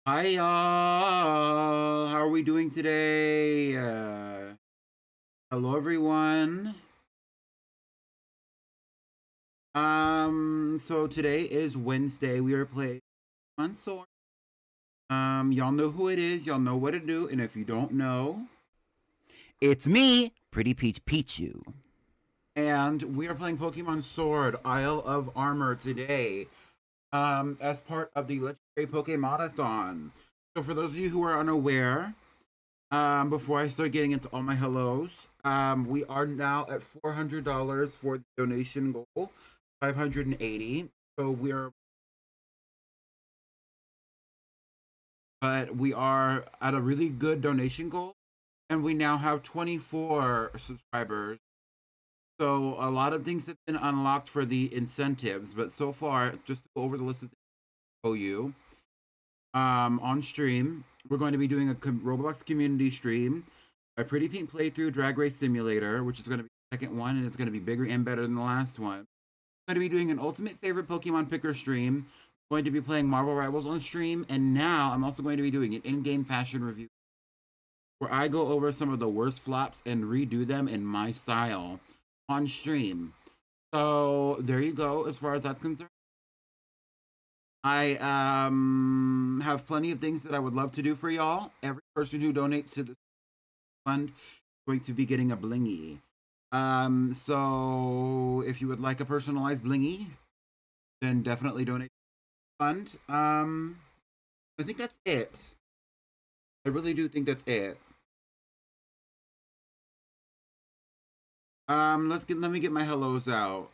Hi y'all. How are we doing today? Hello everyone. So today is Wednesday. We are playing on Sword. Y'all know who it is. Y'all know what to do. And if you don't know, it's me, Pretty Peach Pichu. And we are playing Pokemon Sword, Isle of Armor today. As part of the Legendary Pokémonathon. So for those of you who are unaware, before I start getting into all my hellos, we are now at $400 for the donation goal, 580. So we are at a really good donation goal, and we now have 24 subscribers. So a lot of things have been unlocked for the incentives, but so far, just to go over the list of things I owe you, on stream, we're going to be doing a Roblox community stream, a Pretty Pink playthrough Drag Race Simulator, which is going to be the second one, and it's going to be bigger and better than the last one. I'm going to be doing an ultimate favorite Pokemon picker stream. I'm going to be playing Marvel Rivals on stream, and now I'm also going to be doing an in-game fashion review where I go over some of the worst flops and redo them in my style on stream. So there you go, as far as that's concerned. I have plenty of things that I would love to do for y'all. Every person who donates to this fund is going to be getting a blingy. So if you would like a personalized blingy, then definitely donate to the fund. I think that's it. I really do think that's it. Let me get my hellos out.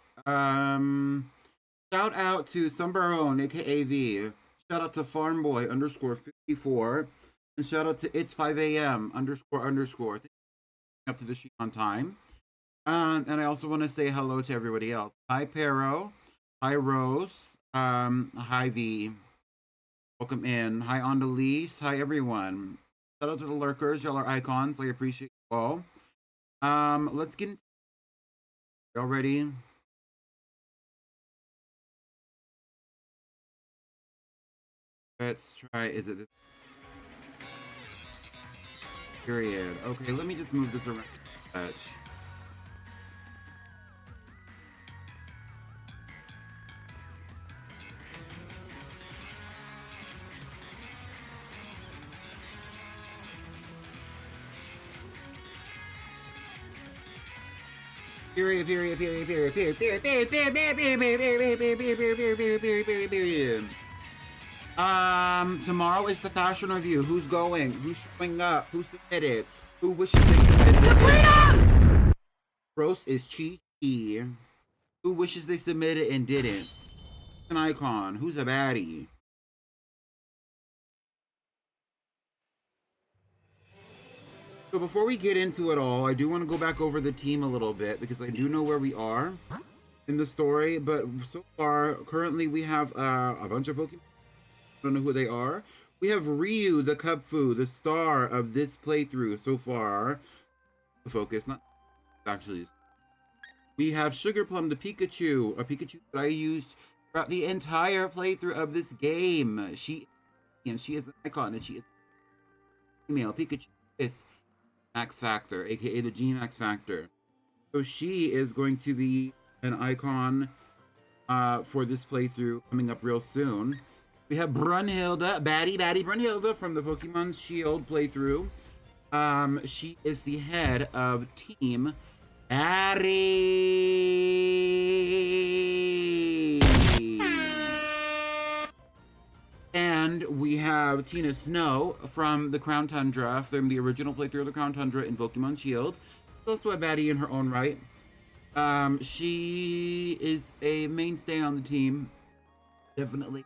Shout out to Sunbarone, aka V. Shout out to Farmboy underscore 54. And shout out to It's 5 a.m. underscore underscore. Up to the sheet on time. And I also want to say hello to everybody else. Hi, Pero. Hi, Rose. Hi, V. Welcome in. Hi, Andalise. Hi, everyone. Shout out to the lurkers. Y'all are icons. I appreciate you all. Let's get into. Y'all ready? Let's try. Is it this period? Okay, let me just move this around. Period, period, period, period, period, period, period, period, period, period, period, period, period, period, period, period, period. Tomorrow is the fashion review. Who's going? Who's showing up? Who submitted? Who wishes they submitted? Sabrina! Rose is cheeky. Who wishes they submitted and didn't? An icon. Who's a baddie? So before we get into it all, I do want to go back over the team a little bit because I do know where we are in the story. But so far, currently we have a bunch of Pokemon. I don't know who they are. We have Ryu, the Cubfu, the star of this playthrough so far. Focus, not actually. We have Sugar Plum, the Pikachu, a Pikachu that I used throughout the entire playthrough of this game. She is an icon, and she is female Pikachu with Max Factor, aka the G Max Factor. So she is going to be an icon for this playthrough coming up real soon. We have Brunhilde, baddie Brunhilde from the Pokemon Shield playthrough. She is the head of Team Addy. And we have Tina Snow from the Crown Tundra, from the original playthrough of the Crown Tundra in Pokemon Shield. She's also a baddie in her own right. She is a mainstay on the team. Definitely.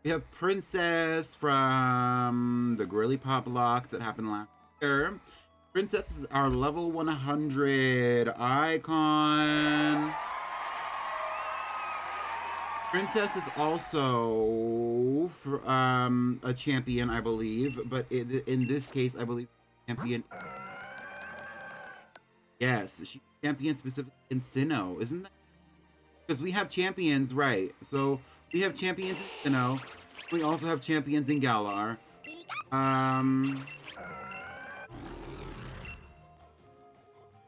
We have Princess from the Girly Pop lock that happened last year. Princess is our level 100 icon. Princess is also a champion, I believe, but in this case, I believe champion. Yes, she's champion specifically in Sinnoh, isn't that? Because we have champions, right? So We have champions in Sinnoh. We also have champions in Galar.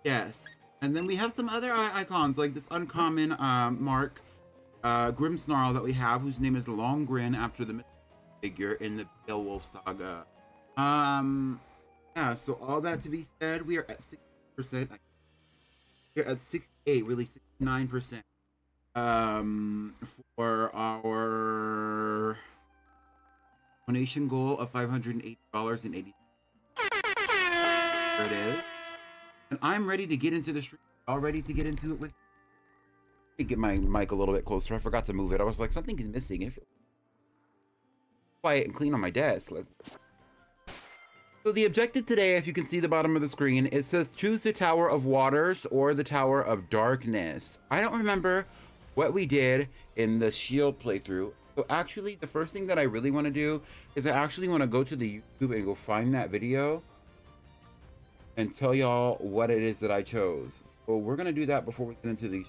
Yes. And then we have some other icons, like this uncommon Mark Grimmsnarl that we have, whose name is Long Grin after the figure in the Beowulf saga. Yeah, so all that to be said, we are at 60%. We're at 68, really 69%. For our donation goal of $580.80. There it is. And I'm ready to get into the stream. All ready to get into it with. Let me get my mic a little bit closer. I forgot to move it. I was like, something is missing. It feels quiet and clean on my desk. Like. So the objective today, if you can see the bottom of the screen, it says choose the Tower of Waters or the Tower of Darkness. I don't remember what we did in the Shield playthrough. So actually, the first thing that I really want to do is I actually want to go to the YouTube and go find that video and tell y'all what it is that I chose. So we're going to do that before we get into these.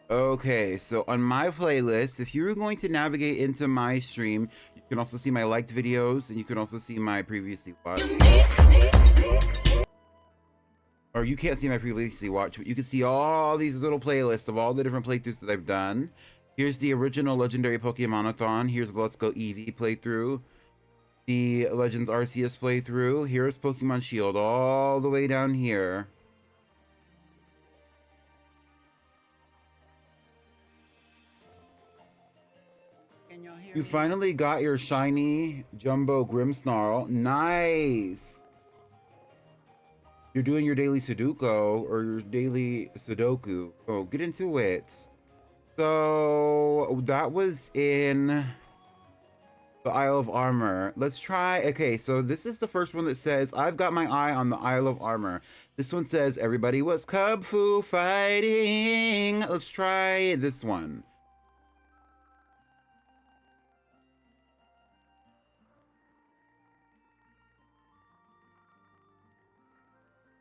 Okay, so on my playlist, if you're going to navigate into my stream, you can also see my liked videos, and you can also see my previously watched. Or you can't see my previously watched, but you can see all these little playlists of all the different playthroughs that I've done. Here's the original Legendary Pokémonathon. Here's the Let's Go Eevee playthrough. The Legends Arceus playthrough. Here's Pokemon Shield all the way down here. You finally got your shiny Jumbo Grimmsnarl. Nice. You're doing your daily Sudoku or your daily Sudoku. Oh, get into it. So that was in the Isle of Armor. Let's try. Okay, so this is the first one that says, I've got my eye on the Isle of Armor. This one says, everybody was Kung Fu fighting. Let's try this one.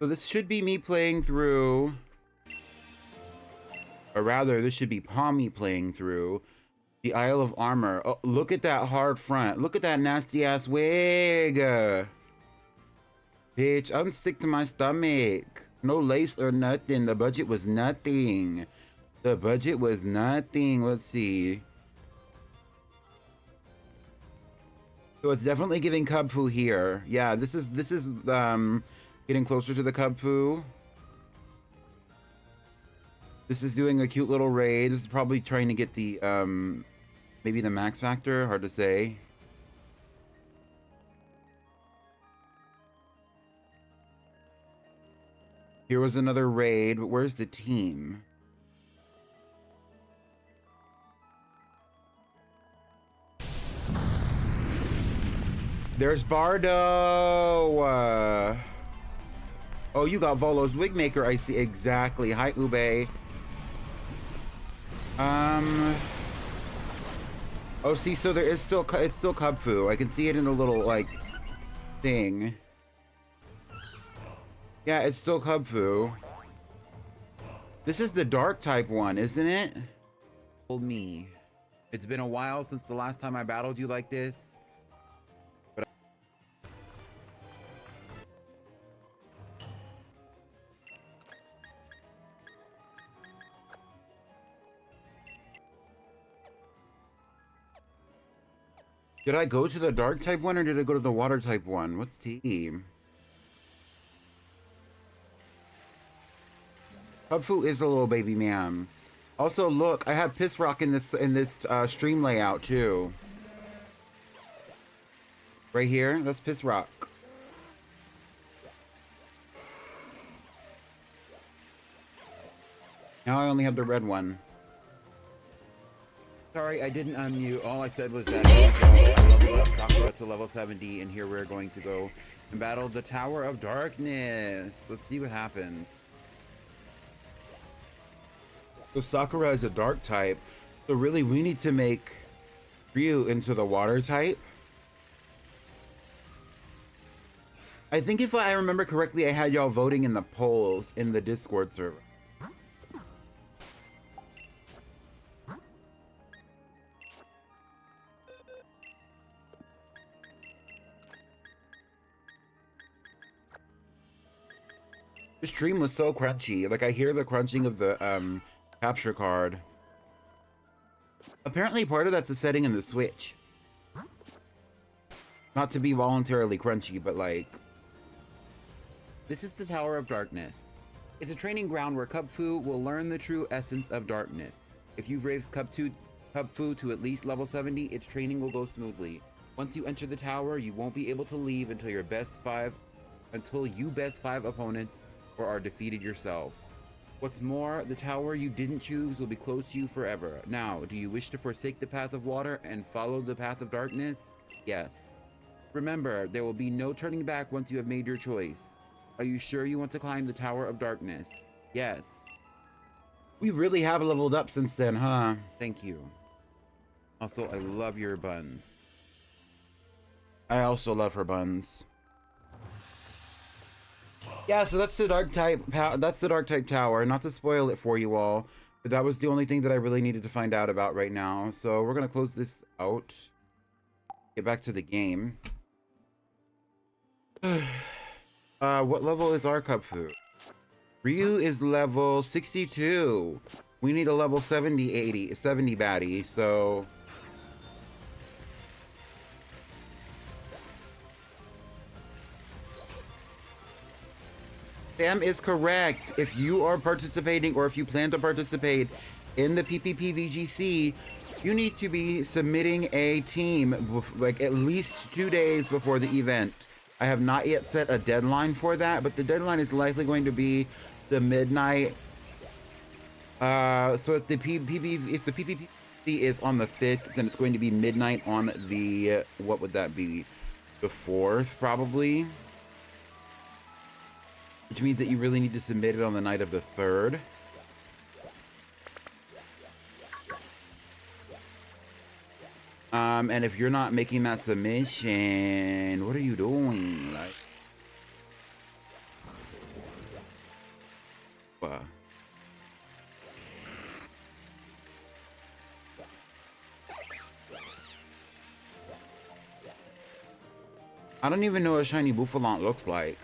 So this should be me playing through, or rather, this should be Palmy playing through the Isle of Armor. Oh, look at that hard front. Look at that nasty ass wig. Bitch, I'm sick to my stomach. No lace or nothing. The budget was nothing. The budget was nothing. Let's see. So it's definitely giving Cub Fu here. Yeah, this is getting closer to the Cub Fu. This is doing a cute little raid. This is probably trying to get the maybe the max factor, hard to say. Here was another raid, but where's the team? There's Bardo. Oh, you got Volo's Wigmaker, I see. Exactly. Hi, Ube. Oh, see, so there is still, it's still Cub Fu. I can see it in a little, like, thing. Yeah, it's still Cub Fu. This is the dark type one, isn't it? Told me. It's been a while since the last time I battled you like this. Did I go to the dark type one or did I go to the water type one? What's team? Hubfu is a little baby man. Also, look, I have Piss Rock in this stream layout too. Right here, that's Piss Rock. Now I only have the red one. Sorry, I didn't unmute. All I said was that I leveled up Sakura to level 70, and here we're going to go and battle the Tower of Darkness. Let's see what happens. So Sakura is a dark type, so really we need to make Ryu into the water type. I think if I remember correctly, I had y'all voting in the polls in the Discord server. The stream was so crunchy. Like, I hear the crunching of the capture card. Apparently part of that's a setting in the Switch. Not to be voluntarily crunchy, but like... This is the Tower of Darkness. It's a training ground where Cubfu will learn the true essence of darkness. If you've raised Cubfu to at least level 70, its training will go smoothly. Once you enter the tower, you won't be able to leave until you best 5 opponents or are defeated yourself. What's more, the tower you didn't choose will be close to you forever. Now, do you wish to forsake the path of water and follow the path of darkness? Yes. Remember, there will be no turning back once you have made your choice. Are you sure you want to climb the Tower of Darkness? Yes. We really have leveled up since then, huh? Thank you. Also, I love your buns. I also love her buns. Yeah, so that's the dark type. That's the dark type tower. Not to spoil it for you all, but that was the only thing that I really needed to find out about right now. So we're gonna close this out. Get back to the game. What level is our Cubfu? Ryu is level 62. We need a level 70 baddie, so... Sam is correct. If you are participating or if you plan to participate in the PPP VGC, you need to be submitting a team like at least 2 days before the event. I have not yet set a deadline for that, but the deadline is likely going to be the midnight. So if the PPP is on the 5th, then it's going to be midnight on the, what would that be? The 4th, probably. Which means that you really need to submit it on the night of the 3rd. And if you're not making that submission, what are you doing? Like, I don't even know what a shiny Bouffalante looks like.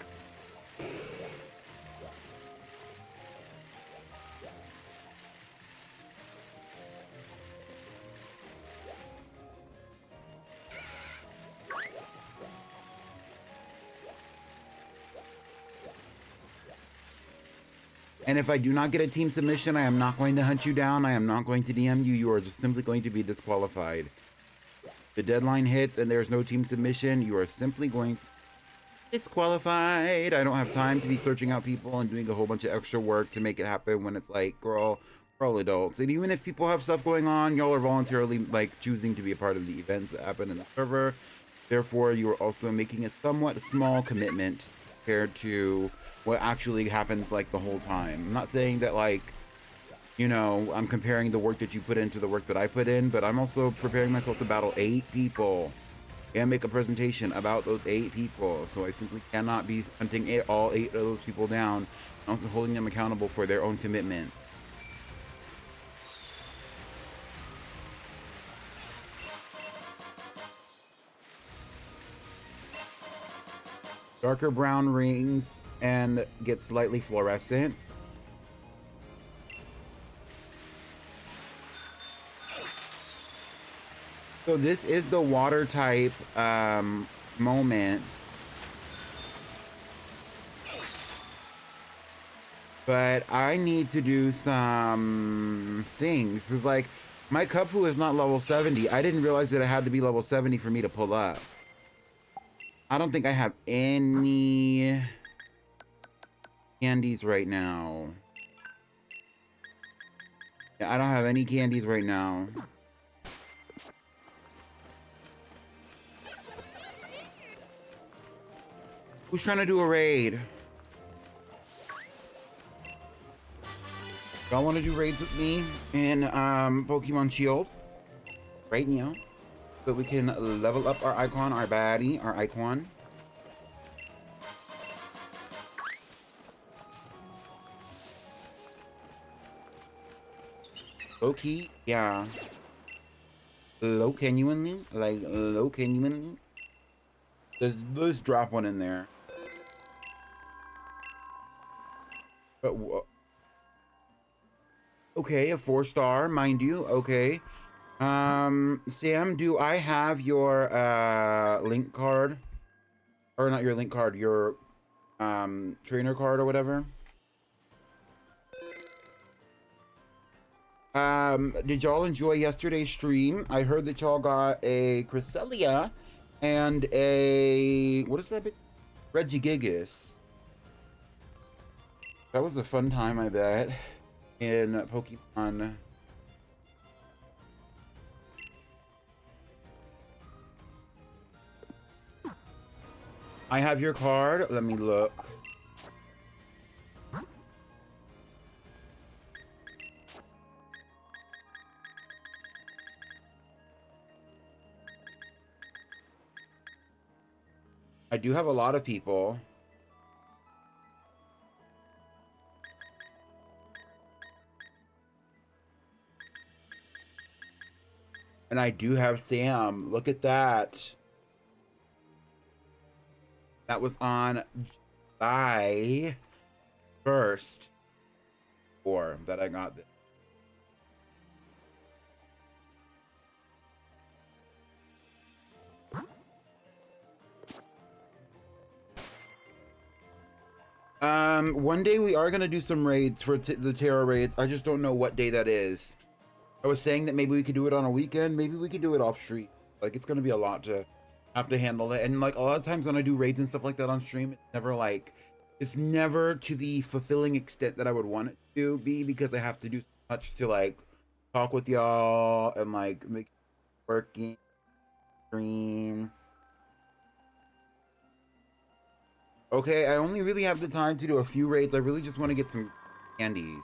And if I do not get a team submission, I am not going to hunt you down. I am not going to DM you. You are just simply going to be disqualified. The deadline hits and there's no team submission. You are simply going disqualified. I don't have time to be searching out people and doing a whole bunch of extra work to make it happen when it's like, girl, we're all adults. And even if people have stuff going on, y'all are voluntarily like choosing to be a part of the events that happen in the server. Therefore, you are also making a somewhat small commitment compared to what actually happens like the whole time. I'm not saying that like, you know, I'm comparing the work that you put into the work that I put in, but I'm also preparing myself to battle 8 people and make a presentation about those 8 people. So I simply cannot be hunting all 8 of those people down, and also holding them accountable for their own commitment. Darker brown rings and get slightly fluorescent. So this is the water type moment. But I need to do some things. Cause like my Cubfu is not level 70. I didn't realize that it had to be level 70 for me to pull up. I don't think I have any candies right now. Yeah, I don't have any candies right now. Who's trying to do a raid? Y'all want to do raids with me in Pokemon Shield right now? so we can level up our icon, our baddie, our icon. Low-key, yeah. Low genuinely? Like, low genuinely? Let's drop one in there. But, okay, a 4-star, mind you. Okay. Sam, do I have your, link card? Or not your link card, your, trainer card or whatever? Did y'all enjoy yesterday's stream? I heard that y'all got a Cresselia and a, what is that bit? Regigigas. That was a fun time, I bet, in Pokemon. I have your card. Let me look. I do have a lot of people. And I do have Sam. Look at that. That was on July 1st. Or that I got this. One day we are gonna do some raids for the Terra raids. I just don't know what day that is. I was saying that maybe we could do it on a weekend. Maybe we could do it off street. Like, it's gonna be a lot to have to handle it. And like a lot of times when I do raids and stuff like that on stream, it's never to the fulfilling extent that I would want it to be, because I have to do so much to like talk with y'all and like make it working stream. Okay, I only really have the time to do a few raids. I really just want to get some candies.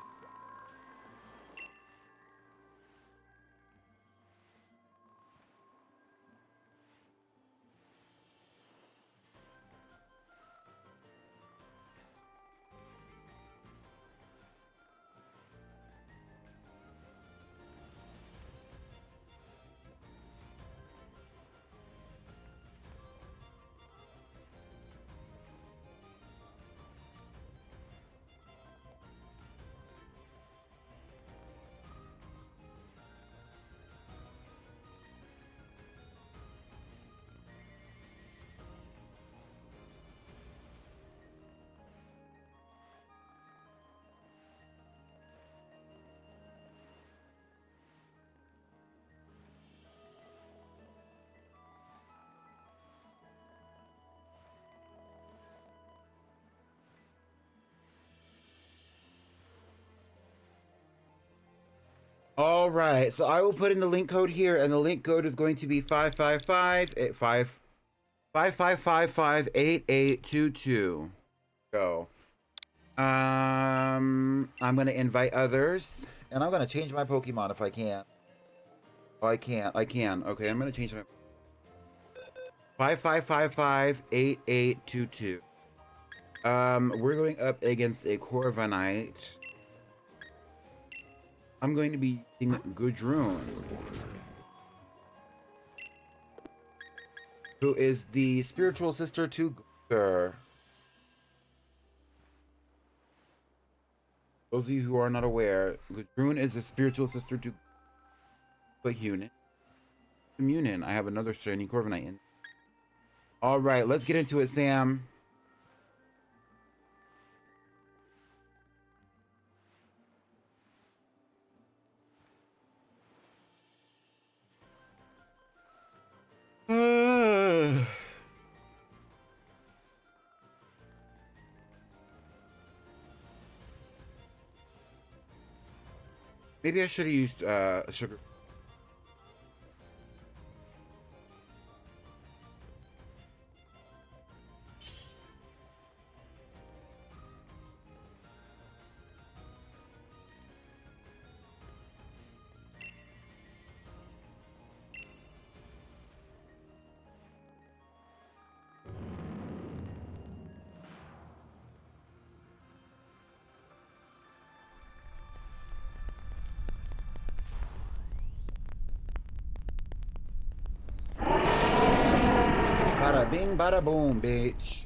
All right, so I will put in the link code here, and the link code is going to be 555-8822. Go. I'm gonna invite others, and I'm gonna change my Pokemon if I can. Oh, I can't. I can. Okay, I'm gonna change my 5555-8822. We're going up against a Corviknight. I'm going to be using Gudrun, who is the spiritual sister to Gunther. Those of you who are not aware, Gudrun is the spiritual sister to Hunin. Munin. I have another shiny Corviknight in. All right, let's get into it, Sam. Maybe I should have used sugar. Bada bing, bada boom, bitch.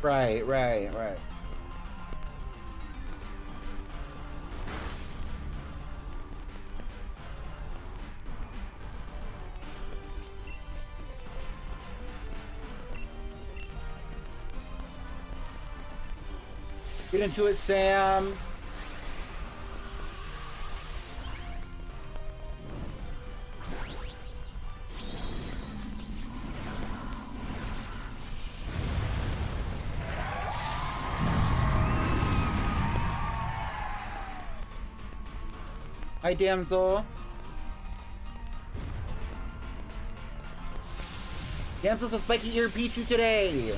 Right, right, right. Get into it, Sam. Hi, damsel. Damsel's a spiky ear Pichu today.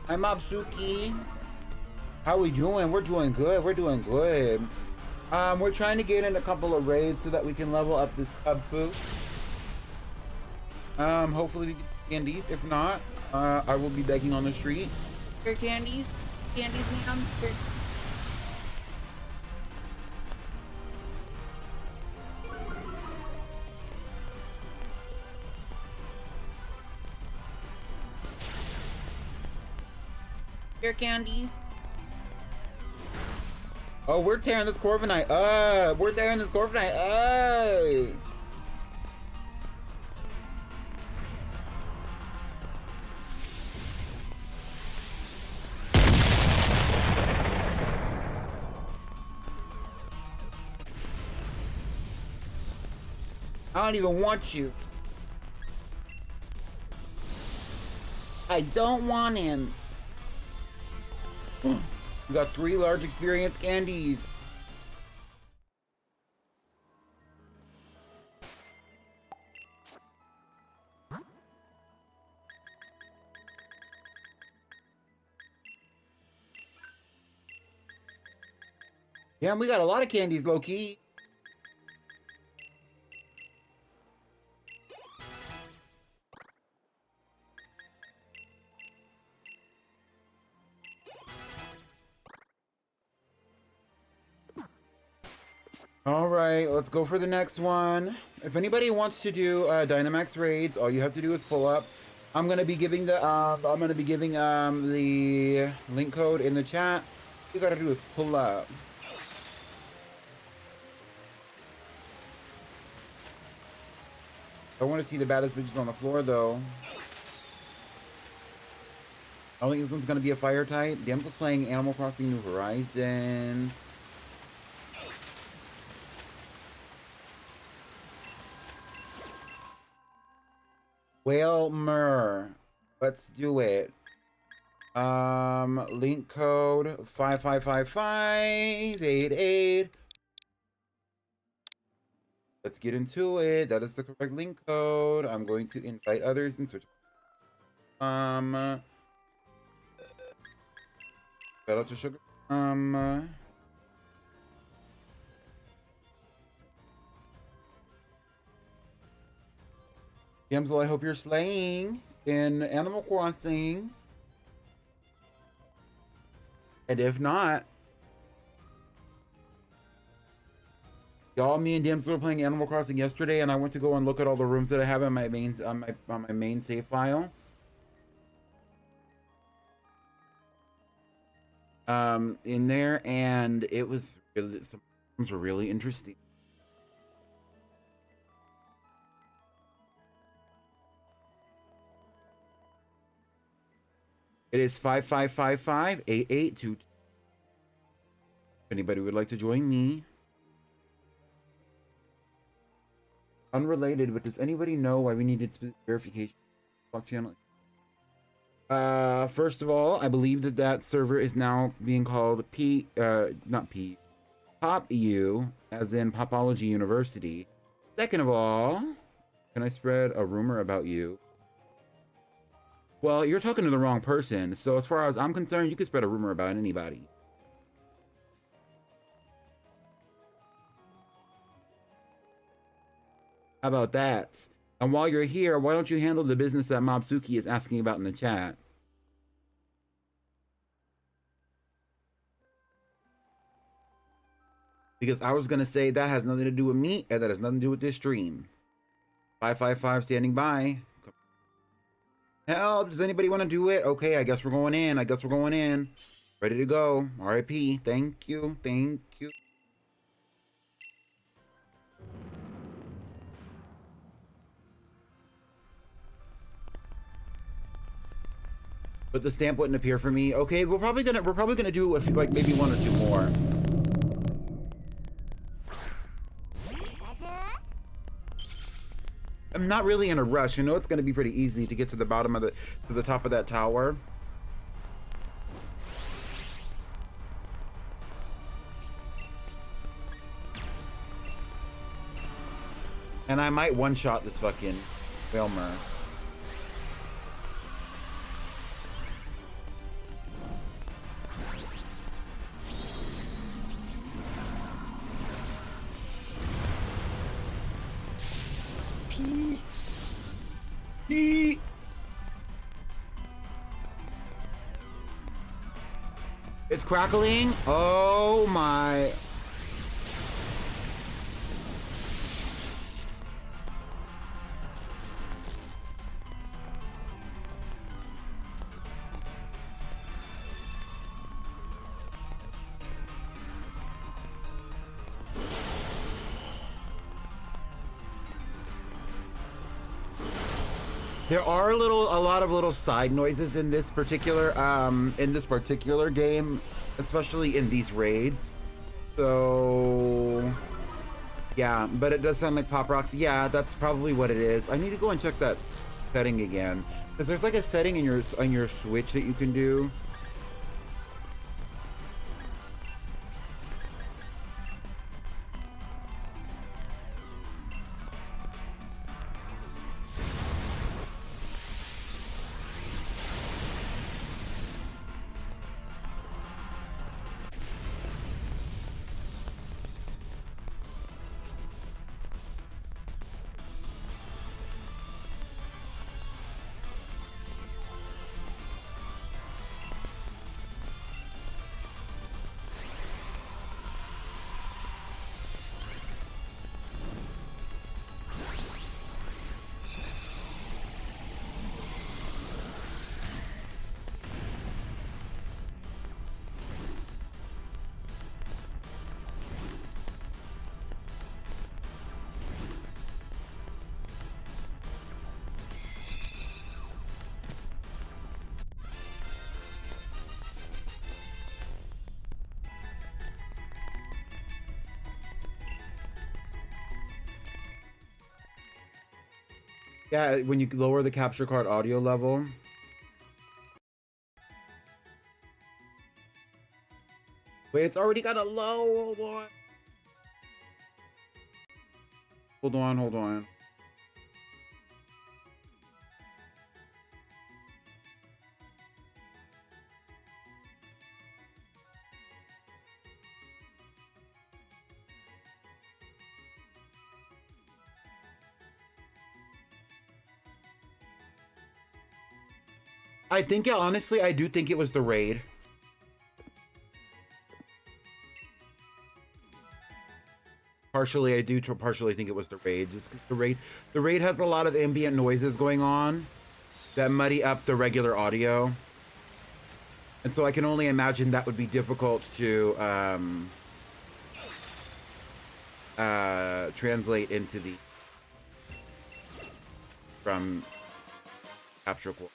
Hi, Mobsuki. How we doing? We're doing good. We're doing good. We're trying to get in a couple of raids so that we can level up this cub food. Hopefully we get candies. If not, I will be begging on the street. Here, candies. Candies, ma'am. Here, candies. Oh, we're tearing this Corviknight up. We're tearing this Corviknight up. I don't even want you. I don't want him. We got 3 large experience candies. Yeah, we got a lot of candies, low-key. All right, let's go for the next one. If anybody wants to do Dynamax raids, all you have to do is pull up. I'm gonna be giving the link code in the chat. All you gotta do is pull up. I want to see the baddest bitches on the floor, though. I don't think this one's gonna be a fire type. Damsel's playing Animal Crossing New Horizons. Whalmer. Let's do it. Link code 555588. Let's get into it. That is the correct link code. I'm going to invite others and switch. Shout out to Sugar. Damsel, I hope you're slaying in Animal Crossing. And if not, y'all, me and Damsel were playing Animal Crossing yesterday, and I went to go and look at all the rooms that I have in my main on my main save file. In there, and it was really, some rooms were really interesting. It is 5555-8822. If anybody would like to join me. Unrelated, but does anybody know why we needed verification block channel? First of all, I believe that server is now being called Pop U, as in Popology University. Second of all, can I spread a rumor about you? Well, you're talking to the wrong person. So as far as I'm concerned, you can spread a rumor about anybody. How about that? And while you're here, why don't you handle the business that Mobsuki is asking about in the chat? Because I was going to say that has nothing to do with me, and that has nothing to do with this stream. 555 standing by. Help! Does anybody want to do it? Okay, I guess we're going in. Ready to go. RIP. Thank you. Thank you. But the stamp wouldn't appear for me. Okay, we're probably gonna do like maybe one or two more. I'm not really in a rush. You know, it's gonna be pretty easy to get to the bottom of to the top of that tower. And I might one-shot this fucking Wilmer. It's crackling. Oh my. There are a lot of little side noises in this particular game, especially in these raids. So yeah, but it does sound like Pop Rocks. Yeah, that's probably what it is. I need to go and check that setting again, because there's like a setting in your Switch that you can do. Yeah, when you lower the capture card audio level. Wait, it's already got a low. Hold on. Hold on, hold on. I think, honestly, I do think it was the raid. Partially, I do partially think it was the raid. Just because the raid has a lot of ambient noises going on that muddy up the regular audio. And so I can only imagine that would be difficult to translate into the from capture quality.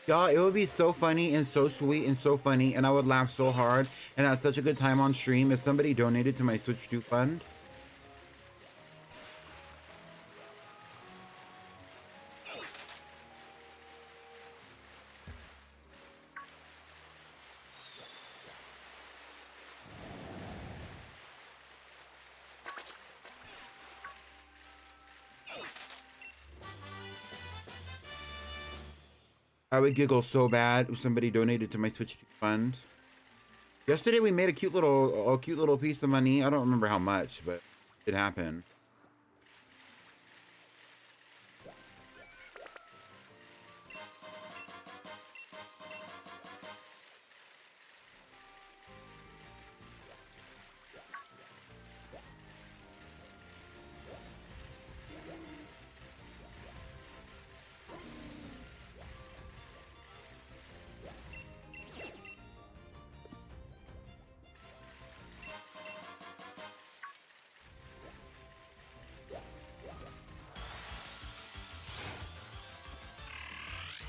Y'all, it would be so funny and so sweet and so funny, and I would laugh so hard and have such a good time on stream if somebody donated to my Switch 2 fund. I would giggle so bad if somebody donated to my Switch 2 fund. Yesterday we made a cute little piece of money. I don't remember how much, but it happened.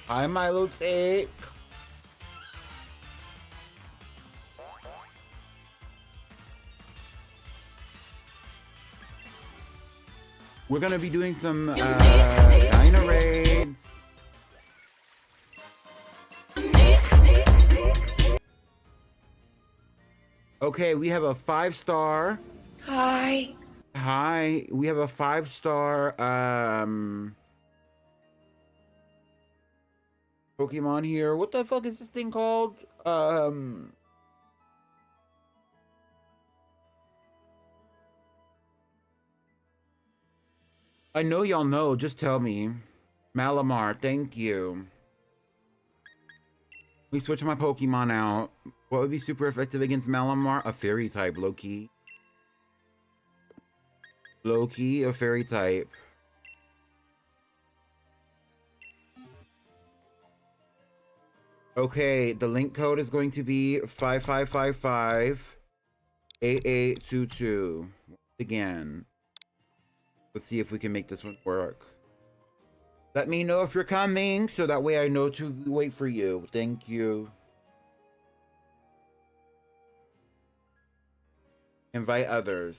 Hi, Milo Take. We're gonna be doing some dino raids. Okay, we have a 5-star. Hi. Hi, we have a 5-star Pokemon here. What the fuck is this thing called? I know y'all know, just tell me. Malamar, thank you. We switch my Pokemon out. What would be super effective against Malamar? A fairy type, low-key. Low-key, a fairy type. Okay, the link code is going to be 5555-8822. Again. Let's see if we can make this one work. Let me know if you're coming, so that way I know to wait for you. Thank you. Invite others.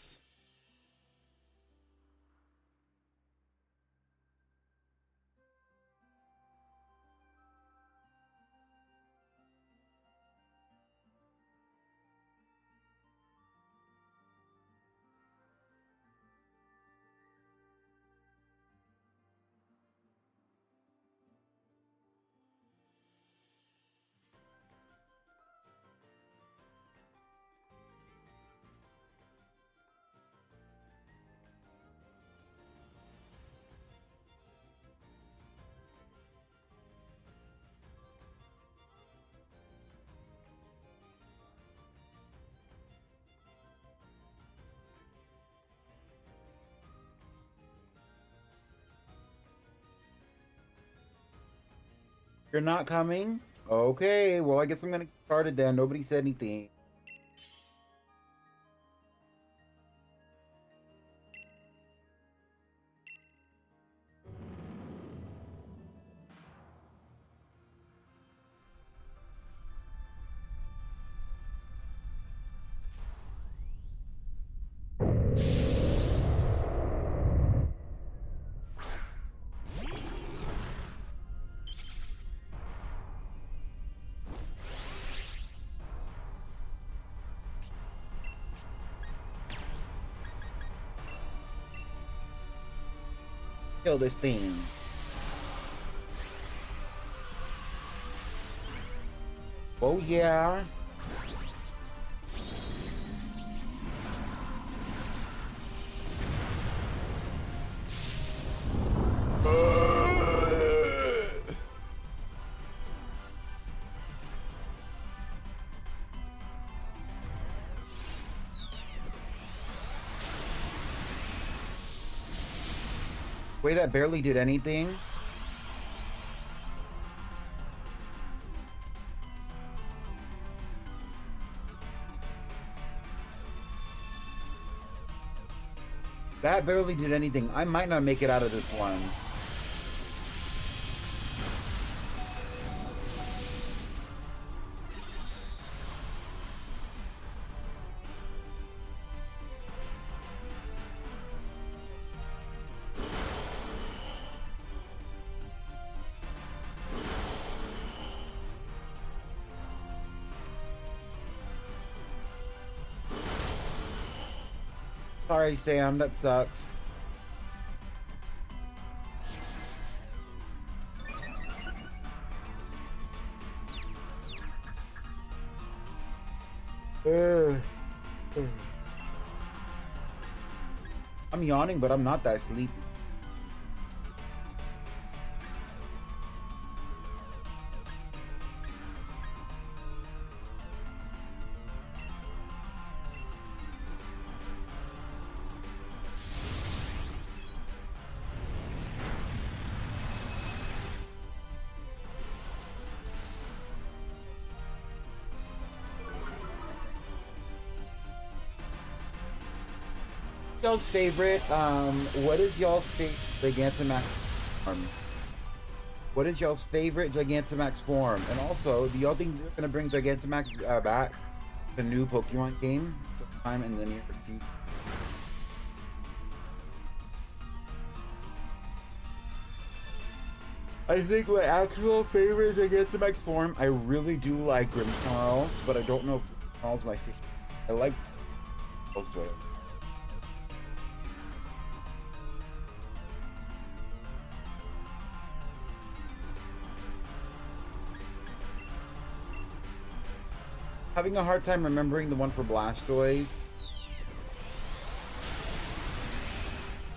You're not coming? Okay, well, I guess I'm gonna get started then. Nobody said anything. Kill this thing. Oh yeah. Wait, that barely did anything. That barely did anything. I might not make it out of this one. Sorry, Sam, that sucks. Ugh. I'm yawning, but I'm not that sleepy. Y'all's favorite, what is y'all's favorite Gigantamax form? What is y'all's favorite Gigantamax form? And also, do y'all think they're gonna bring Gigantamax back? The new Pokemon game sometime in the near future. I think my actual favorite Gigantamax form, I really do like Grimmsnarls, but I don't know if Grimmsnarls my favorite. I like most of it. Having a hard time remembering the one for Blastoise.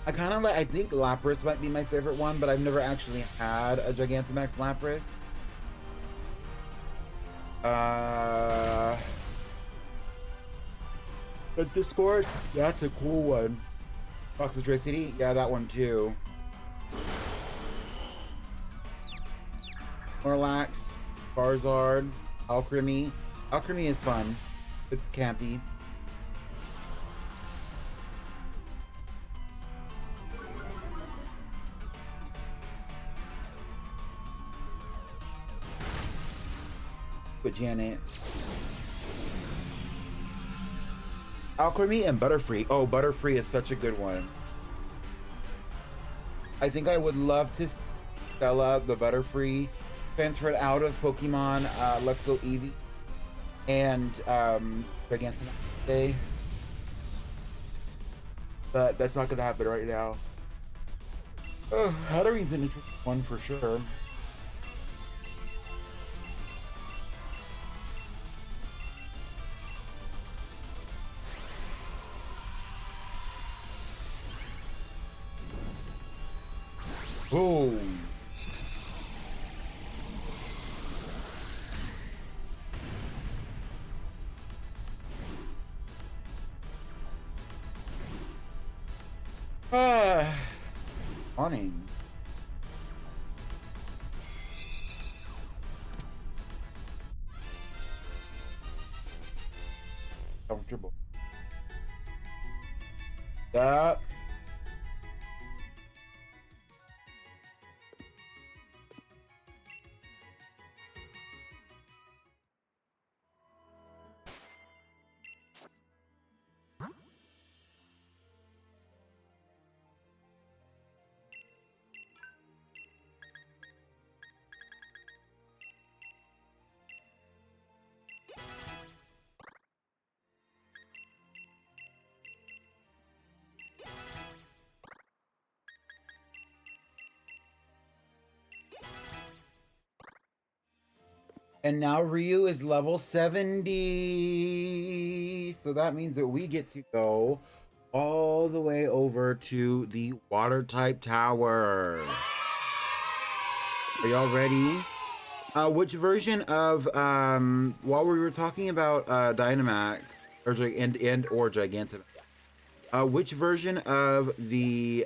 I kind of like, I think Lapras might be my favorite one, but I've never actually had a Gigantamax Lapras. But Discord, that's a cool one. Toxicity, yeah, that one too. Morlax, Charizard, Alcremie. Alcremie is fun. It's campy. With Janet. Alcremie and Butterfree. Oh, Butterfree is such a good one. I think I would love to Stella the Butterfree transferred out of Pokemon Let's Go Eevee and Gigantamax Day. But that's not gonna happen right now. Hattering's an interesting one for sure. Boom. Morning. Comfortable. Yeah. And now Ryu is level 70. So that means that we get to go all the way over to the water type tower. Are y'all ready? Which version of while we were talking about Dynamax or or Gigantamax, which version of the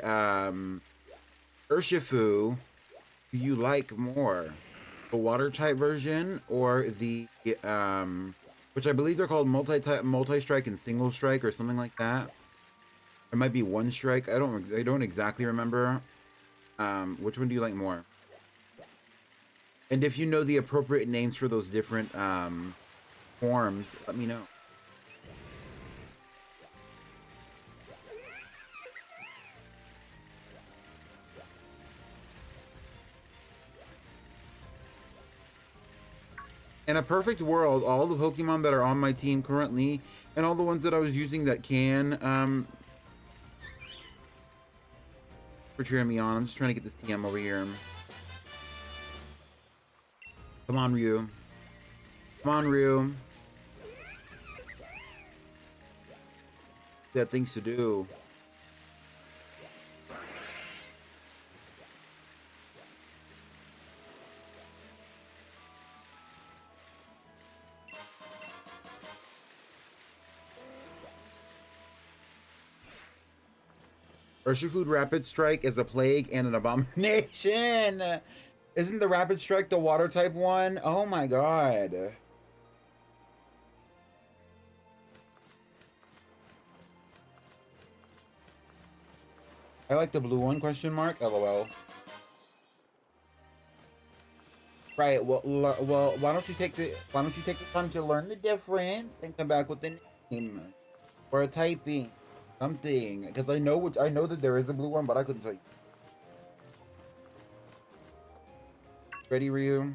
Urshifu do you like more? The water type version or the which I believe they're called multi-strike and single strike or something like that. It might be one strike. I don't exactly remember. Which one do you like more? And if you know the appropriate names for those different forms, let me know. In a perfect world, all the Pokemon that are on my team currently, and all the ones that I was using that can For cheering me on. I'm just trying to get this TM over here. Come on, Ryu. Come on, Ryu. Got things to do. Urshifu Rapid Strike is a plague and an abomination. Isn't the Rapid Strike the water type one? Oh my god. I like the blue one, question mark, LOL. Right, well, why don't you take the time to learn the difference and come back with the name or a typing, something? Because I know that there is a blue one, but I couldn't tell you. Ready, Ryu?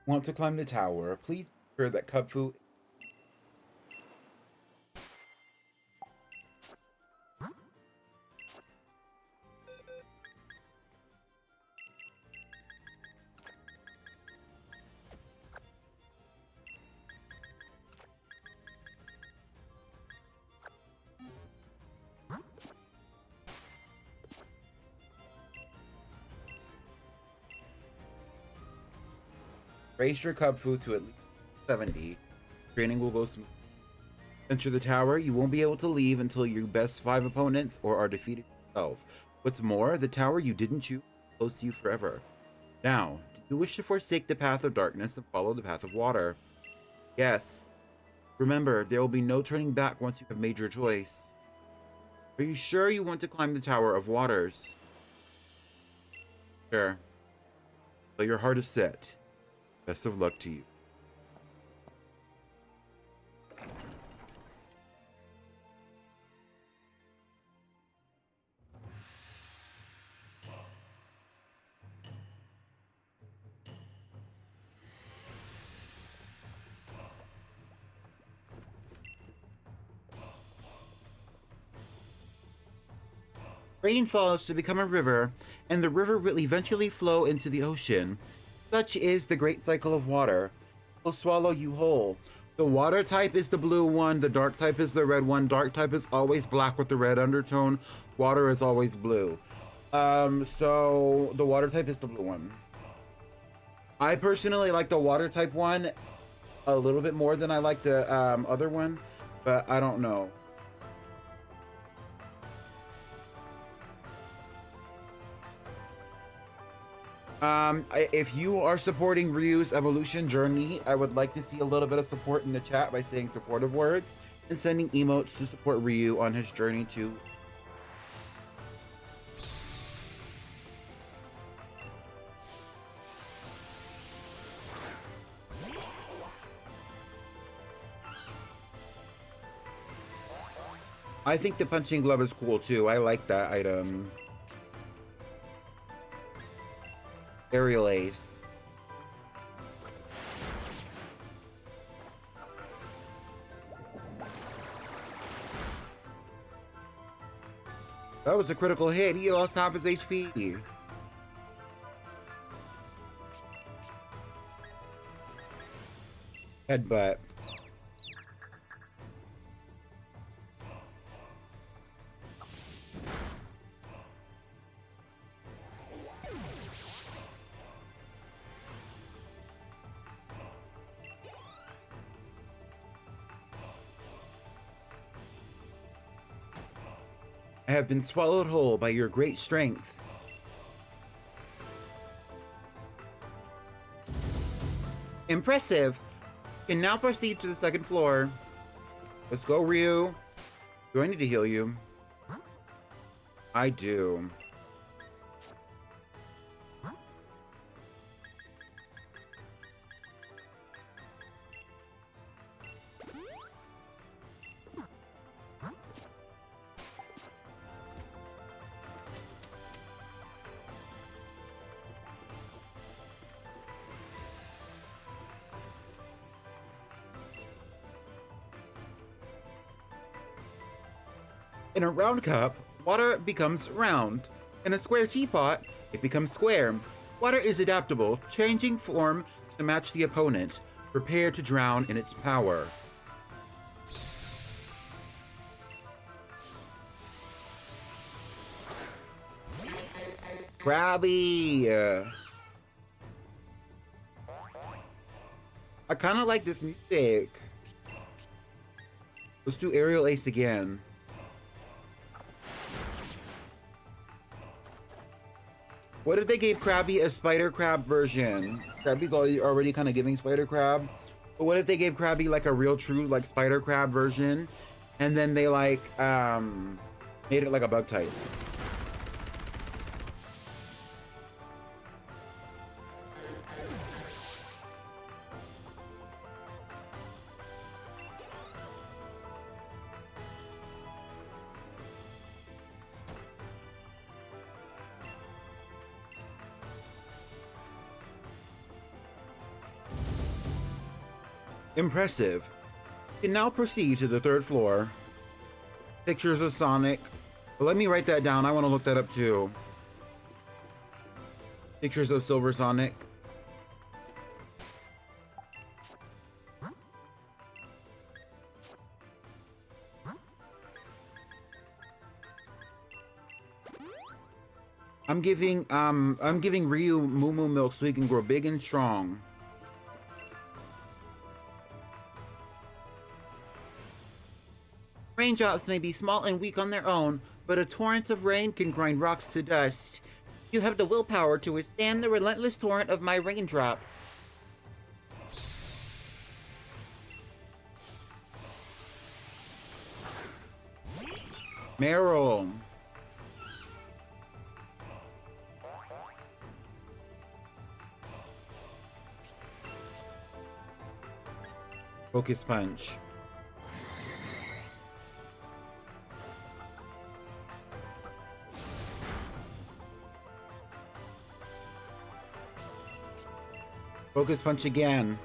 Want to climb the tower? Please be sure that Kubfu. Raise your Kubfu to at least 70. Training will go smooth. Enter the tower. You won't be able to leave until you best 5 opponents or are defeated yourself. What's more, the tower you didn't choose is close to you forever. Now, do you wish to forsake the path of darkness and follow the path of water? Yes. Remember, there will be no turning back once you have made your choice. Are you sure you want to climb the Tower of Waters? Sure. So your heart is set. Best of luck to you. Rain falls to become a river, and the river will eventually flow into the ocean. Such is the great cycle of water. It will swallow you whole. The water type is the blue one, the dark type is the red one. Dark type is always black with the red undertone. Water is always blue. So the water type is the blue one. I personally like the water type one a little bit more than I like the other one, but I don't know. If you are supporting Ryu's evolution journey, I would like to see a little bit of support in the chat by saying supportive words and sending emotes to support Ryu on his journey to. I think the punching glove is cool too. I like that item. Aerial Ace. That was a critical hit. He lost half his HP. Headbutt. I have been swallowed whole by your great strength. Impressive. You can now proceed to the second floor. Let's go, Ryu. Do I need to heal you? I do. In a round cup, water becomes round. In a square teapot, it becomes square. Water is adaptable, changing form to match the opponent. Prepare to drown in its power. Krabby! I kind of like this music. Let's do Aerial Ace again. What if they gave Krabby a Spider Crab version? Krabby's already kind of giving Spider Crab. But what if they gave Krabby like a real true like Spider Crab version? And then they like made it like a bug type. Impressive. You can now proceed to the 3rd floor. Pictures of Sonic. But let me write that down. I want to look that up too. Pictures of Silver Sonic. I'm giving Ryu Moo Moo milk so he can grow big and strong. Raindrops may be small and weak on their own, but a torrent of rain can grind rocks to dust. You have the willpower to withstand the relentless torrent of my raindrops. Meryl. Focus Punch. Focus Punch again.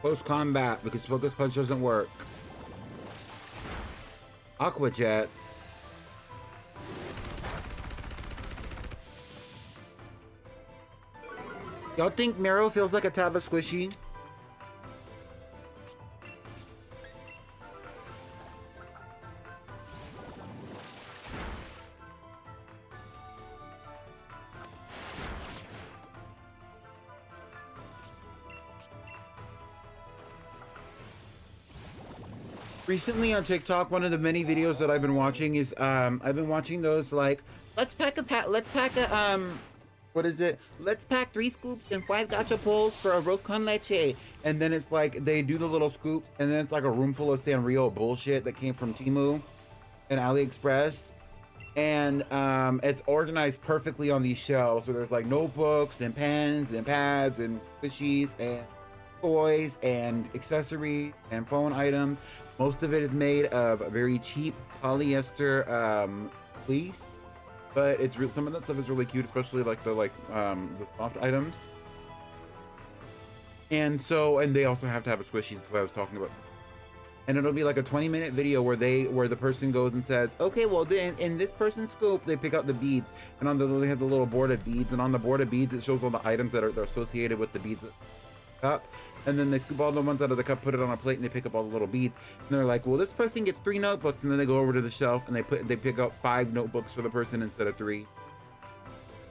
Close combat because Focus Punch doesn't work. Aqua Jet. Y'all think Meryl feels like a tab of squishy? Recently on TikTok, one of the many videos that I've been watching is I've been watching those like let's pack 3 scoops and 5 gacha pulls for a roast con leche, and then it's like they do the little scoops and then it's like a room full of Sanrio bullshit that came from Temu and AliExpress, and it's organized perfectly on these shelves where there's like notebooks and pens and pads and squishies and toys and accessories and phone items. Most of it is made of a very cheap polyester fleece, but it's some of that stuff is really cute, especially like the soft items. And they also have to have a squishy. That's what I was talking about. And it'll be like a 20-minute video where the person goes and says, okay, well then in this person's scoop they pick out the beads, and they have the little board of beads, and on the board of beads it shows all the items that are associated with the beads cup. And then they scoop all the ones out of the cup, put it on a plate, and they pick up all the little beads. And they're like, well, this person gets 3 notebooks. And then they go over to the shelf and they pick out 5 notebooks for the person instead of 3.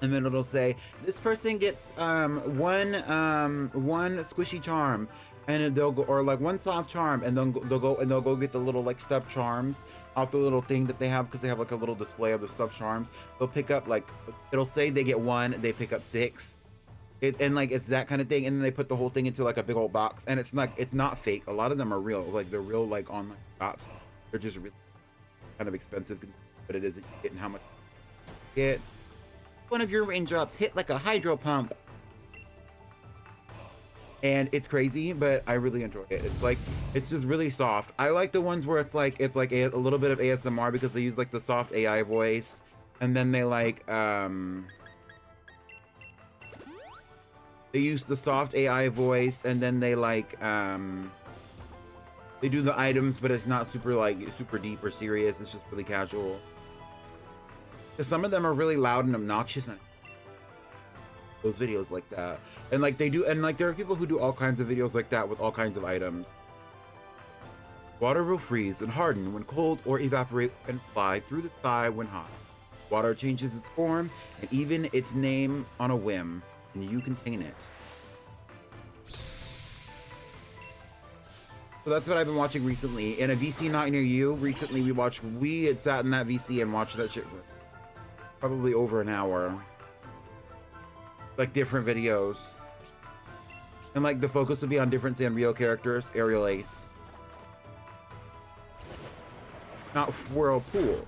And then it'll say, this person gets one squishy charm, and they'll go, or like 1 soft charm, and then they'll go get the little like stuffed charms off the little thing that they have, because they have like a little display of the stuffed charms. They'll pick up like, it'll say they get 1, they pick up 6. It's that kind of thing, and then they put the whole thing into like a big old box, and it's not fake. A lot of them are real, like they're real like online shops. They're just really kind of expensive, but it isn't getting how much you get. One of your raindrops hit like a hydro pump, and it's crazy, but I really enjoy it. It's just really soft. I like the ones where it's like a little bit of ASMR because they use like the soft AI voice, and then they like They use the soft AI voice, and then they like they do the items, but it's not super like super deep or serious. It's just really casual. Because some of them are really loud and obnoxious, and those videos like that. And like they do, and like there are people who do all kinds of videos like that with all kinds of items. Water will freeze and harden when cold or evaporate and fly through the sky when hot. Water changes its form and even its name on a whim, and you contain it. So that's what I've been watching recently. In a VC not near you, recently we had sat in that VC and watched that shit for probably over an hour. Like different videos. And like the focus would be on different Sanrio characters. Aerial Ace. Not Whirlpool.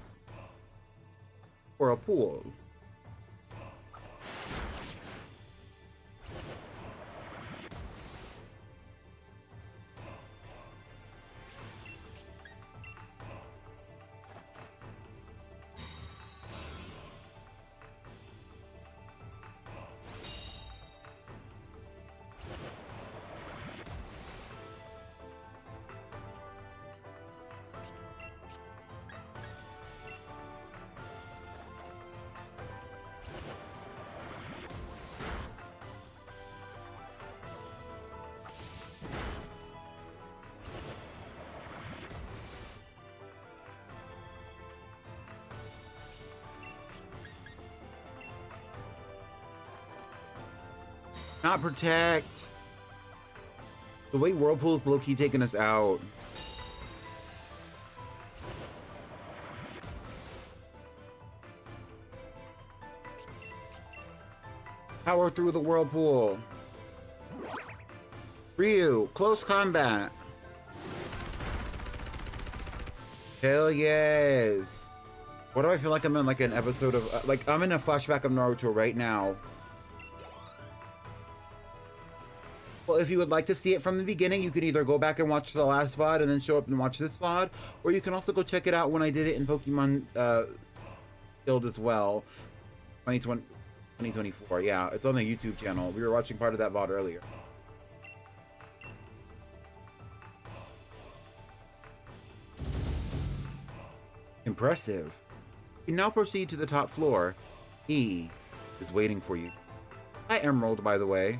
Whirlpool. Not protect. The way Whirlpool's low-key taking us out. Power through the Whirlpool. Ryu, close combat. Hell yes. What do I feel like I'm in like an episode of, like I'm in a flashback of Naruto right now. Well, if you would like to see it from the beginning, you can either go back and watch the last VOD and then show up and watch this VOD, or you can also go check it out when I did it in Pokemon Guild as well. 2024, yeah. It's on the YouTube channel. We were watching part of that VOD earlier. Impressive. You now proceed to the top floor. He is waiting for you. Hi, Emerald, by the way.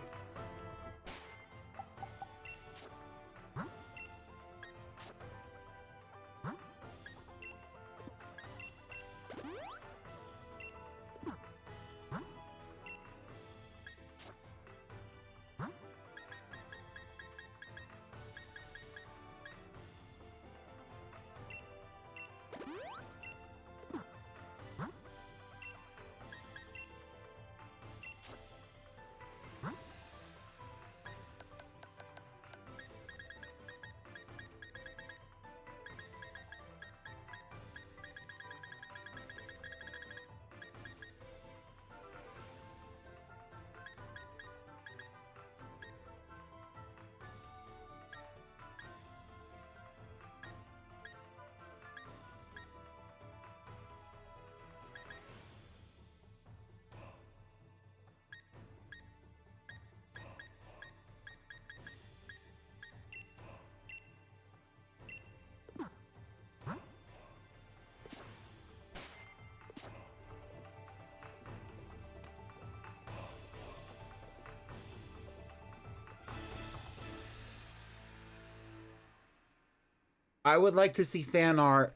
I would like to see fan art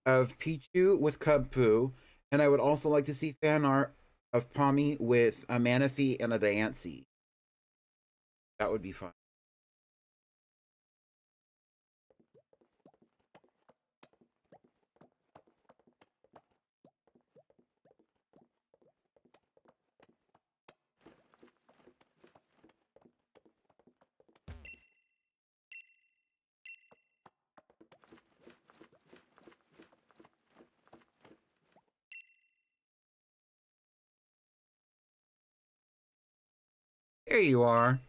of Pichu with Cubfu, and I would also like to see fan art of Pommy with a Manaphy and a Diancie. That would be fun. Here you are.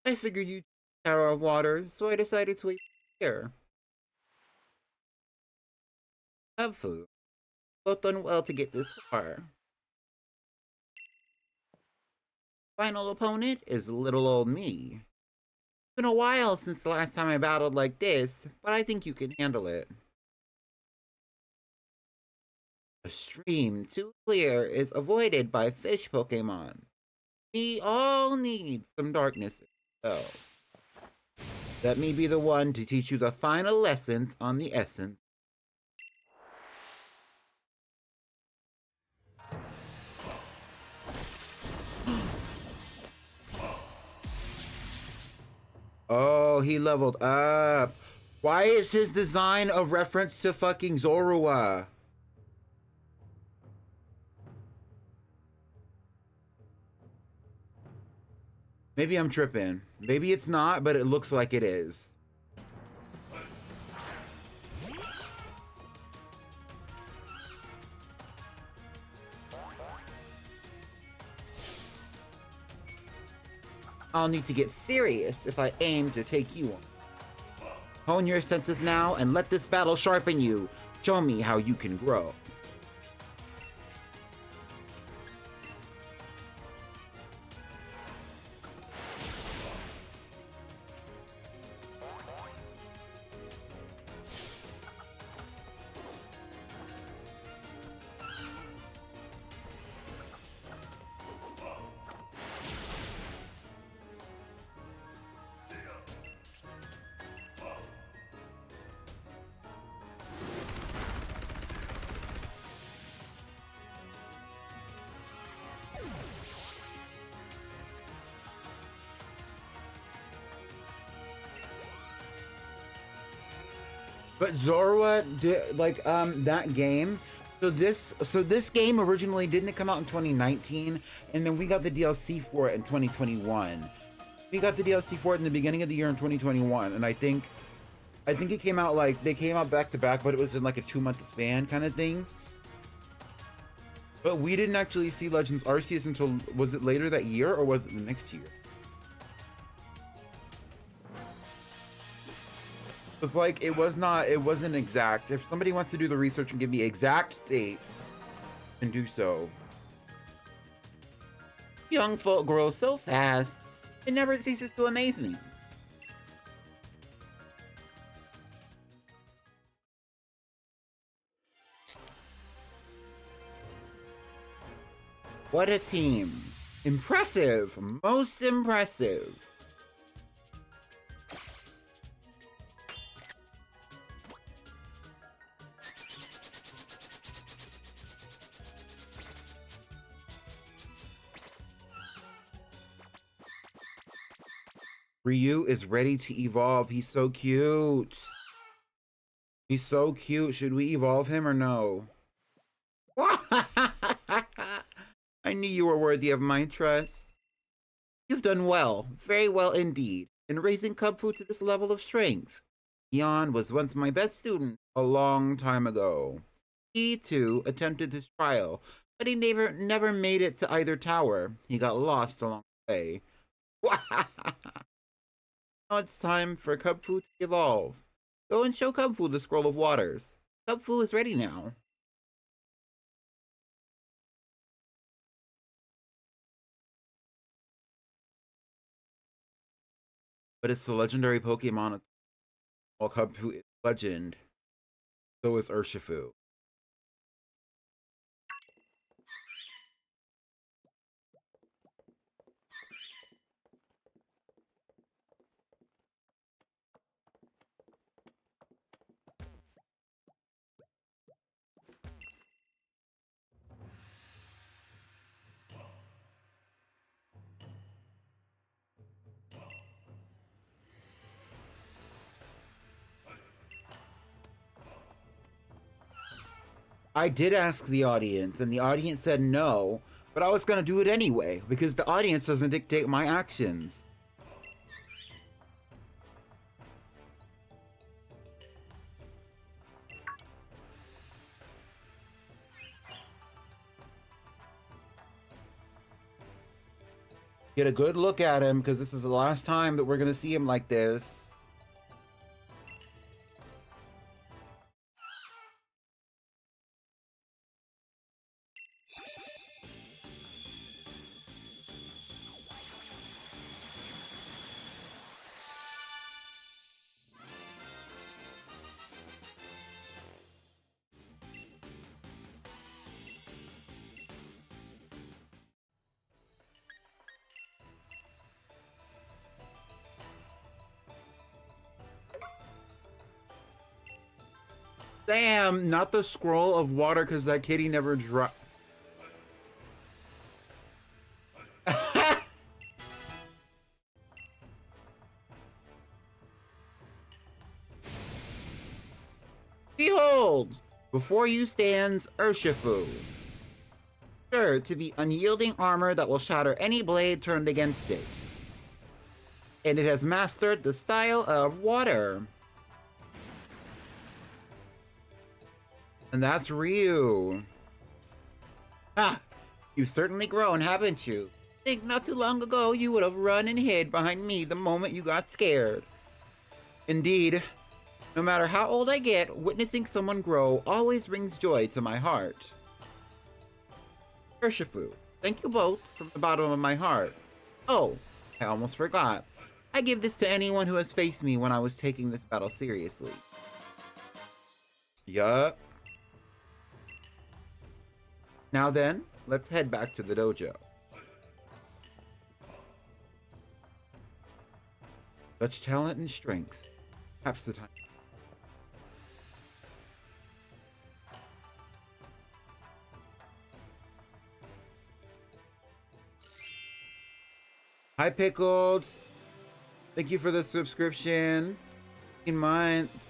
I figured you'd Tower of Waters, so I decided to wait here. Cubfu, both done well to get this far. Final opponent is little old me. It's been a while since the last time I battled like this, but I think you can handle it. A stream too clear is avoided by fish Pokemon. We all need some darkness in ourselves. Let me be the one to teach you the final lessons on the essence. Oh, he leveled up. Why is his design a reference to fucking Zorua? Maybe I'm tripping. Maybe it's not, but it looks like it is. I'll need to get serious if I aim to take you on. Hone your senses now and let this battle sharpen you. Show me how you can grow. But Zorua did that game. So this game originally didn't come out in 2019, and then we got the DLC for it in 2021. We got the DLC for it in the beginning of the year in 2021, and I think it came out they came out back to back, but it was in like a 2-month span kind of thing. But we didn't actually see Legends Arceus until, was it later that year or was it the next year? It's like it wasn't exact. If somebody wants to do the research and give me exact dates, then do so. Young folk grow so fast, it never ceases to amaze me. What a team. Impressive, most impressive. Ryu is ready to evolve. He's so cute. He's so cute. Should we evolve him or no? I knew you were worthy of my trust. You've done well, very well indeed, in raising Kubfu to this level of strength. Ian was once my best student a long time ago. He, too, attempted his trial, but he never made it to either tower. He got lost along the way. Now it's time for Kubfu to evolve. Go and show Kubfu the Scroll of Waters. Kubfu is ready now. But it's the legendary Pokemon. While Kubfu is legend, so is Urshifu. I did ask the audience, and the audience said no, but I was going to do it anyway, because the audience doesn't dictate my actions. Get a good look at him, because this is the last time that we're going to see him like this. Damn, not the scroll of water because that kitty never dropped. Behold, before you stands Urshifu, sure to be unyielding armor that will shatter any blade turned against it. And it has mastered the style of water. And that's Ryu. Ha! You've certainly grown, haven't you? I think not too long ago you would have run and hid behind me the moment you got scared. Indeed, no matter how old I get, witnessing someone grow always brings joy to my heart. Urshifu, thank you both from the bottom of my heart. Oh, I almost forgot. I give this to anyone who has faced me when I was taking this battle seriously. Yup. Now then, let's head back to the dojo. Such talent and strength. Perhaps the time. Hi, Pickled. Thank you for the subscription. 18 months.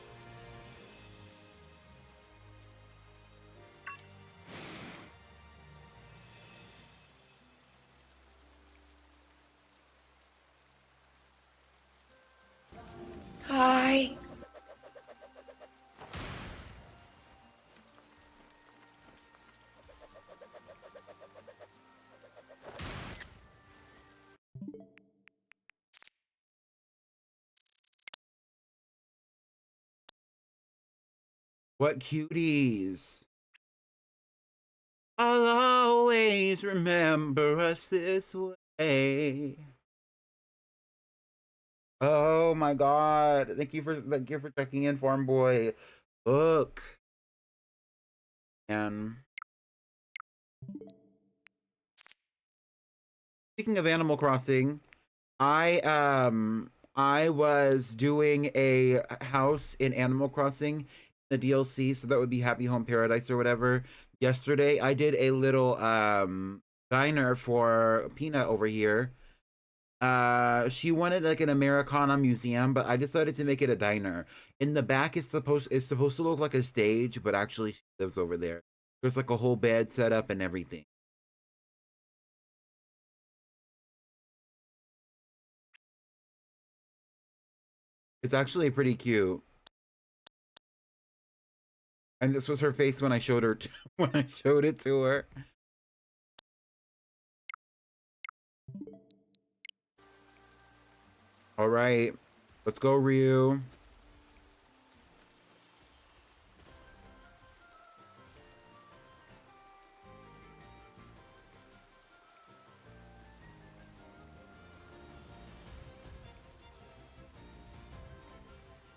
Hi. What cuties. I'll always remember us this way. Oh my god. Thank you for checking in, Farm Boy. Look. And speaking of Animal Crossing, I was doing a house in Animal Crossing, the DLC, so that would be Happy Home Paradise or whatever. Yesterday I did a little diner for Peanut over here. She wanted like an Americana museum, but I decided to make it a diner. In the back it's supposed to look like a stage, but actually she lives over there. There's like a whole bed set up and everything. It's actually pretty cute. And this was her face when I showed her when I showed it to her. All right, let's go, Ryu.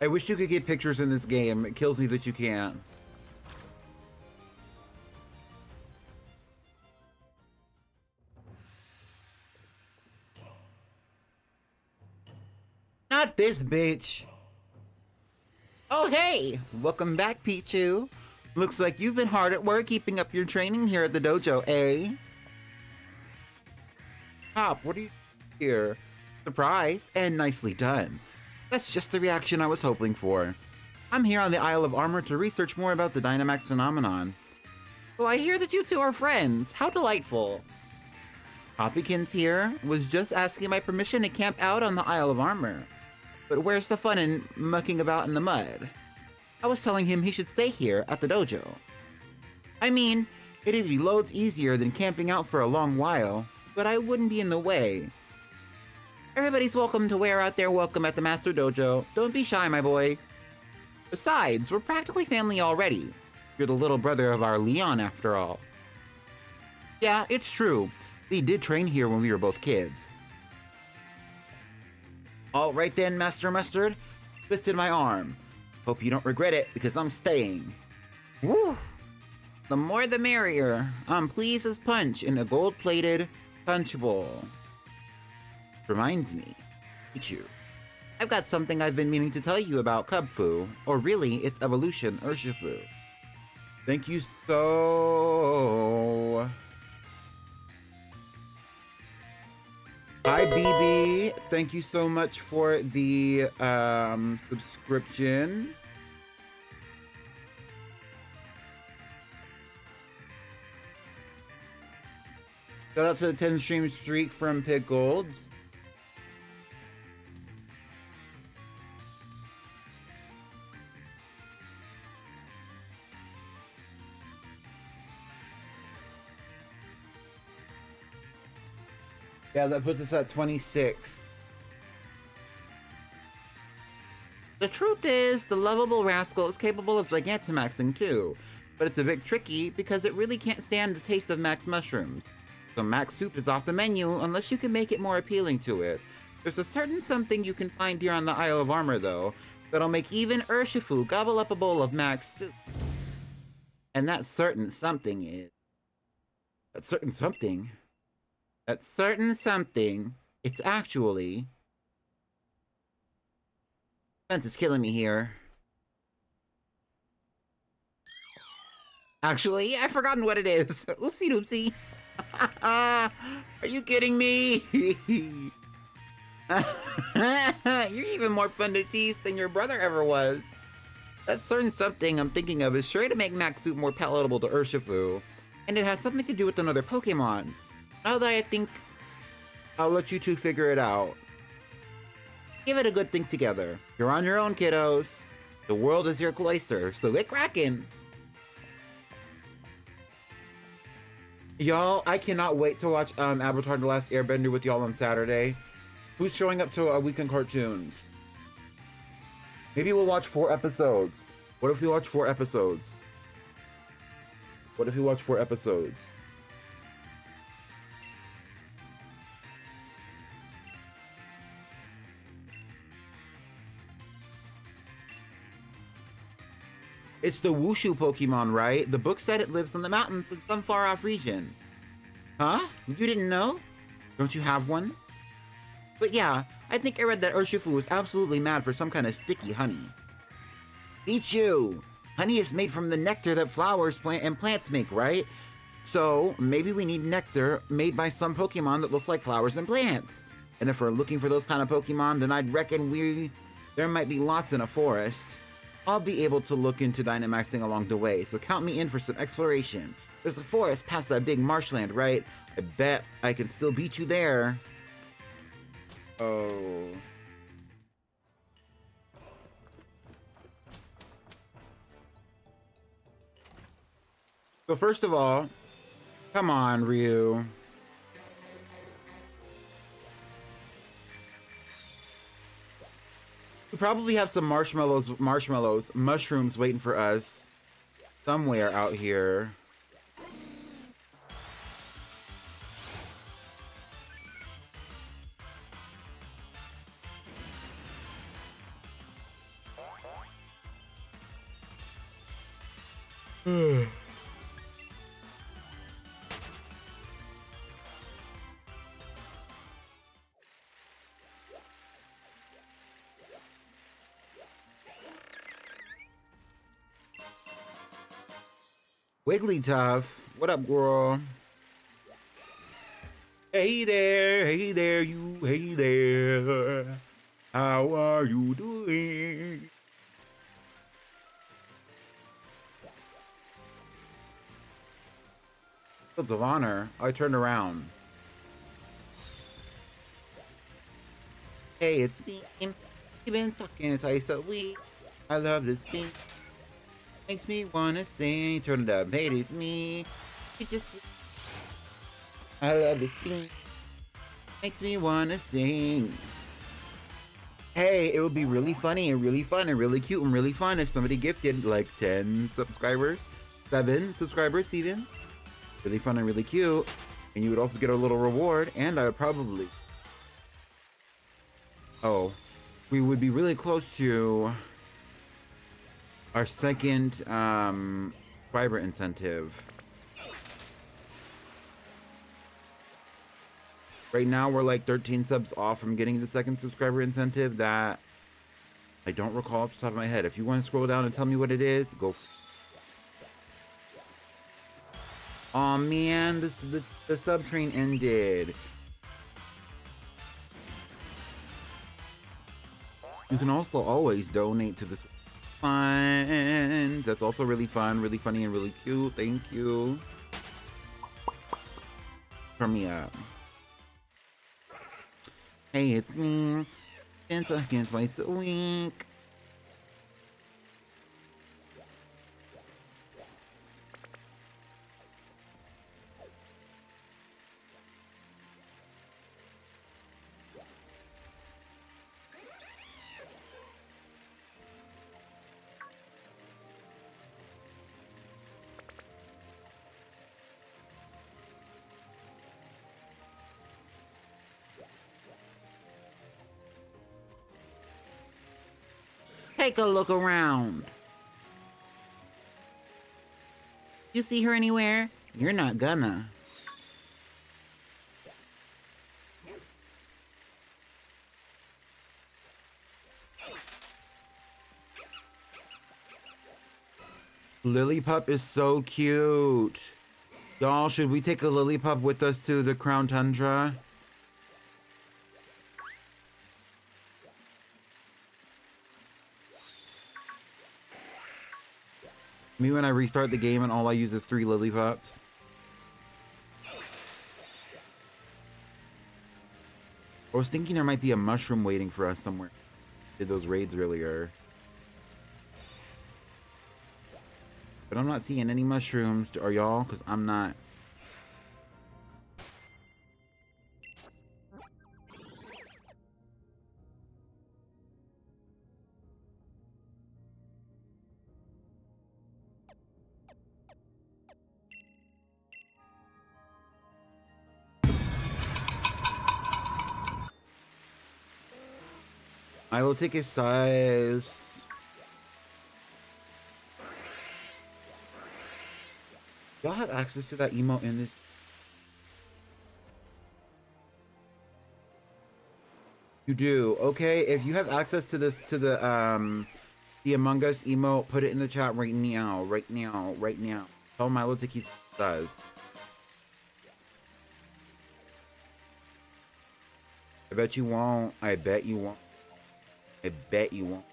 I wish you could get pictures in this game. It kills me that you can't. Not this bitch. Oh, hey! Welcome back, Pichu. Looks like you've been hard at work keeping up your training here at the dojo, eh? Pop, what are you doing here? Surprise, and nicely done. That's just the reaction I was hoping for. I'm here on the Isle of Armor to research more about the Dynamax phenomenon. So I hear that you two are friends. How delightful. Poppykins here was just asking my permission to camp out on the Isle of Armor. But where's the fun in mucking about in the mud? I was telling him he should stay here at the dojo. I mean, it'd be loads easier than camping out for a long while, but I wouldn't be in the way. Everybody's welcome to wear out their welcome at the Master Dojo. Don't be shy, my boy. Besides, we're practically family already. You're the little brother of our Leon, after all. Yeah, it's true. We did train here when we were both kids. All right then, Master Mustard. Twisted my arm. Hope you don't regret it, because I'm staying. Woo! The more the merrier. I'm pleased as punch in a gold-plated punch bowl. Reminds me, Pichu, I've got something I've been meaning to tell you about Cubfu, or really its evolution, Urshifu. Thank you so... Hi, BB. Thank you so much for the subscription. Shout out to the 10 stream streak from Pig Golds. Yeah, that puts us at 26. The truth is, the lovable rascal is capable of Gigantamaxing too, but it's a bit tricky because it really can't stand the taste of Max mushrooms. So Max Soup is off the menu unless you can make it more appealing to it. There's a certain something you can find here on the Isle of Armor though, that'll make even Urshifu gobble up a bowl of Max Soup. And that certain something is... That certain something... That certain something, it's actually... Spence is killing me here. Actually, I've forgotten what it is. Oopsie doopsie. Are you kidding me? You're even more fun to tease than your brother ever was. That certain something I'm thinking of is sure to make Max Soup more palatable to Urshifu, and it has something to do with another Pokemon. Now that I think, I'll let you two figure it out. Give it a good think together. You're on your own, kiddos. The world is your cloister, so get cracking. Y'all, I cannot wait to watch Avatar: The Last Airbender with y'all on Saturday. Who's showing up to Weekend Cartoons? Maybe we'll watch 4 episodes. What if we watch 4 episodes? What if we watch 4 episodes? It's the Wushu Pokemon, right? The book said it lives in the mountains in some far-off region. Huh? You didn't know? Don't you have one? But yeah, I think I read that Urshifu was absolutely mad for some kind of sticky honey. Pichu! Honey is made from the nectar that flowers and plants make, right? So, maybe we need nectar made by some Pokemon that looks like flowers and plants. And if we're looking for those kind of Pokemon, then I'd reckon there might be lots in a forest. I'll be able to look into Dynamaxing along the way, so count me in for some exploration. There's a forest past that big marshland, right? I bet I can still beat you there. Oh. So first of all, come on, Ryu. We probably have some mushrooms waiting for us somewhere out here. Wigglytuff, what up, girl? Hey there, you, hey there. How are you doing? Fields of Honor. I turned around. Hey, it's me. You've been talking twice a week. I love this beat. Makes me wanna sing. Turn it up. Hey, it's me. You just... I love this beat. Makes me wanna sing. Hey, it would be really funny and really fun and really cute and really fun if somebody gifted like 10 subscribers. 7 subscribers even. Really fun and really cute. And you would also get a little reward, and I would probably... Oh. We would be really close to... our second subscriber incentive. Right now we're like 13 subs off from getting the second subscriber incentive that I don't recall off the top of my head. If you want to scroll down and tell me what it is, go. Aw, man, the sub train ended. You can also always donate to this fund. That's also really fun, really funny, and really cute. Thank you. Turn me up. Hey, it's me. 10 seconds twice a week. Take a look around. You see her anywhere? You're not gonna. Lillipup is so cute. Y'all, should we take a Lillipup with us to the Crown Tundra? Me when I restart the game and all I use is 3 Lillipups. I was thinking there might be a mushroom waiting for us somewhere. Did those raids earlier. But I'm not seeing any mushrooms. Are y'all? Because I'm not. I will take a size. Y'all have access to that emote in this? You do. Okay, if you have access to this, to the Among Us emote, put it in the chat right now. Right now. Right now. Tell Milo to keep does. I bet you won't. I bet you won't. I bet you won't.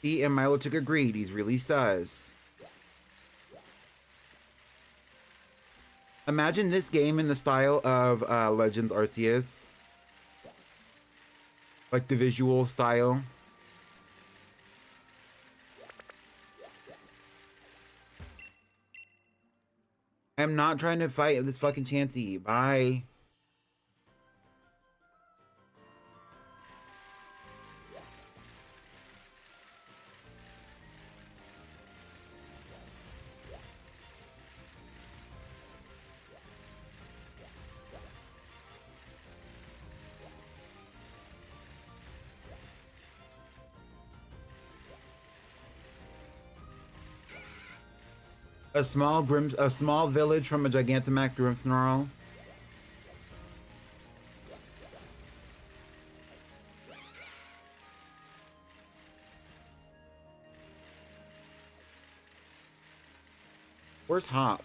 See, and Milo took a greed. He's really sus. Imagine this game in the style of Legends Arceus. Like the visual style. I'm not trying to fight this fucking Chansey. Bye. A small village from a Gigantamax Grimmsnarl. Where's Hop?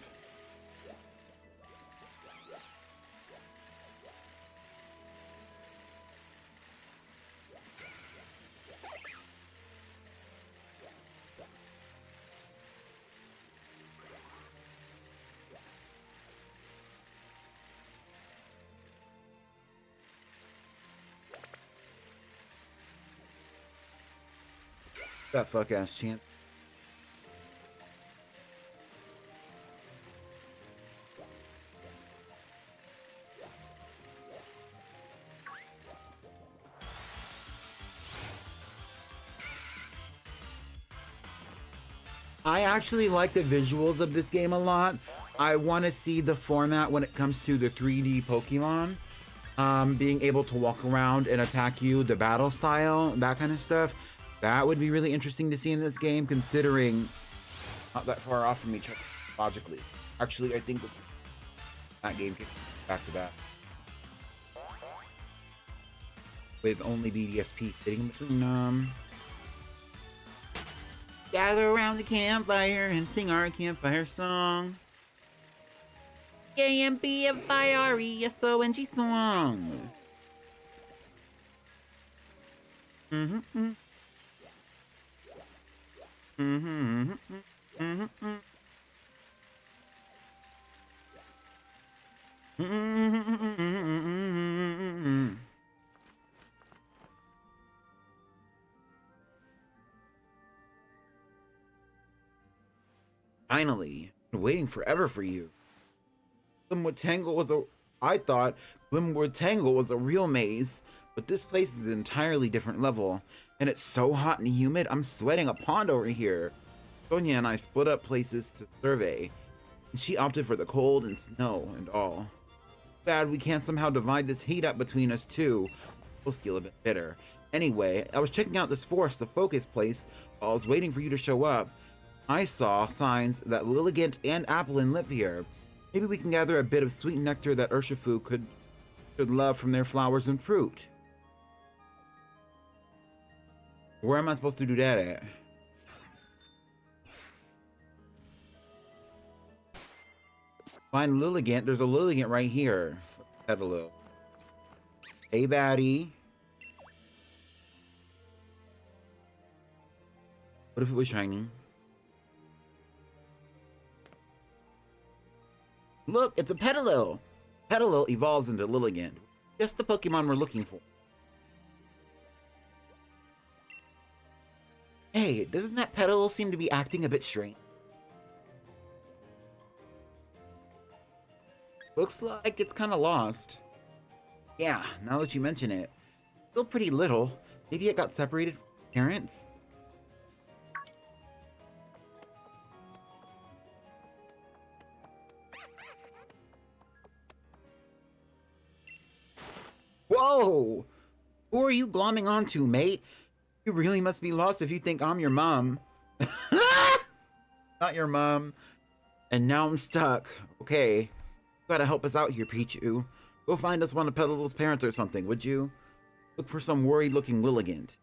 That fuck ass champ. I actually like the visuals of this game a lot. I want to see the format when it comes to the 3D Pokemon. being able to walk around and attack you, the battle style, that kind of stuff. That would be really interesting to see in this game, considering not that far off from each other logically. Actually, I think that game came back to back with only BDSP sitting between them. Gather around the campfire and sing our campfire song. KMPFIRESONG song. Mm-hmm. Mm-hmm. Mm-hmm. Mm-hmm. Finally, been waiting forever for you. Glimwood Tangle was I thought Glimwood Tangle was a real maze, but this place is an entirely different level, and it's so hot and humid, I'm sweating a pond over here. Sonia and I split up places to survey, and she opted for the cold and snow and all. Bad we can't somehow divide this heat up between us two. Both feel a bit bitter. Anyway, I was checking out this forest, the focus place, while I was waiting for you to show up. I saw signs that Lilligant and Applin live here. Maybe we can gather a bit of sweet nectar that Urshifu should love from their flowers and fruit. Where am I supposed to do that at? Find Lilligant. There's a Lilligant right here. Have a look. Hey, baddie. What if it was shiny? Look, it's a Petalil! Petalil evolves into Lilligant. Just the Pokemon we're looking for. Hey, doesn't that Petalil seem to be acting a bit strange? Looks like it's kind of lost. Yeah, now that you mention it. Still pretty little. Maybe it got separated from its parents? Whoa! Who are you glomming onto, mate? You really must be lost if you think I'm your mom. Not your mom. And now I'm stuck. Okay. You gotta help us out here, Pichu. Go find us one of Petalil's parents or something, would you? Look for some worried-looking Lilligant.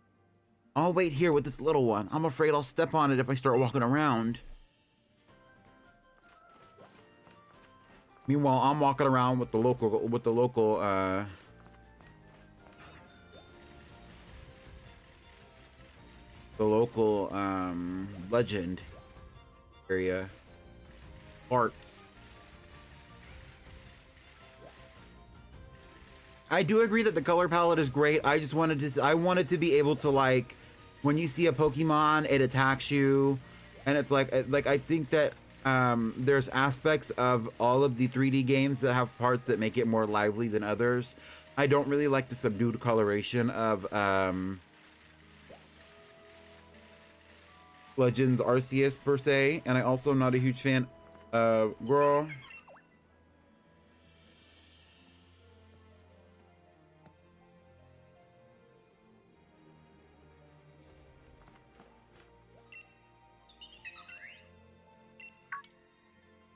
I'll wait here with this little one. I'm afraid I'll step on it if I start walking around. Meanwhile, I'm walking around with the local legend area. Parts. I do agree that the color palette is great. I just wanted to be able to, like, when you see a Pokemon, it attacks you, and it's like I think that there's aspects of all of the 3D games that have parts that make it more lively than others. I don't really like the subdued coloration of Legends Arceus per se, and I also am not a huge fan of girl.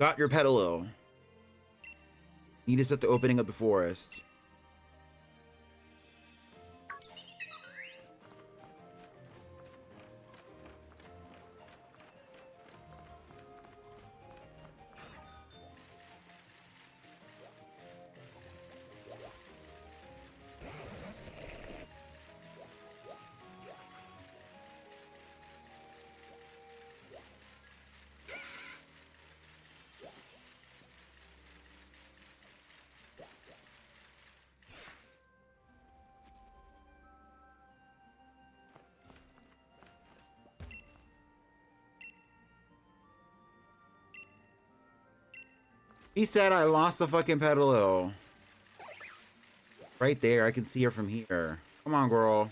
Got your Petalil. Need us at the opening of the forest. He said I lost the fucking Petalil. Right there, I can see her from here. Come on, girl.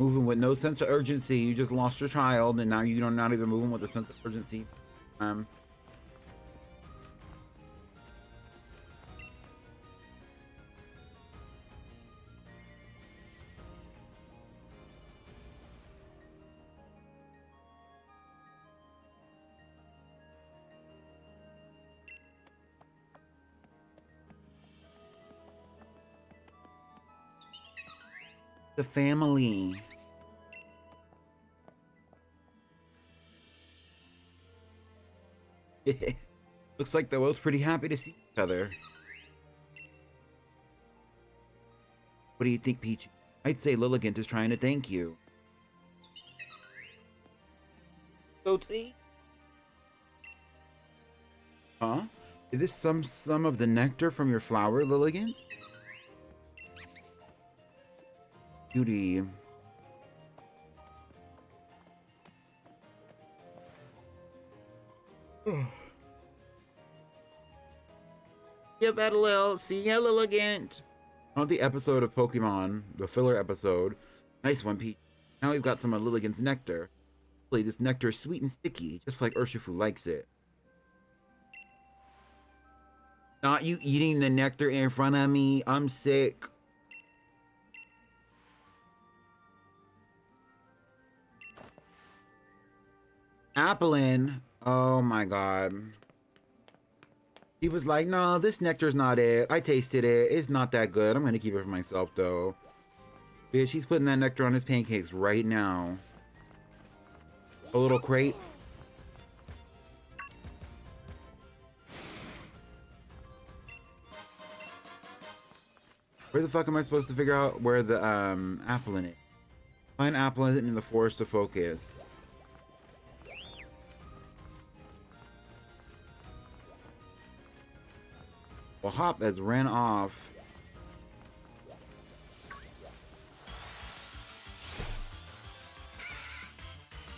Moving with no sense of urgency. You just lost your child, and now you're not even moving with a sense of urgency. The family. Looks like they're both pretty happy to see each other. What do you think, Peach? I'd say Lilligant is trying to thank you. Tootsie? Huh? Is this some of the nectar from your flower, Lilligant? Beauty. Yeah, Battle. See ya, Lilligant. On the episode of Pokemon, the filler episode. Nice one, Pete. Now we've got some of Lilligant's nectar. Hopefully this nectar is sweet and sticky, just like Urshifu likes it. Not you eating the nectar in front of me. I'm sick. Applin. Oh my god. He was like, no, this nectar's not it. I tasted it. It's not that good. I'm gonna keep it for myself though. Bitch, he's putting that nectar on his pancakes right now. A little crate. Where the fuck am I supposed to figure out where the apple in it? Find apple isn't in the forest to focus. Well, Hop has ran off.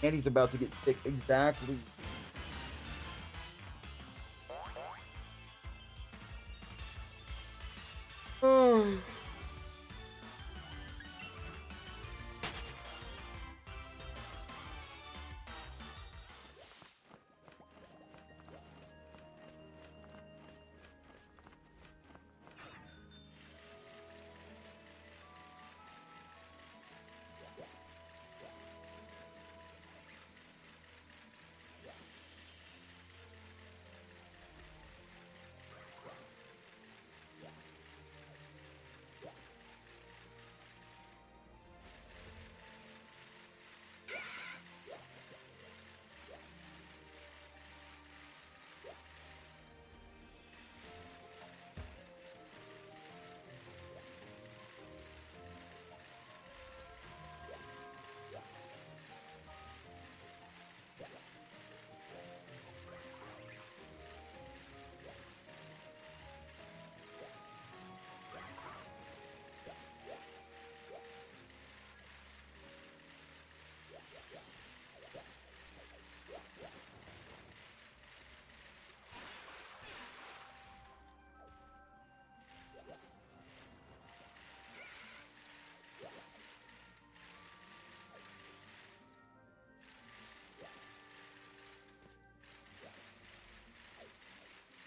And he's about to get sick. Exactly. Oh.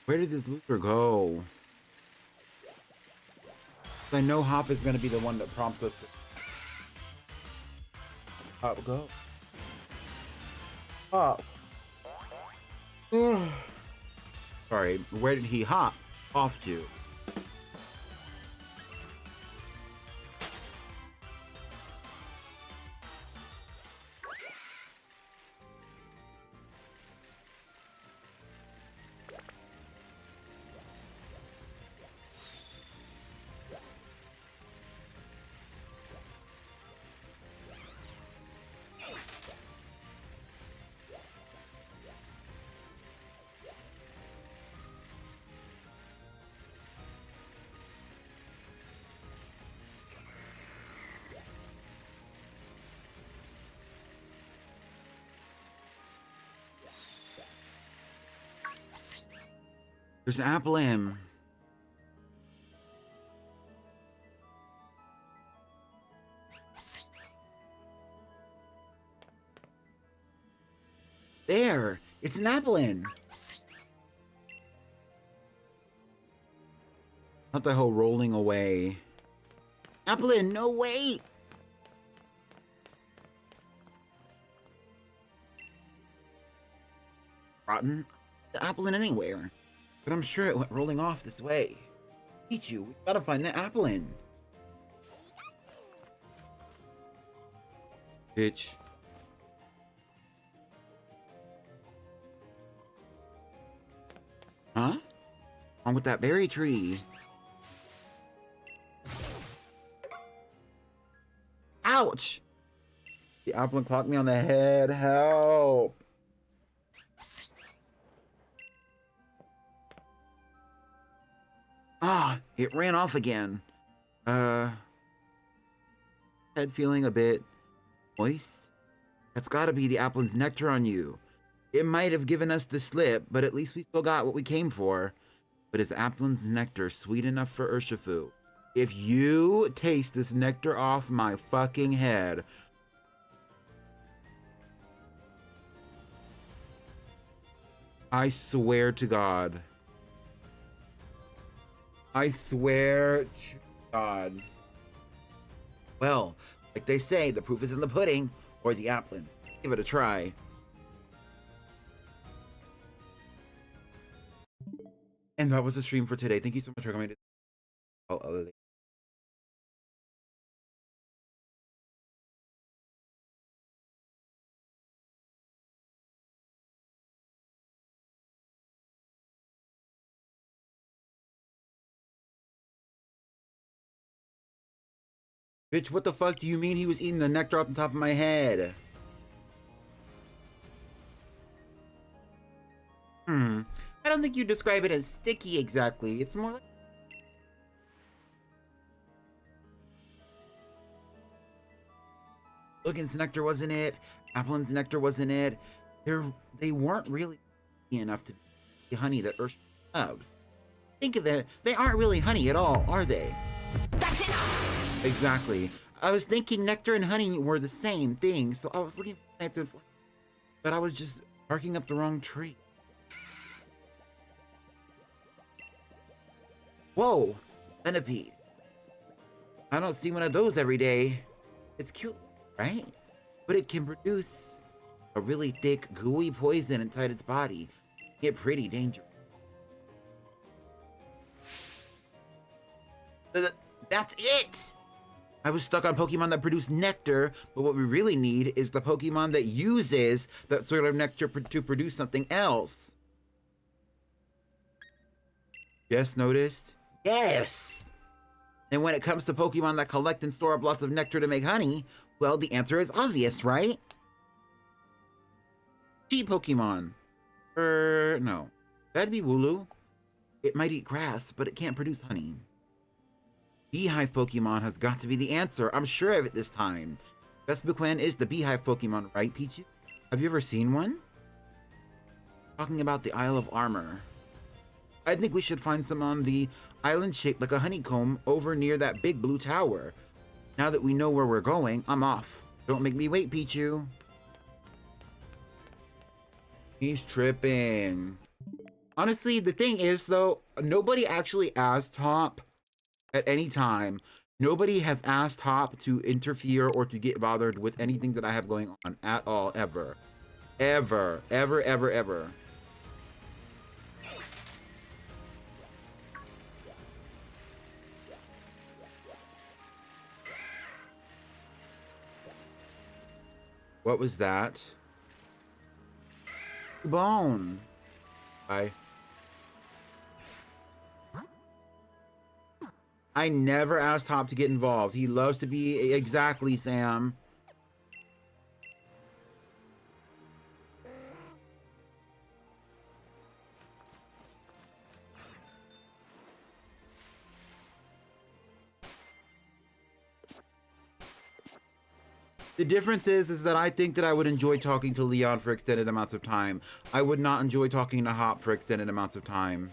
Where did this looper go? I know Hop is going to be the one that prompts us to... Hop, go. Hop. Sorry, where did he hop off to? There's an apple M. There! It's an Applin! Not the whole rolling away. Applin, no wait! Rotten? The Applin anywhere. But I'm sure it went rolling off this way. Pichu, we gotta find the Applin. Bitch. Huh? Wrong with that berry tree? Ouch! The Applin clocked me on the head. Help! Ah, it ran off again. Head feeling a bit moist. That's gotta be the Applin's nectar on you. It might have given us the slip, but at least we still got what we came for. But is Applin's nectar sweet enough for Urshifu? If you taste this nectar off my fucking head, I swear to God. I swear to God. Well, like they say, the proof is in the pudding or the Applins. Give it a try. And that was the stream for today. Thank you so much for coming to all other. Bitch, what the fuck do you mean he was eating the nectar off the top of my head? I don't think you describe it as sticky exactly. It's more like... Logan's nectar wasn't it. Applin's nectar wasn't it. They weren't really enough to be honey that Ursula loves. Think of it. They aren't really honey at all, are they? That's it! Exactly. I was thinking nectar and honey were the same thing, so I was looking for plants and but I was just barking up the wrong tree. Whoa! Centipede. I don't see one of those every day. It's cute, right? But it can produce a really thick, gooey poison inside its body. Get pretty dangerous. That's it! I was stuck on Pokemon that produce nectar, but what we really need is the Pokemon that uses that sort of nectar to produce something else. Yes, noticed? Yes! And when it comes to Pokemon that collect and store up lots of nectar to make honey, well, the answer is obvious, right? Sheep Pokemon. No. That'd be Wooloo. It might eat grass, but it can't produce honey. Beehive Pokemon has got to be the answer. I'm sure of it this time. Vespiquen is the Beehive Pokemon, right, Pichu? Have you ever seen one? Talking about the Isle of Armor. I think we should find some on the island shaped like a honeycomb over near that big blue tower. Now that we know where we're going, I'm off. Don't make me wait, Pichu. He's tripping. Honestly, the thing is, though, nobody actually asked Hop at any time. Nobody has asked Hop to interfere or to get bothered with anything that I have going on at all, ever. Ever, ever, ever, ever. What was that? Bone. Bye. I never asked Hop to get involved. He loves to be... Exactly, Sam. The difference is that I think that I would enjoy talking to Leon for extended amounts of time. I would not enjoy talking to Hop for extended amounts of time.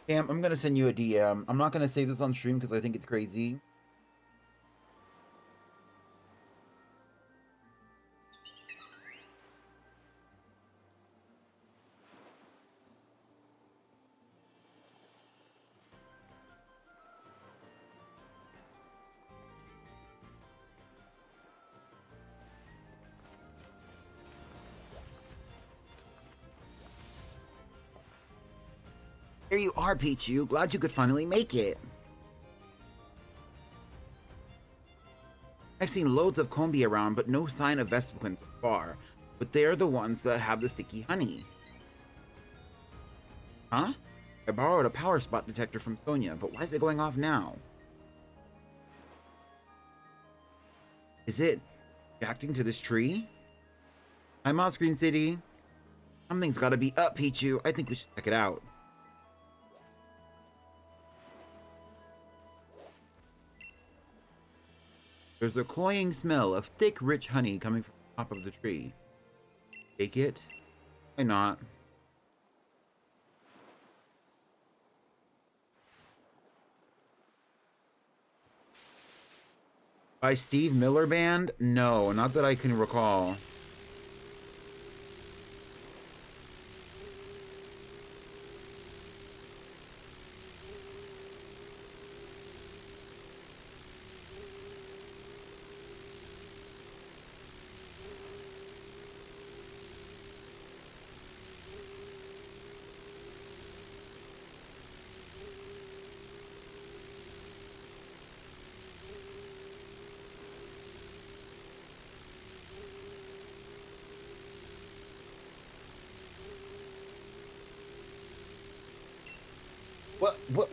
Sam, I'm gonna send you a DM. I'm not gonna say this on stream because I think it's crazy. There you are, Pichu. Glad you could finally make it. I've seen loads of Combi around, but no sign of Vespiquen so far. But they're the ones that have the sticky honey. Huh? I borrowed a power spot detector from Sonia, but why is it going off now? Is it reacting to this tree? I'm on Screen City. Something's gotta be up, Pichu. I think we should check it out. There's a cloying smell of thick, rich honey coming from the top of the tree. Take it? Why not? By Steve Miller Band? No, not that I can recall.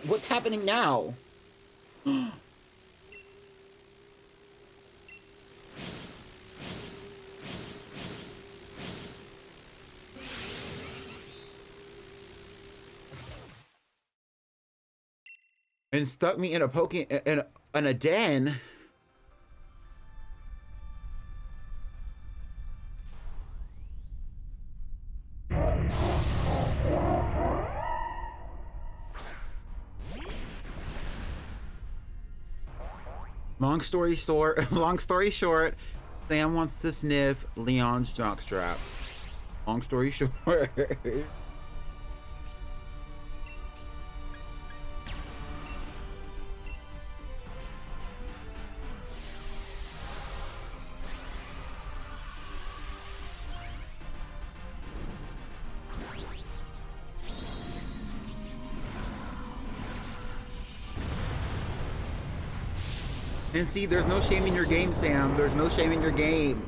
What's happening now? And stuck me in a in a den. Long story short, Sam wants to sniff Leon's jockstrap. Long story short. And see, there's no shame in your game, Sam. There's no shame in your game.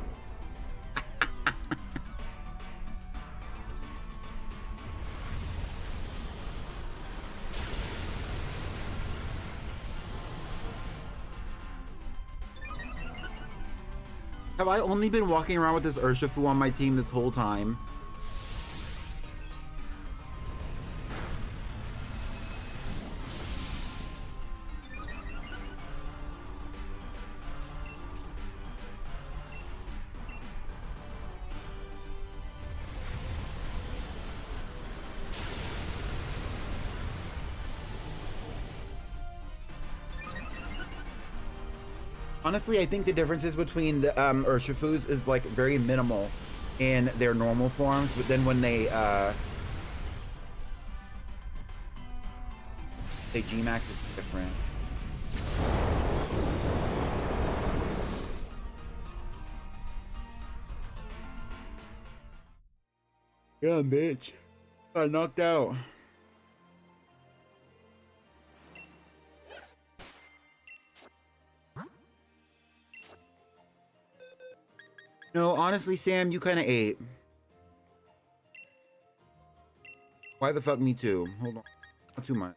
Have I only been walking around with this Urshifu on my team this whole time? Honestly, I think the differences between the Urshifus is like very minimal in their normal forms, but then when they G-Max, it's different. Yeah, bitch. Got knocked out. No, honestly, Sam, you kind of ate. Why the fuck me too? Hold on. Not too much.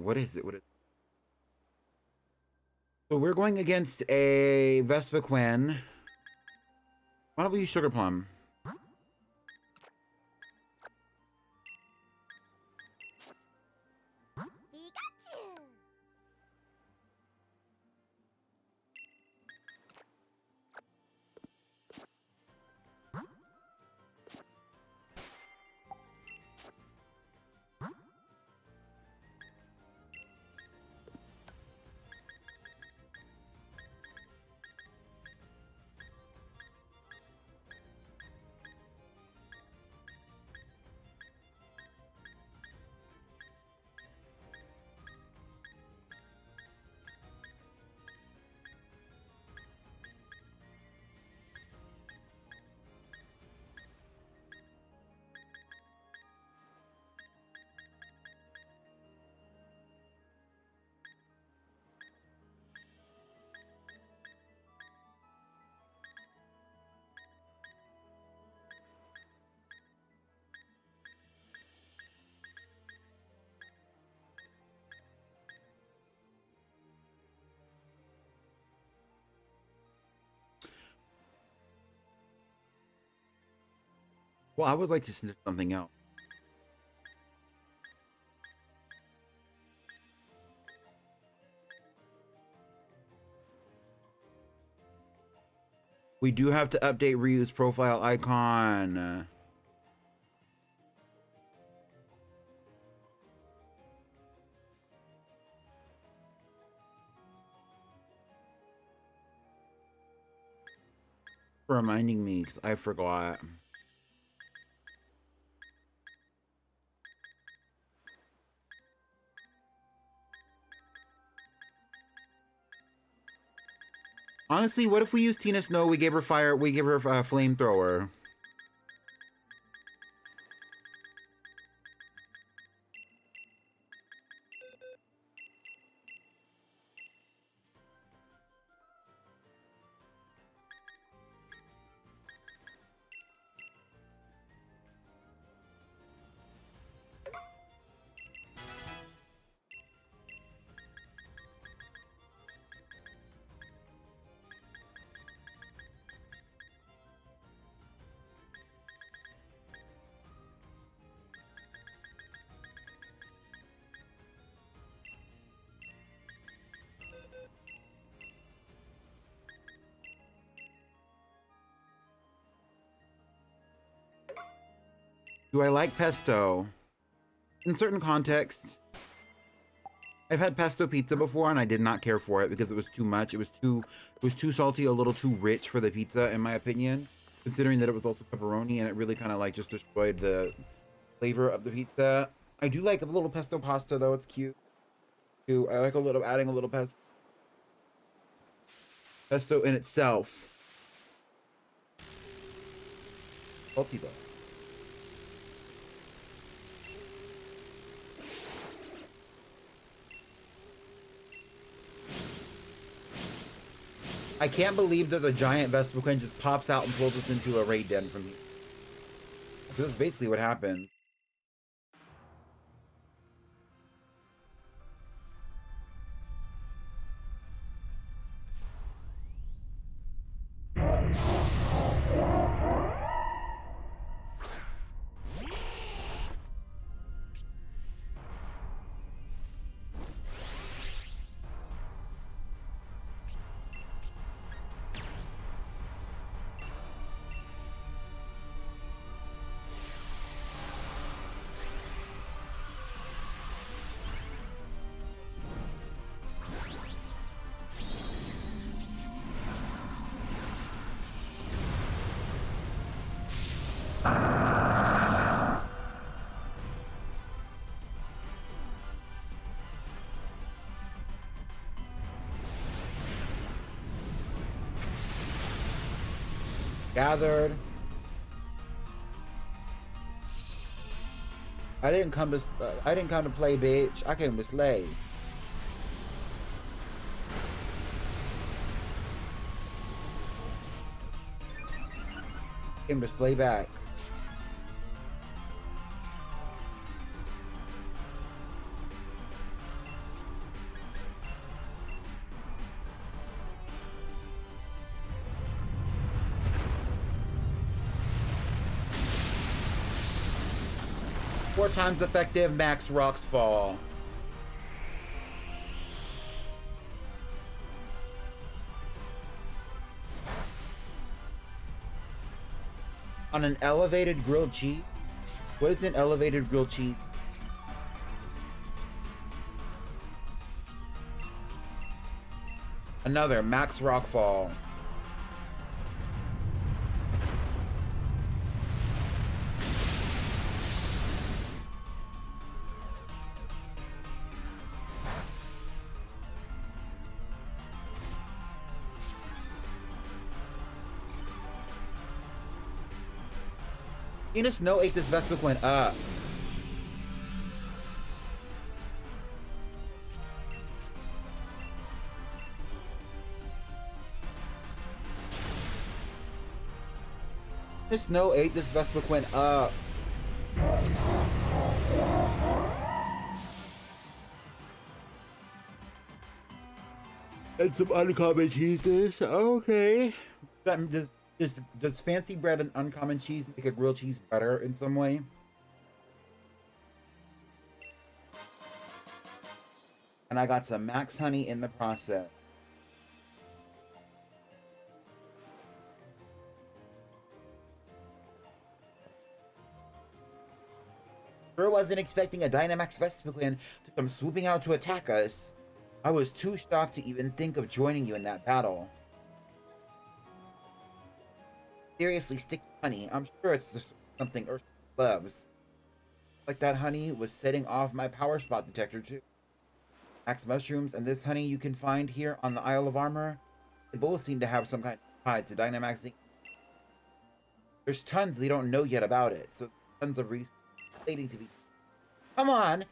What is it? What is it? So we're going against a Vespiquen. Why don't we use Sugar Plum? Well, I would like to sniff something else. We do have to update Ryu's profile icon. For reminding me, because I forgot. Honestly, what if we use Tina Snow? We gave her fire. We gave her a flamethrower. Do I like pesto? In certain contexts. I've had pesto pizza before and I did not care for it because it was too much. It was too salty, a little too rich for the pizza, in my opinion. Considering that it was also pepperoni and it really kind of like just destroyed the flavor of the pizza. I do like a little pesto pasta though, it's cute. I like adding a little pesto in itself. Salty though. I can't believe that the giant Vespiquen just pops out and pulls us into a raid den from here. So that's basically what happens. Gathered. I didn't come to play, bitch. I came to slay. Came to slay back. Four times effective, max rocks fall. On an elevated grilled cheese? What is an elevated grilled cheese? Another max rockfall. Tina Snow ate this Vespiquen up. Tina Snow ate this Vespiquen up. And some uncommon cheeses. Okay. Does fancy bread and uncommon cheese make a grilled cheese better in some way? And I got some Max Honey in the process. Sure wasn't expecting a Dynamax Vespiquen to come swooping out to attack us. I was too shocked to even think of joining you in that battle. Seriously, stick to honey. I'm sure it's something Ursula loves. Like that honey was setting off my power spot detector too. Max mushrooms and this honey you can find here on the Isle of Armor, they both seem to have some kind of tie to Dynamaxing. There's tons we don't know yet about it, so tons of research waiting to be. Come on!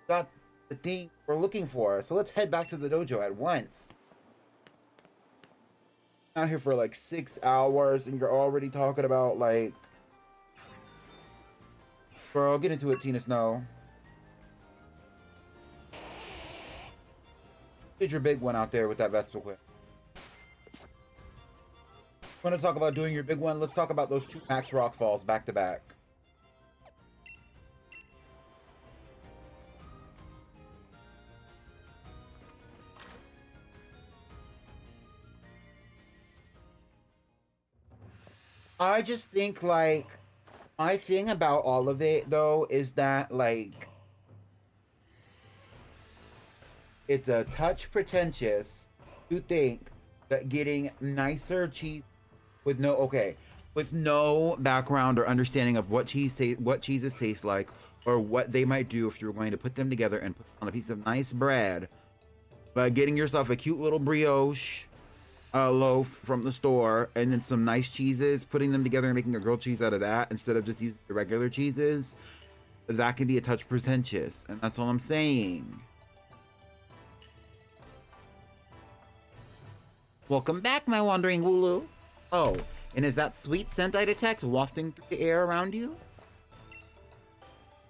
Got the thing we're looking for, so let's head back to the dojo at once. Out here for like 6 hours and you're already talking about like... Girl, get into it, Tina Snow. Did your big one out there with that Vespiquen. Want to talk about doing your big one? Let's talk about those 2 Max Rock Falls back to back. I just think, like, my thing about all of it, though, is that, like, it's a touch pretentious to think that getting nicer cheese with no background or understanding of what cheeses taste like, or what they might do if you're going to put them together and put on a piece of nice bread, by getting yourself a cute little brioche loaf from the store, and then some nice cheeses, putting them together and making a grilled cheese out of that instead of just using the regular cheeses, that can be a touch pretentious, and that's all I'm saying. Welcome back, my wandering Wooloo. Oh, and is that sweet scent I detect wafting through the air around you?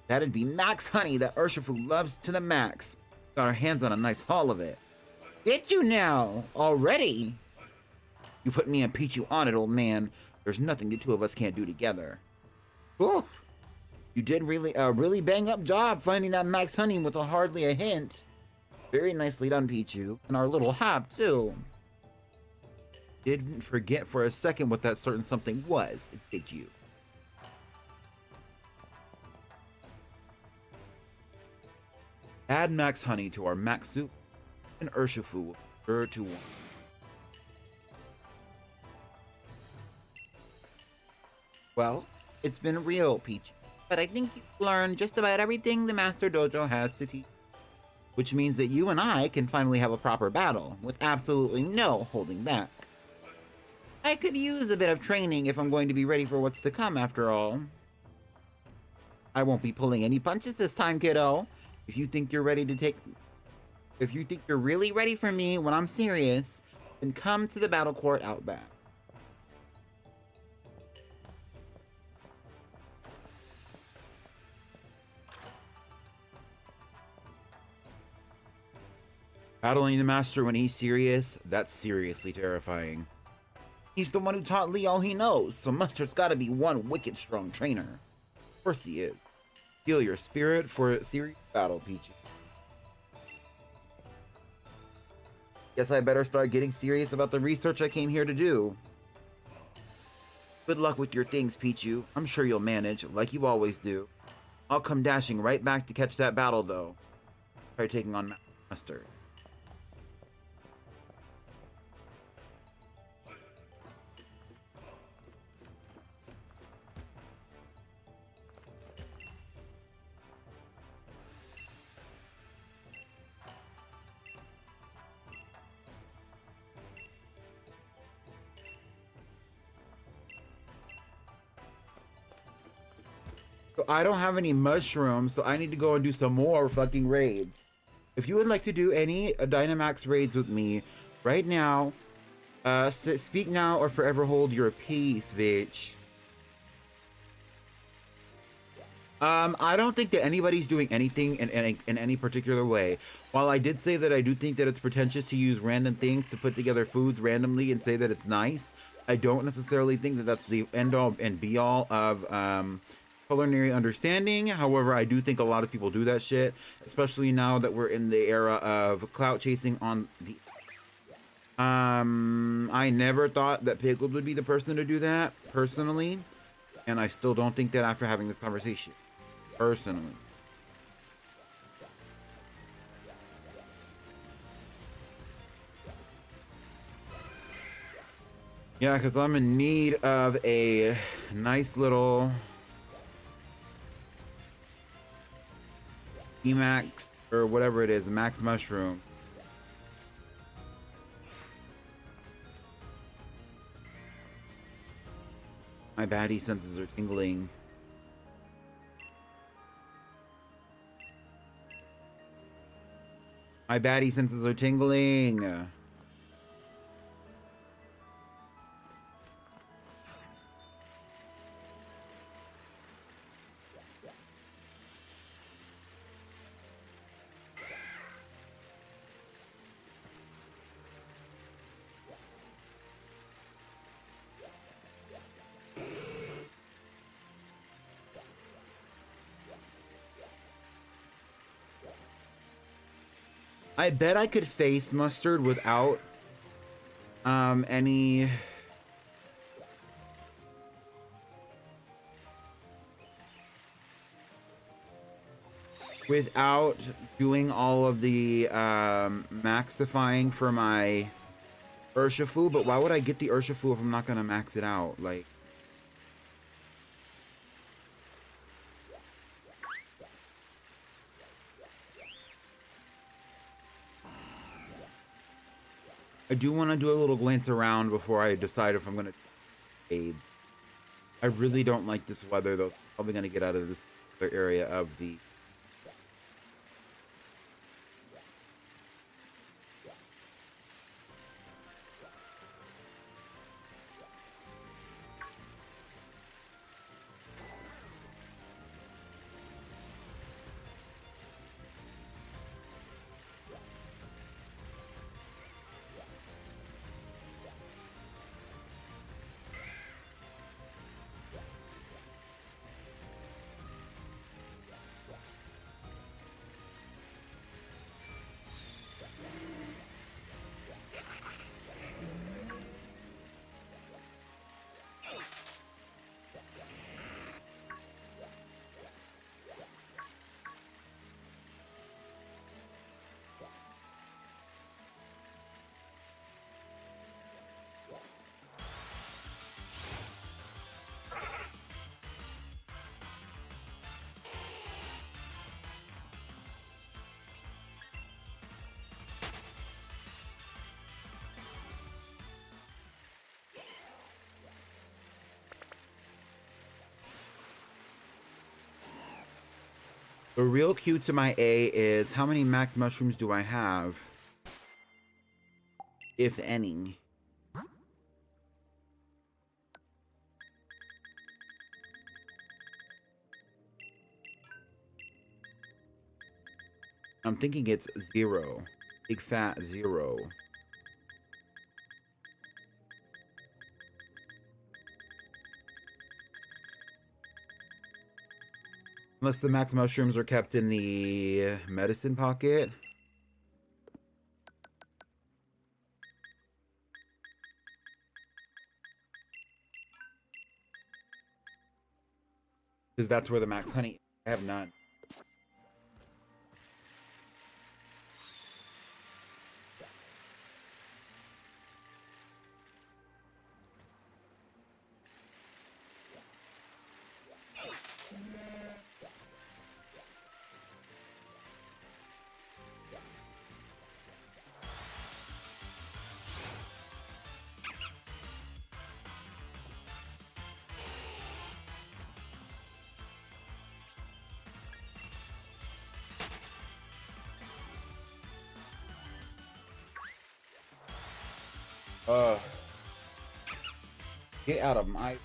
That'd be Max Honey that Urshifu loves to the max. Got our hands on a nice haul of it. Get you now, already? You put me and Pichu on it, old man. There's nothing the 2 of us can't do together. Whew. You did really bang up job finding that Max Honey with hardly a hint. Very nicely done, Pichu. And our little hop, too. Didn't forget for a second what that certain something was, did you? Add Max Honey to our Max Soup, and Urshifu will sure to want. Well, it's been real, Peach, but I think you've learned just about everything the Master Dojo has to teach. Which means that you and I can finally have a proper battle, with absolutely no holding back. I could use a bit of training if I'm going to be ready for what's to come, after all. I won't be pulling any punches this time, kiddo. If you think you're really ready for me when I'm serious, then come to the battle court out back. Battling the master when he's serious, that's seriously terrifying. He's the one who taught Lee all he knows, so Mustard's gotta be one wicked strong trainer. Of course he is. Feel your spirit for a serious battle, Peachy. Guess I better start getting serious about the research I came here to do. Good luck with your things, Pichu. I'm sure you'll manage, like you always do. I'll come dashing right back to catch that battle, though. Try taking on Mustard. So I don't have any mushrooms, so I need to go and do some more fucking raids. If you would like to do any Dynamax raids with me right now, speak now or forever hold your peace, bitch. I don't think that anybody's doing anything in any particular way. While I did say that I do think that it's pretentious to use random things to put together foods randomly and say that it's nice, I don't necessarily think that that's the end all and be all of culinary understanding. However, I do think a lot of people do that shit, especially now that we're in the era of clout chasing on the. I never thought that Pickled would be the person to do that personally, and I still don't think that after having this conversation personally. Yeah, because I'm in need of a nice little Emax or whatever it is, Max Mushroom. My baddie senses are tingling. My baddie senses are tingling. I bet I could face Mustard without any without doing all of the maxifying for my Urshifu, but why would I get the Urshifu if I'm not gonna max it out? Like, I do want to do a little glance around before I decide if I'm gonna AIDS. I really don't like this weather though. Probably gonna get out of this area of the. The real key to my A is how many max mushrooms do I have? If any. I'm thinking it's 0. Big fat 0. Unless the max mushrooms are kept in the medicine pocket. Because that's where the max honey. I have none. Get out of my.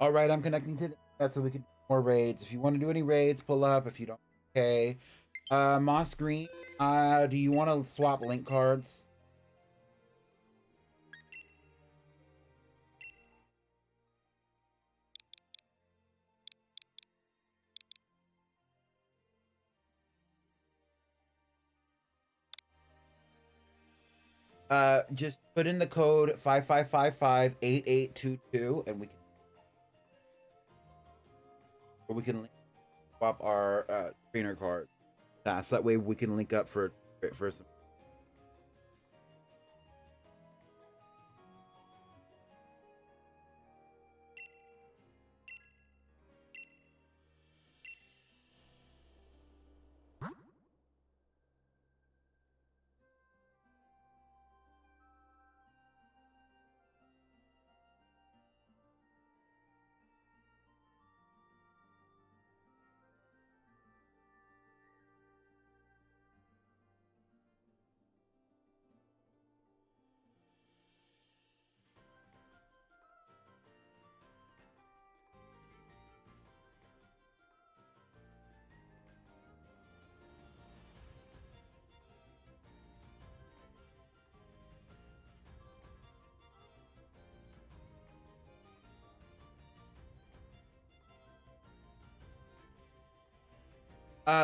All right, I'm connecting to the internet so we can do more raids. If you want to do any raids, pull up. If you don't, okay. Moss Green, do you want to swap link cards? Just put in the code 55558822 and we can swap our trainer card. So that way we can link up for some.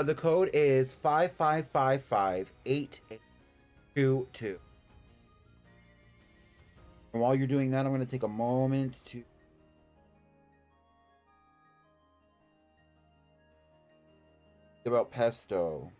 The code is 55558822. And while you're doing that, I'm going to take a moment to about pesto.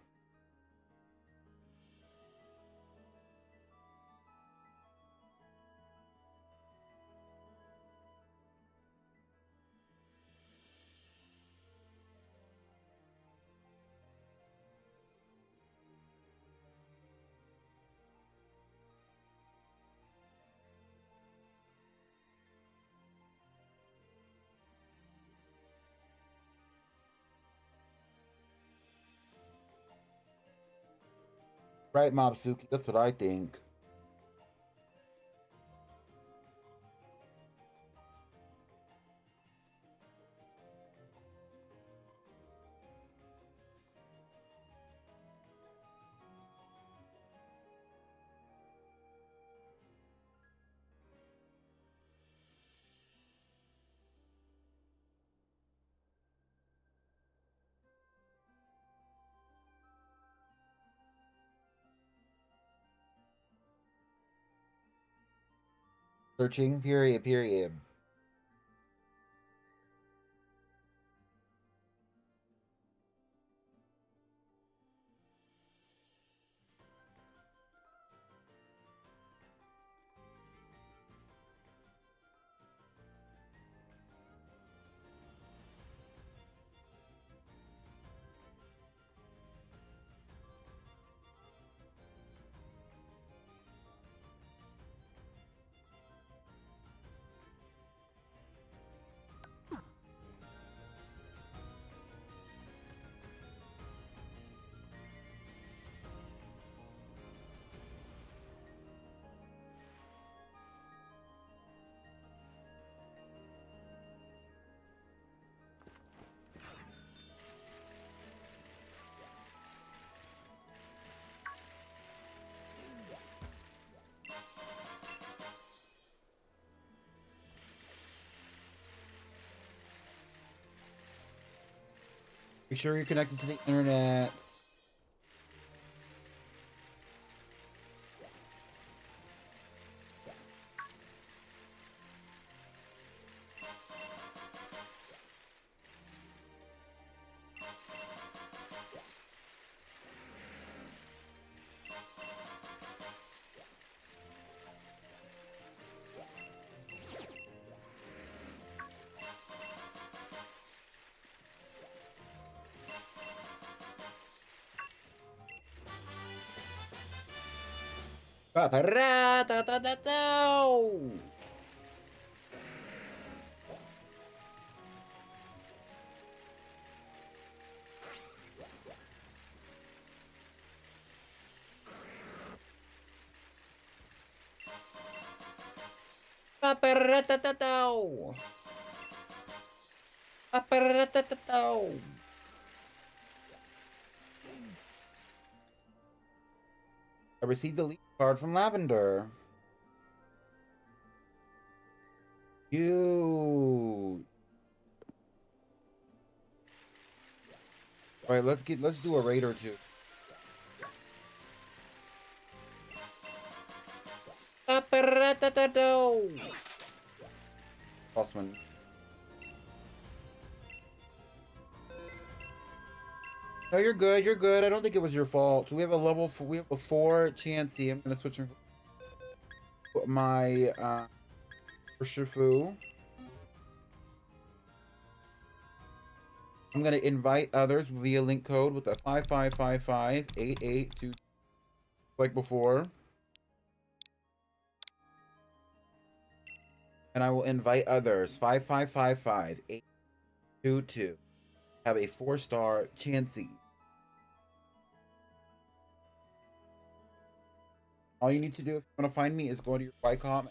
Right, Mobsuki? That's what I think. Searching, period. Make sure you're connected to the internet. Aparatatatato. I received a lead card from Lavender. You. All right, let's do a raid or two. Aparatatatato. Lost one. No, you're good. You're good. I don't think it was your fault. So we have a level. We have a 4 Chansey. I'm gonna switch my Shifu. I'm gonna invite others via link code with a 5555-882 like before. And I will invite others 5555-822. Have a 4-star Chansey. All you need to do if you want to find me is go to your Wycom.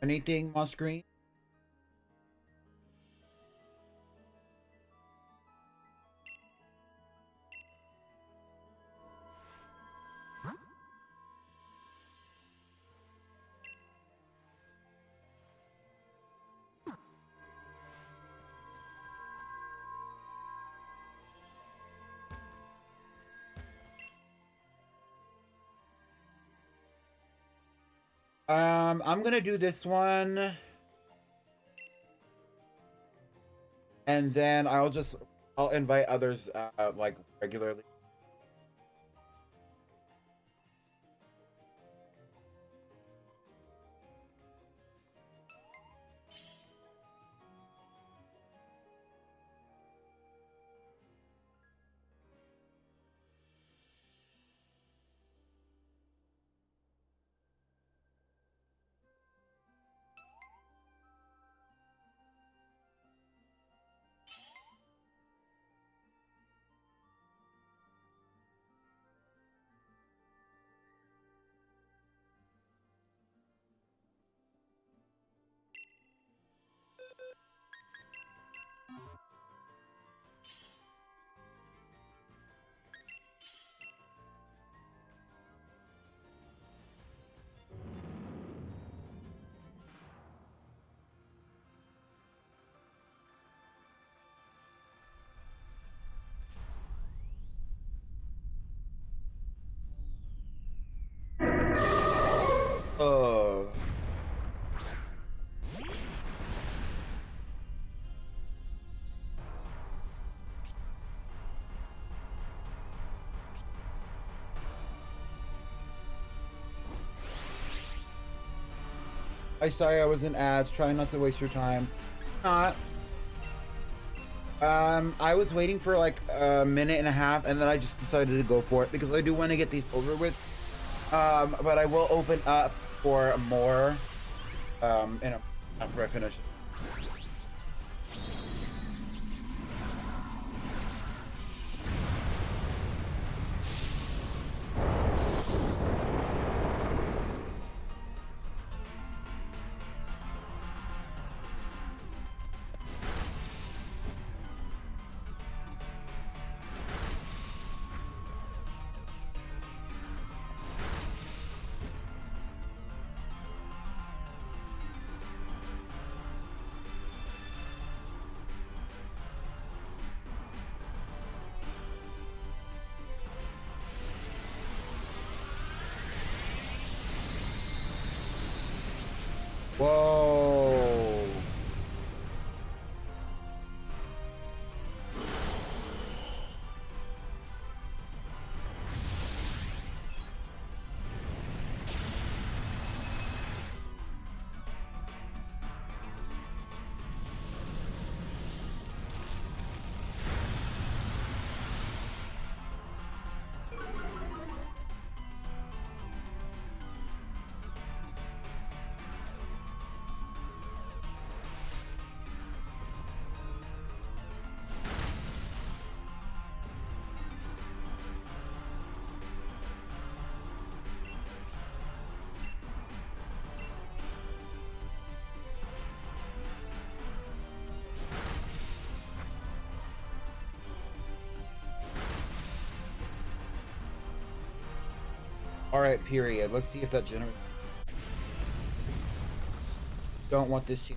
Anything on screen? I'm gonna do this one, and then I'll invite others like regularly. Oh. I sorry I was in ads. Trying not to waste your time. Not. I was waiting for like a minute and a half, and then I just decided to go for it because I do want to get these over with. But I will open up for more after I finish. Whoa. All right, period. Let's see if that generates. Don't want this shit.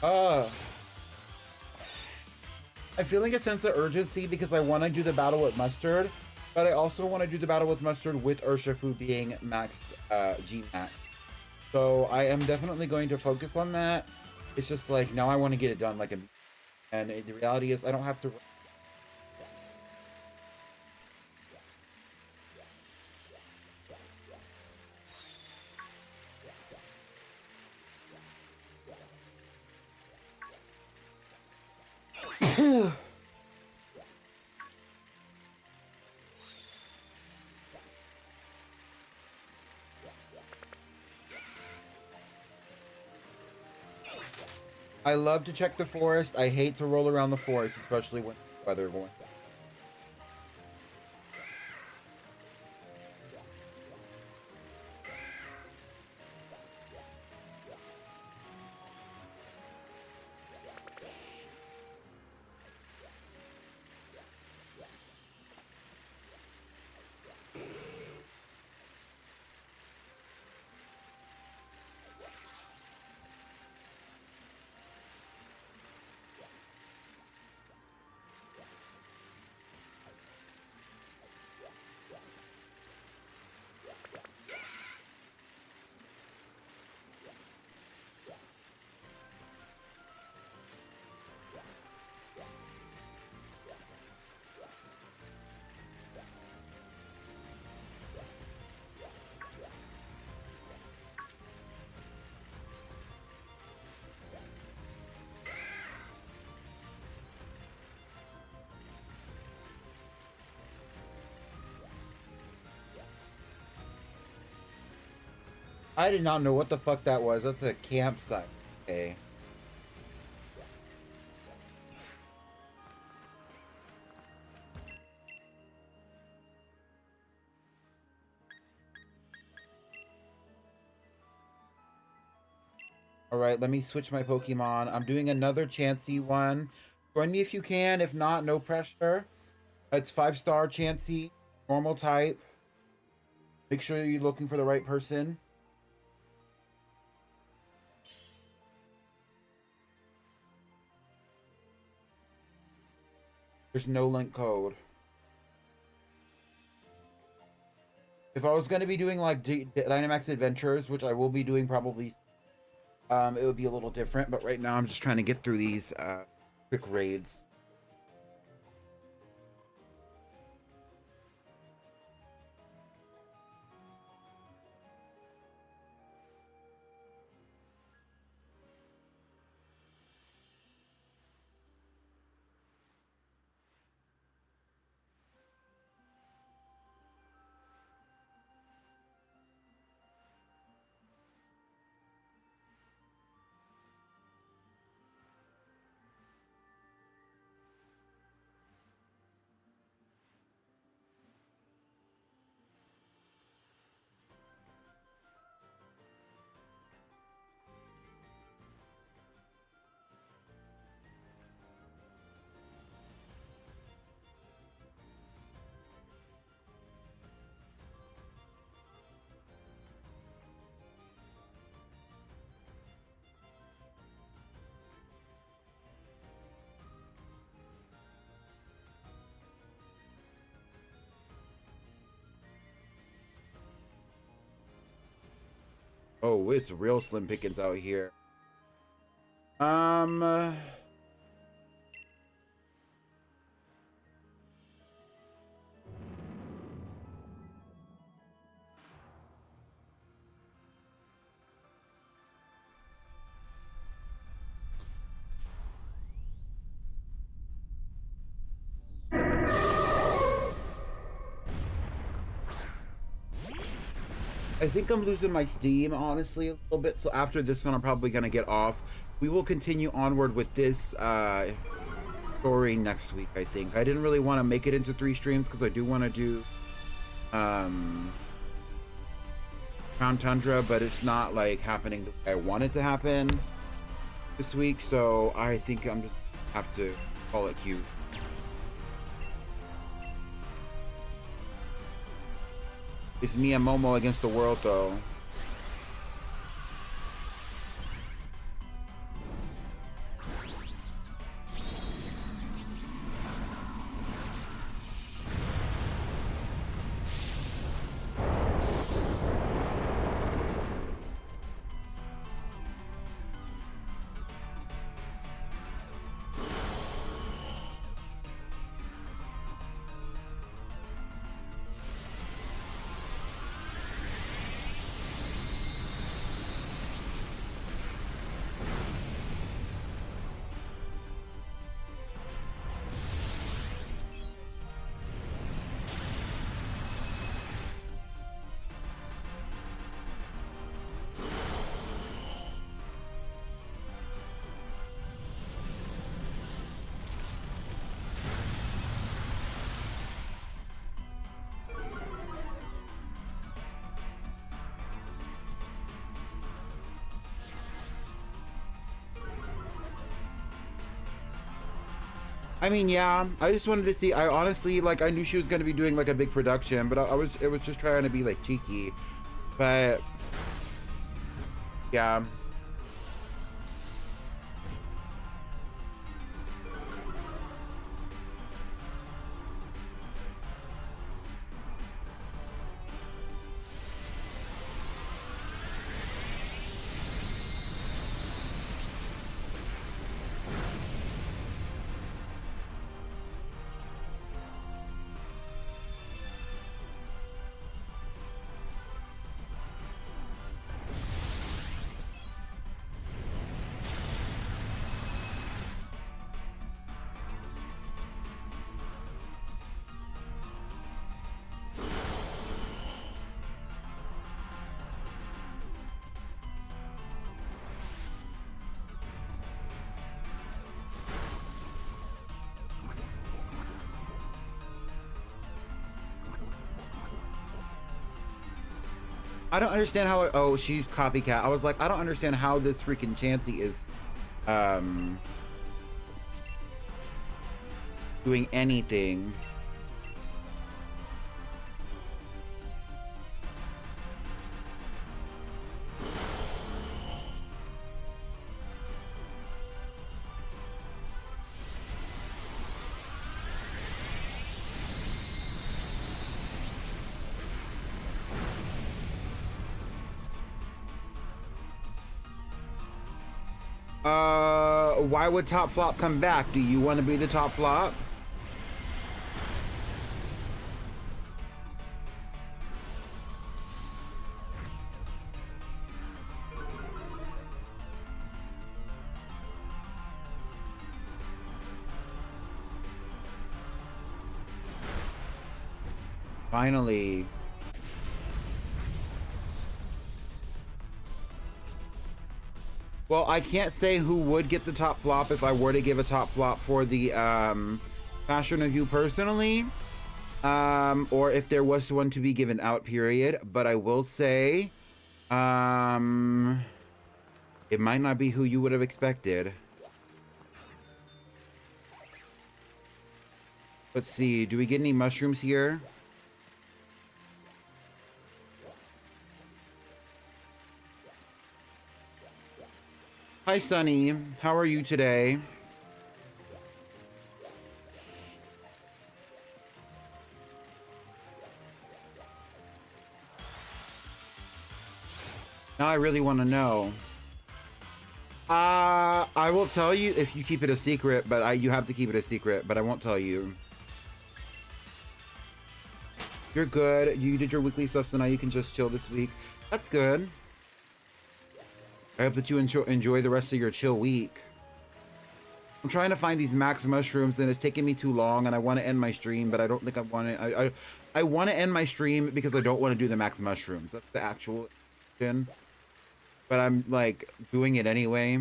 Uh, I'm feeling a sense of urgency because I want to do the battle with Mustard, but I also want to do the battle with Mustard with Urshifu being maxed, G max. So I am definitely going to focus on that. It's just like now I want to get it done like and the reality is I don't have to. I love to check the forest. I hate to roll around the forest, especially when weather going. I did not know what the fuck that was. That's a campsite. Okay. All right, let me switch my Pokemon. I'm doing another Chansey one. Join me if you can. If not, no pressure. It's 5-star Chansey, normal type. Make sure you're looking for the right person. There's no link code. If I was going to be doing like Dynamax Adventures, which I will be doing probably, it would be a little different. But right now I'm just trying to get through these quick raids. Oh, it's real slim pickings out here. I think I'm losing my steam, honestly, a little bit. So after this one, I'm probably going to get off. We will continue onward with this story next week, I think. I didn't really want to make it into 3 streams because I do want to do Crown Tundra, but it's not like happening the way I want it to happen this week. So I think I'm just have to call it cute. It's me and Momo against the world, though. I mean, yeah, I just wanted to see. I honestly, like, I knew she was going to be doing like a big production, but it was just trying to be like cheeky. But yeah. I don't understand how. Oh, she's copycat. I was like, I don't understand how this freaking Chansey is, doing anything. Why would Top Flop come back? Do you want to be the Top Flop? Finally. Well, I can't say who would get the top flop if I were to give a top flop for the fashion review personally, or if there was one to be given out, period. But I will say, it might not be who you would have expected. Let's see, do we get any mushrooms here? Hi, Sunny. How are you today? Now I really want to know. I will tell you if you keep it a secret, but you have to keep it a secret, but I won't tell you. You're good. You did your weekly stuff, so now you can just chill this week. That's good. I hope that you enjoy the rest of your chill week. I'm trying to find these max mushrooms, and it's taking me too long, and I want to end my stream, but I don't think I want to. I want to end my stream because I don't want to do the max mushrooms. That's the actual thing. But I'm, like, doing it anyway.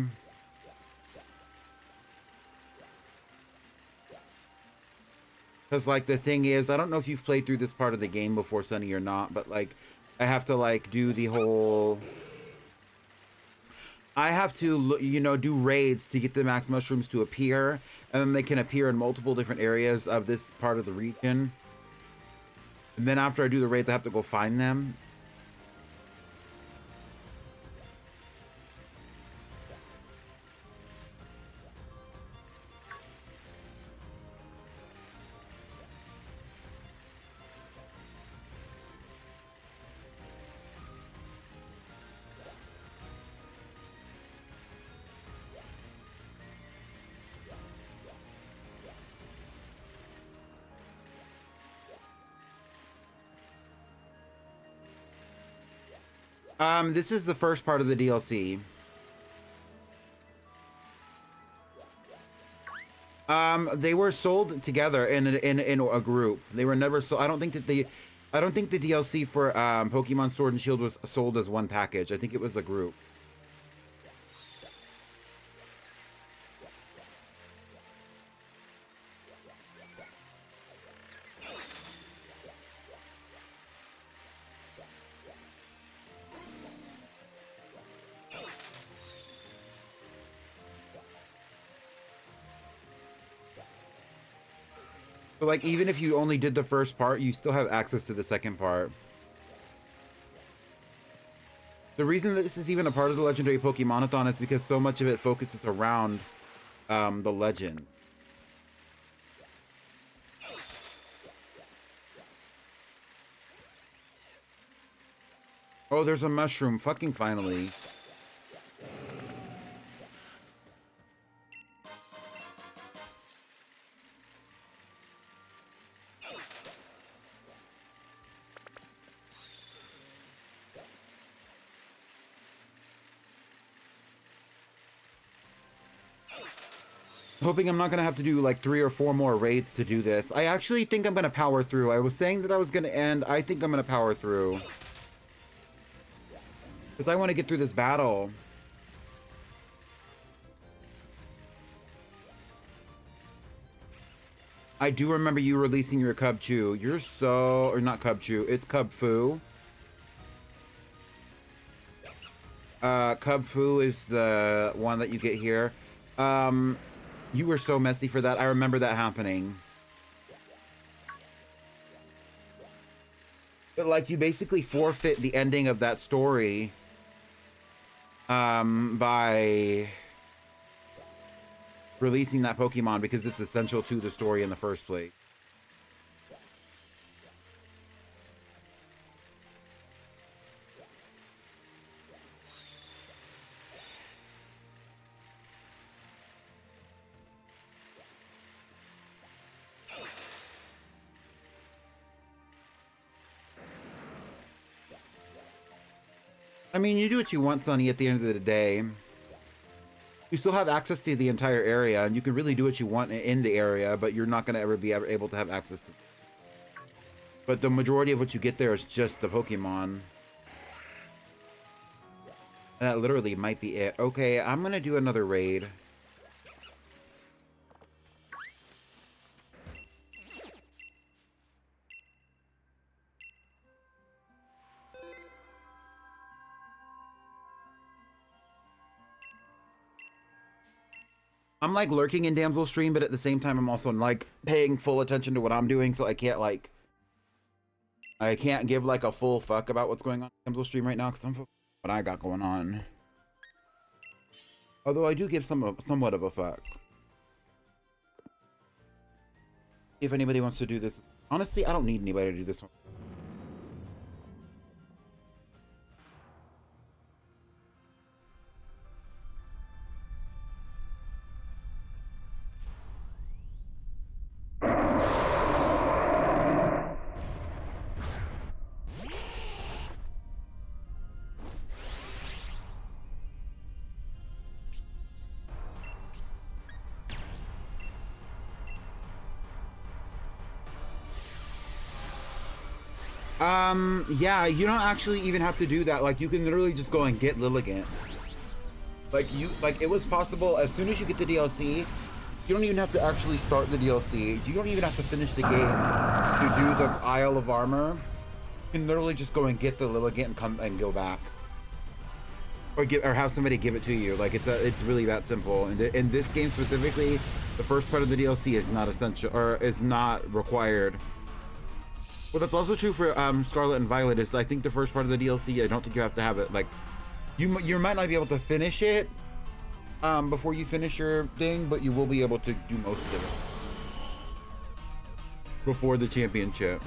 Because, like, the thing is, I don't know if you've played through this part of the game before, Sunny, or not, but, like, I have to, like, do the whole... I have to, you know, do raids to get the max mushrooms to appear, and then they can appear in multiple different areas of this part of the region. And then after I do the raids, I have to go find them. This is the first part of the DLC. They were sold together in a group. They were never sold. I don't think the DLC for Pokemon Sword and Shield was sold as one package. I think it was a group. So, like, even if you only did the first part, you still have access to the second part. The reason that this is even a part of the Legendary Pokémonathon is because so much of it focuses around the legend. Oh, there's a mushroom. Fucking finally. Hoping I'm not going to have to do like 3 or 4 more raids to do this. I actually think I'm going to power through. I was saying that I was going to end. I think I'm going to power through. Because I want to get through this battle. I do remember you releasing your Cubchoo. You're so... Or not Cubchoo. It's Cubfu. Cubfu is the one that you get here. You were so messy for that. I remember that happening. But, like, you basically forfeit the ending of that story by releasing that Pokemon because it's essential to the story in the first place. I mean, you do what you want, Sonny, at the end of the day. You still have access to the entire area, and you can really do what you want in the area, but you're not going to ever be able to have access to. But the majority of what you get there is just the Pokemon. And that literally might be it. Okay, I'm going to do another raid. I'm like lurking in Damsel stream, but at the same time, I'm also like paying full attention to what I'm doing, so I can't like, I can't give like a full fuck about what's going on in Damsel stream right now because I'm focused on what I got going on. Although I do give somewhat of a fuck. If anybody wants to do this, honestly, I don't need anybody to do this one. Yeah, you don't actually even have to do that. Like, you can literally just go and get Lilligant. Like, it was possible as soon as you get the DLC, you don't even have to actually start the DLC. You don't even have to finish the game to do the Isle of Armor. You can literally just go and get the Lilligant and come and go back. Or have somebody give it to you. Like, it's really that simple. And in this game specifically, the first part of the DLC is not essential, or is not required. Well, that's also true for Scarlet and Violet. Is I think the first part of the DLC, I don't think you have to have it. Like, you might not be able to finish it before you finish your thing, but you will be able to do most of it before the championship.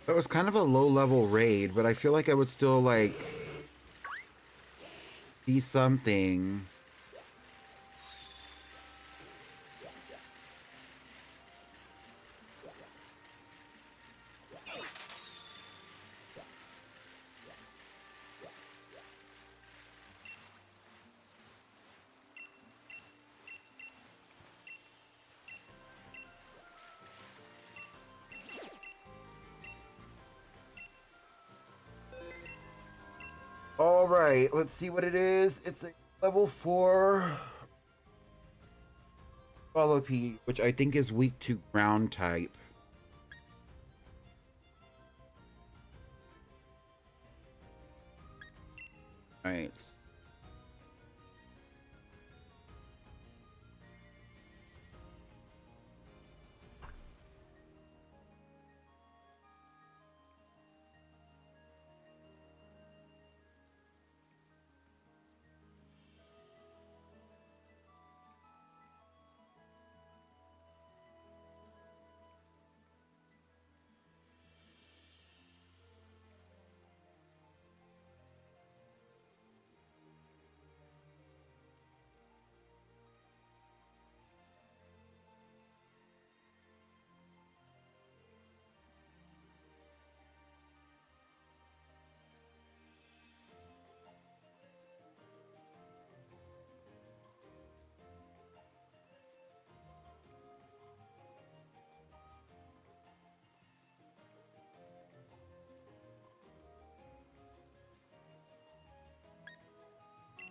That was kind of a low-level raid, but I feel like I would still, like, see something. right, let's see what it is. It's a level 4 Volipede, which I think is weak to ground type. Right.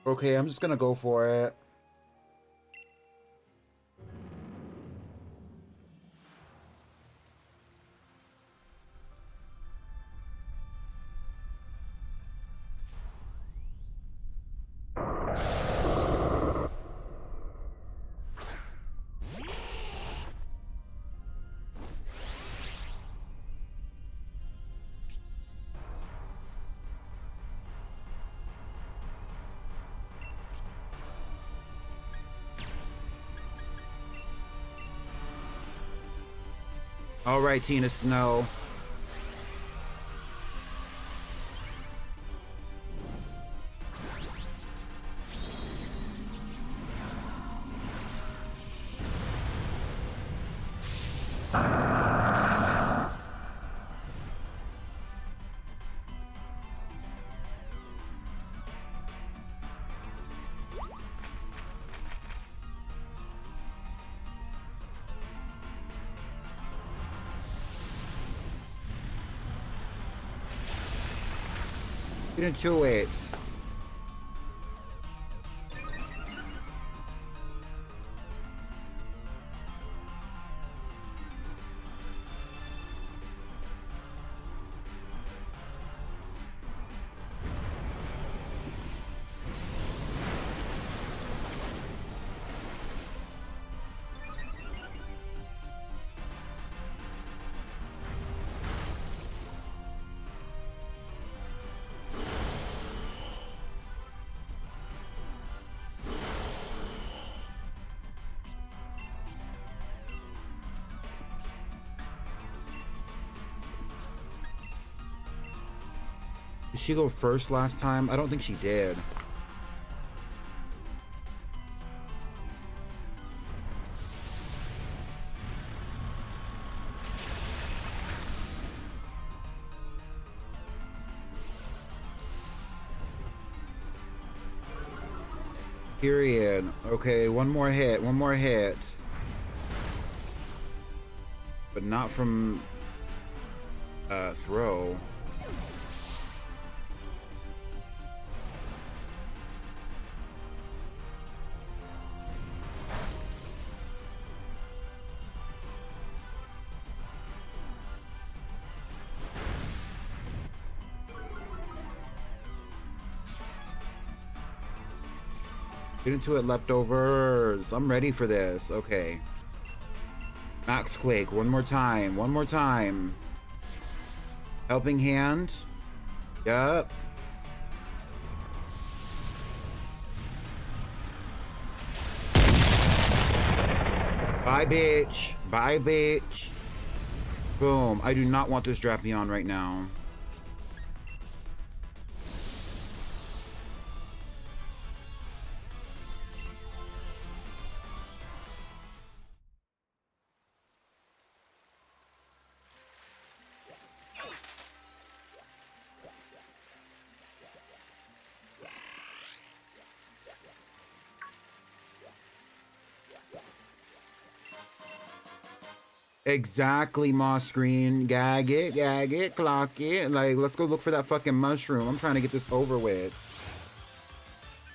Okay, I'm just gonna go for it. All right, Tina Snow. Get into it. Did she go first last time? I don't think she did. Period. Okay, one more hit, one more hit. But not from throw. Get into it, leftovers. I'm ready for this. Okay. Max Quake, one more time. One more time. Helping hand. Yup. Bye, bitch. Bye, bitch. Boom. I do not want this Drapion right now. Exactly, Moss Green. Gag it, clock it. Like, let's go look for that fucking mushroom. I'm trying to get this over with.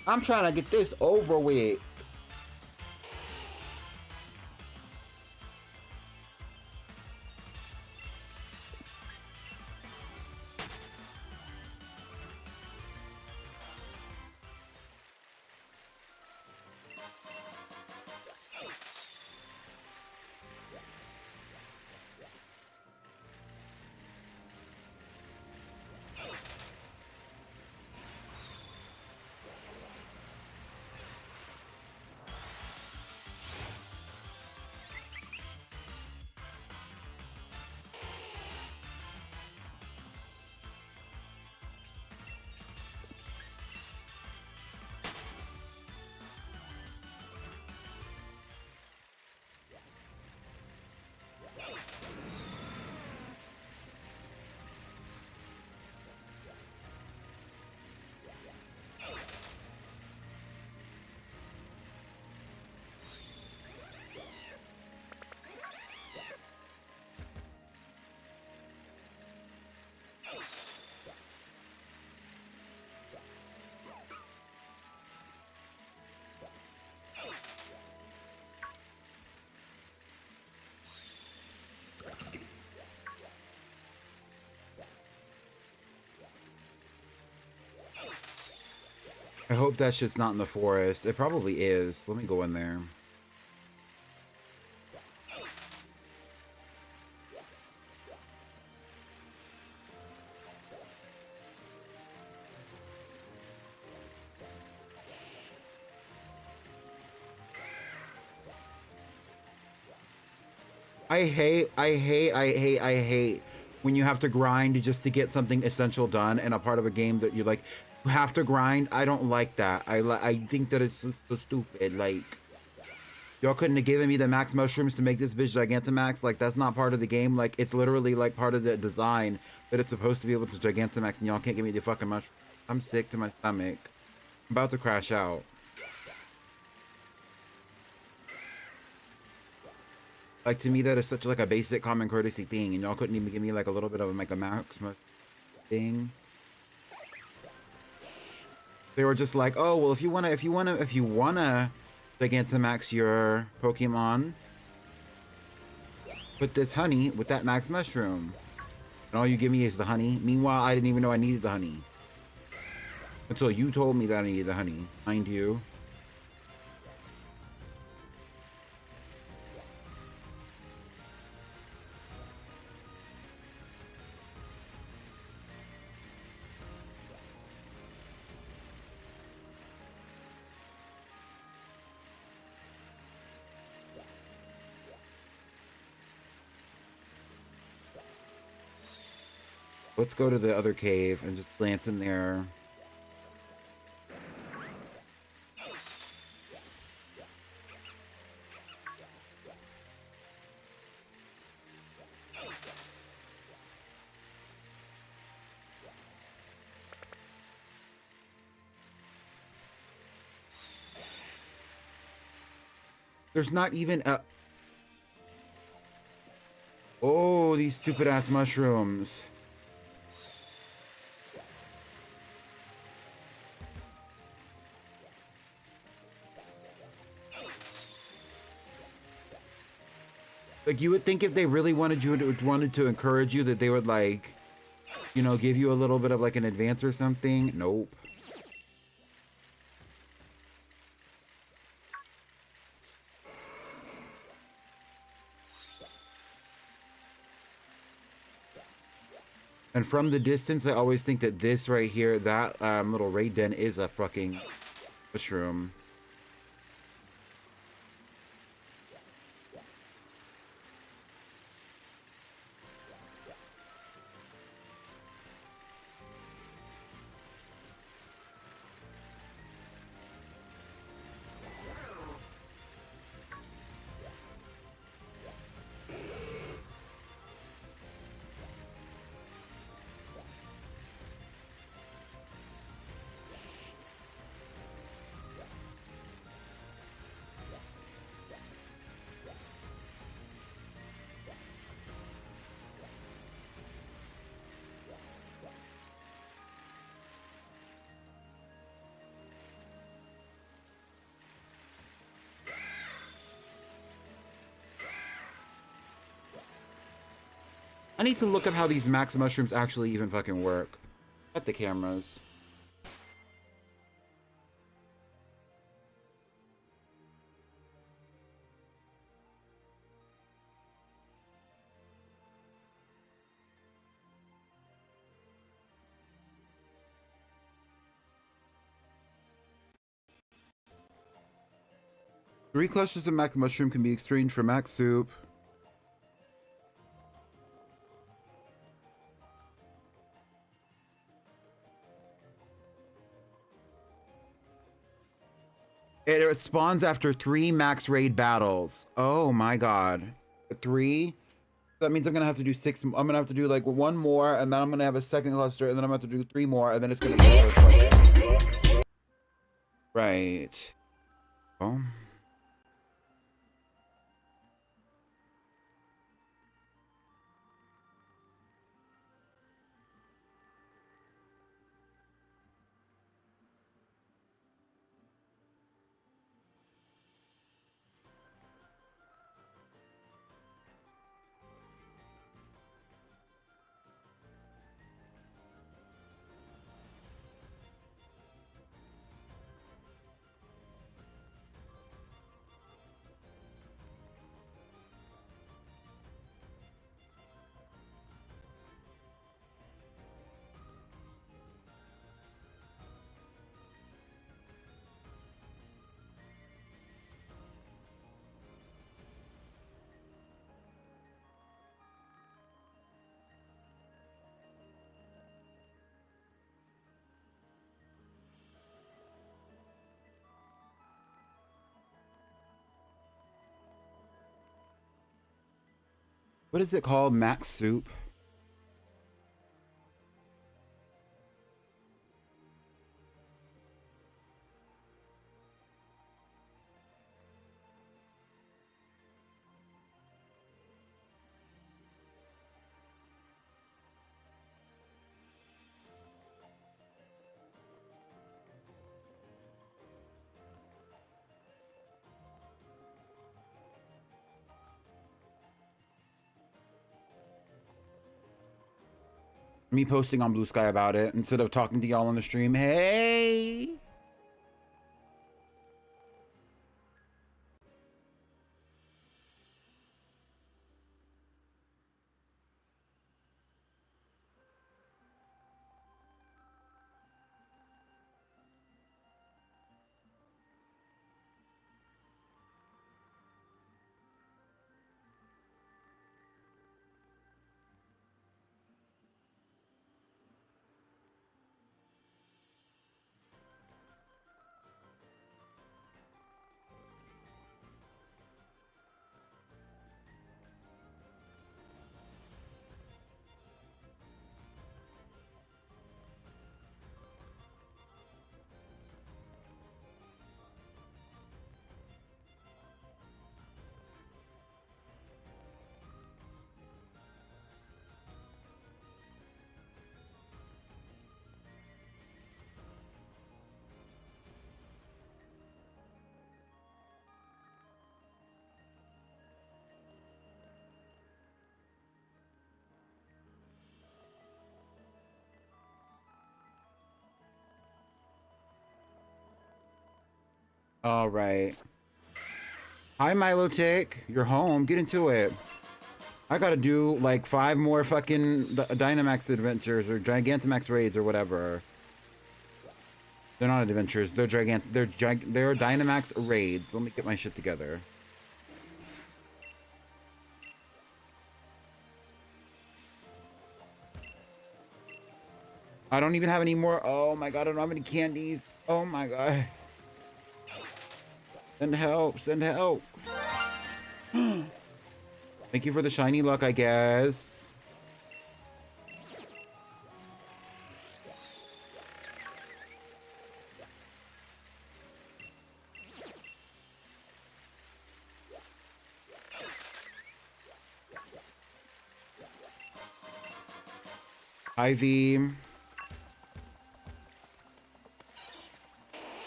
I'm trying to get this over with. I hope that shit's not in the forest. It probably is. Let me go in there. I hate when you have to grind just to get something essential done in a part of a game that you like. You have to grind. I don't like that. I think that it's just so stupid. Like, y'all couldn't have given me the max mushrooms to make this bitch Gigantamax. Like, that's not part of the game. Like, it's literally like part of the design that it's supposed to be able to Gigantamax, and y'all can't give me the fucking mushroom. I'm sick to my stomach. I'm about to crash out. Like, to me, that is such like a basic common courtesy thing, and y'all couldn't even give me like a little bit of like a max thing. They were just like, oh well, if you wanna Gigantamax your Pokemon, put this honey with that max mushroom, and all you give me is the honey. Meanwhile, I didn't even know I needed the honey until you told me that I needed the honey. Mind you. Let's go to the other cave and just glance in there. There's not even a... Oh, these stupid ass mushrooms. Like, you would think if they really wanted to encourage you that they would, like, you know, give you a little bit of like an advance or something. Nope. And from the distance, I always think that this right here, that little raid den is a fucking mushroom. I need to look up how these max mushrooms actually even fucking work. At the cameras. Three clusters of max mushroom can be exchanged for max soup. It spawns after 3 max raid battles. Oh my god. 3? That means I'm gonna have to do 6. I'm gonna have to do like 1 more, and then I'm gonna have a second cluster, and then I'm gonna have to do 3 more, and then it's gonna be right. Oh. What is it called? Max soup? Me posting on Blue Sky about it instead of talking to y'all on the stream. Hey! All right. Hi, Milotic. You're home. Get into it. I gotta do like 5 more fucking Dynamax adventures or Gigantamax raids or whatever. They're not adventures. They're they're Dynamax raids. Let me get my shit together. I don't even have any more. Oh my god, I don't have any candies. Oh my god. Send help. Send help. Thank you for the shiny luck, I guess. Ivy.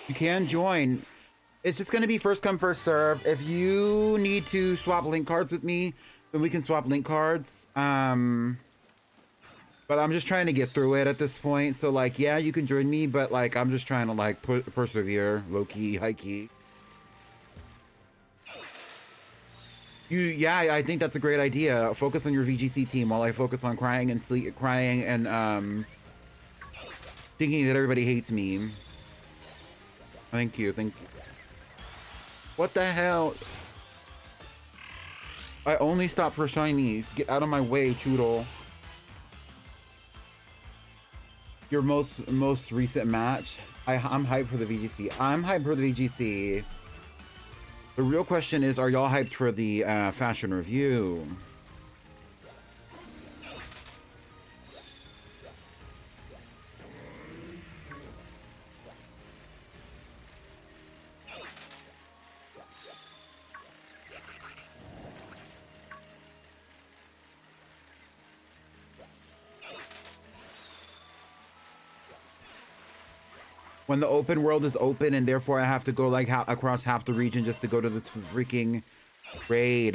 You can join. It's just going to be first come, first serve. If you need to swap link cards with me, And we can swap link cards. But I'm just trying to get through it at this point. So like, yeah, you can join me, but like, I'm just trying to like persevere, low key, high key. Yeah, I think that's a great idea. Focus on your VGC team while I focus on crying and thinking that everybody hates me. Thank you, thank you. What the hell? I only stopped for shinies. Get out of my way, Choodle. Your most recent match? I'm hyped for the VGC. I'm hyped for the VGC. The real question is, are y'all hyped for the fashion review? When the open world is open and therefore I have to go like across half the region just to go to this freaking raid.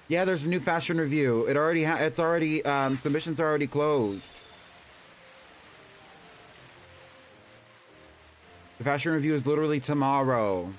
Yeah, there's a new fashion review. It's already submissions are already closed. The fashion review is literally tomorrow.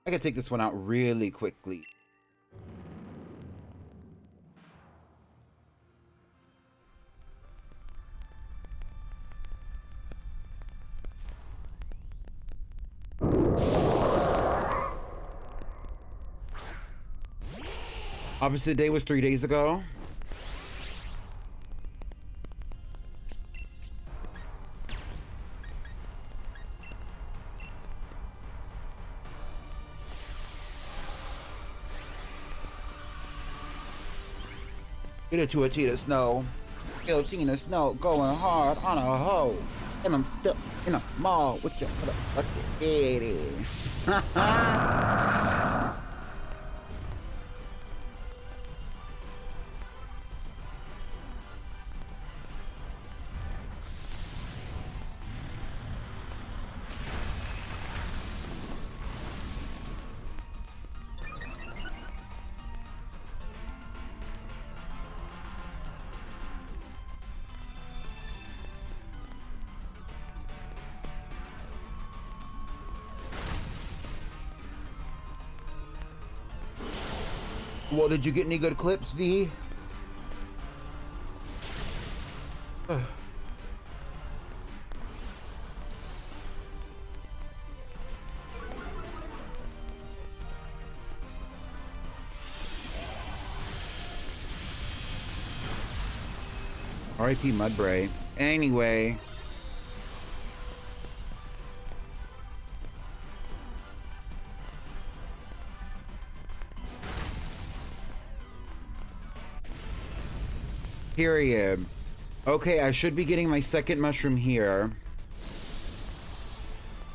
I can take this one out really quickly. Opposite day was 3 days ago. Get it to a Tina Snow. Yo, Tina Snow going hard on a hoe. And I'm stuck in a mall with your motherfucking daddy. Well, did you get any good clips, V? R.I.P. Mudbray. Anyway. Period. Okay, I should be getting my second mushroom here.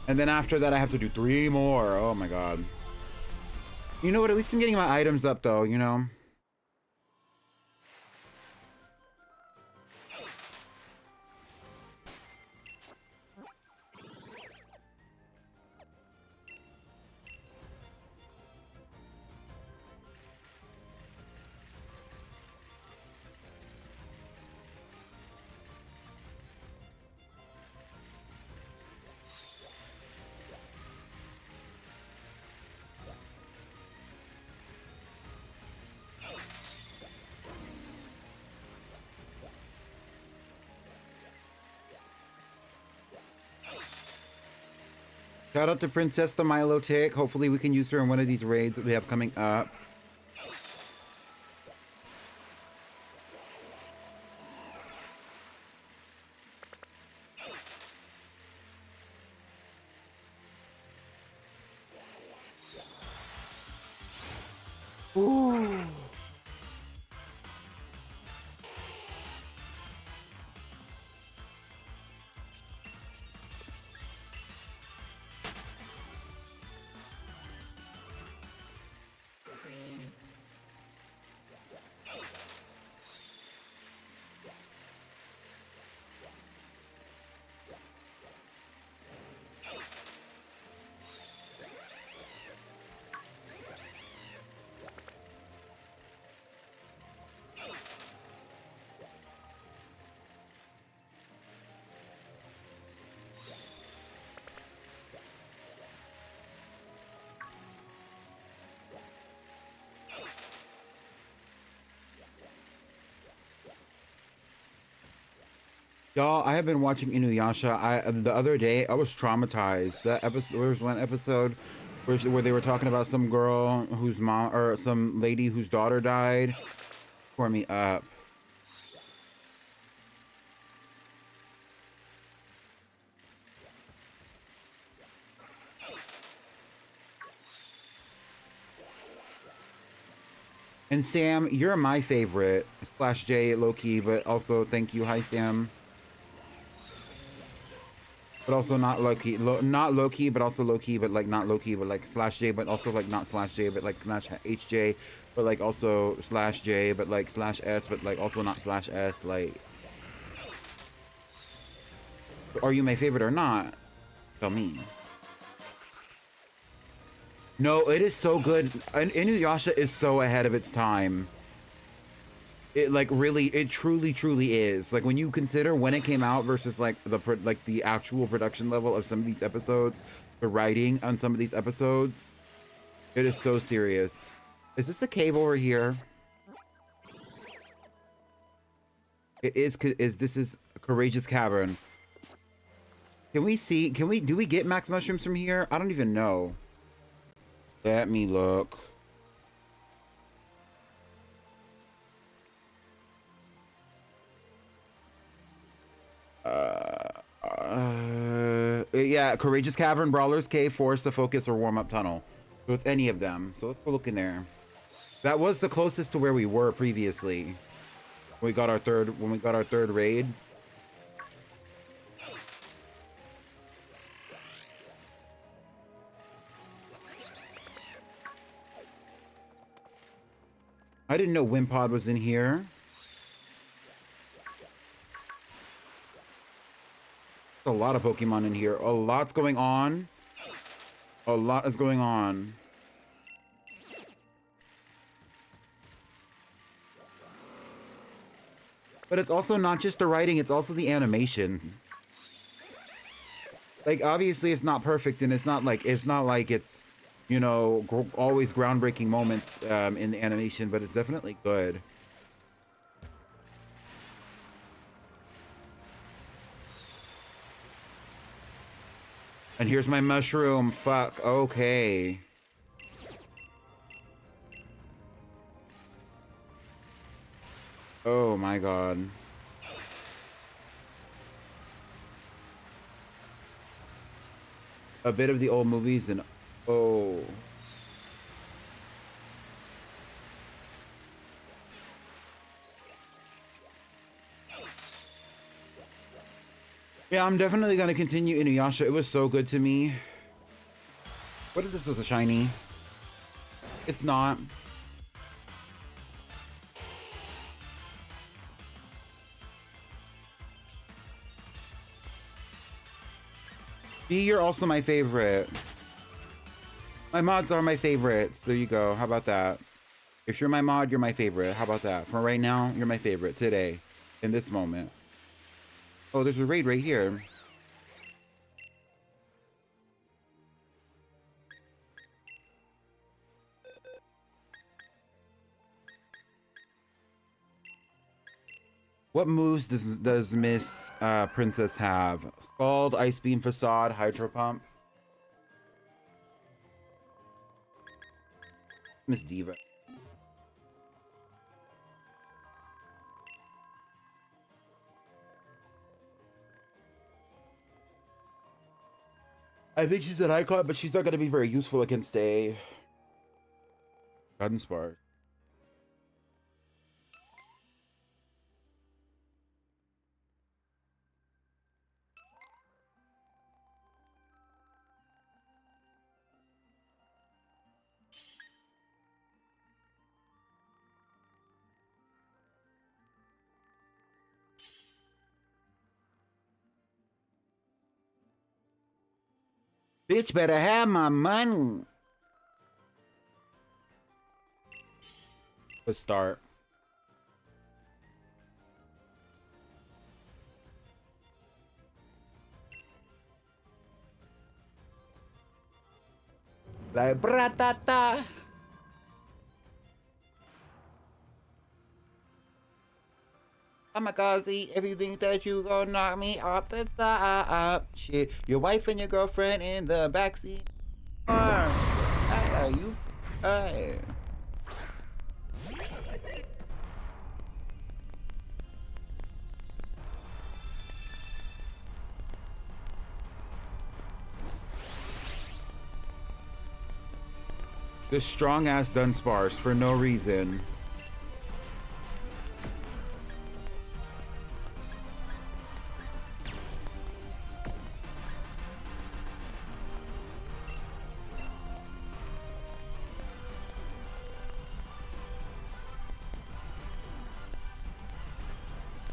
And then after that, I have to do 3 more. Oh my god. You know what? At least I'm getting my items up, though, you know? Shout out to Princess the Milo Tick. Hopefully we can use her in one of these raids that we have coming up. Y'all, I have been watching Inuyasha. The other day I was traumatized. That episode, there was one episode where they were talking about some girl whose mom or some lady whose daughter died. Tore me up. And Sam, you're my favorite. Slash J Loki, but also thank you. Hi Sam. But also not Loki, not Loki, but also Loki, but like not Loki, but like slash J, but also like not slash J, but like slash HJ, but like also slash J, but like slash S, but like also not slash S. Like, are you my favorite or not? Tell me. No, it is so good. Inuyasha is so ahead of its time. It like really, it truly is. Like when you consider when it came out versus like the actual production level of some of these episodes, the writing on some of these episodes, it is so serious. Is this a cave over here? It is. This is a courageous cavern? Can we see? Do we get max mushrooms from here? I don't even know. Let me look. Yeah, Courageous Cavern, Brawler's Cave, Forest of Focus, or Warm-Up Tunnel. So it's any of them. So let's go look in there. That was the closest to where we were previously. When we got our third raid. I didn't know Wimpod was in here. There's a lot of Pokemon in here. A lot's going on. A lot is going on. But it's also not just the writing, it's also the animation. Like, obviously it's not perfect, and it's not like it's, you know, always groundbreaking moments in the animation, but it's definitely good. And here's my mushroom. Fuck. Okay. Oh my god. A bit of the old movies and oh. Yeah, I'm definitely gonna continue Inuyasha. It was so good to me. What if this was a shiny? It's not. B, you're also my favorite. My mods are my favorites. There you go. How about that? If you're my mod, you're my favorite. How about that? For right now, you're my favorite today, in this moment. Oh, there's a raid right here. What moves does Miss Princess have? Scald, Ice Beam, Facade, Hydro Pump. Miss Diva. I think she's an icon, but she's not going to be very useful against a Gunspark. Bitch better have my money. Let's start. Like bratata. Kamikaze, if you think that you gonna knock me off the top. Shit, your wife and your girlfriend in the backseat. Hey, you. Hey. This strong ass Dunsparce for no reason.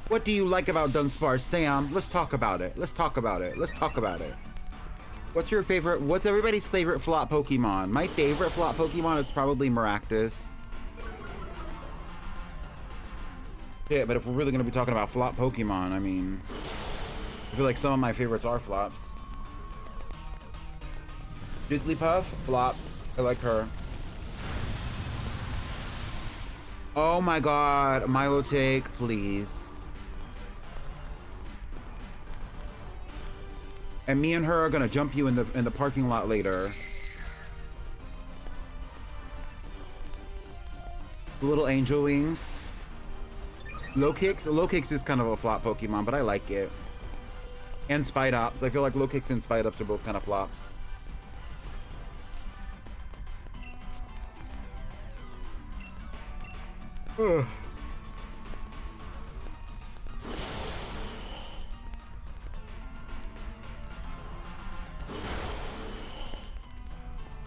What do you like about Dunsparce, Sam? Let's talk about it. Let's talk about it. Let's talk about it. What's your favorite? What's everybody's favorite flop Pokemon? My favorite flop Pokemon is probably Maractus. Yeah, but if we're really gonna be talking about flop Pokemon, I mean, I feel like some of my favorites are flops. Jigglypuff, flop. I like her. Oh my god, Milotic, please. And me and her are gonna jump you in the parking lot later. Little angel wings. Low kicks is kind of a flop Pokemon, but I like it. And Spidops. I feel like low kicks and Spidops are both kind of flops.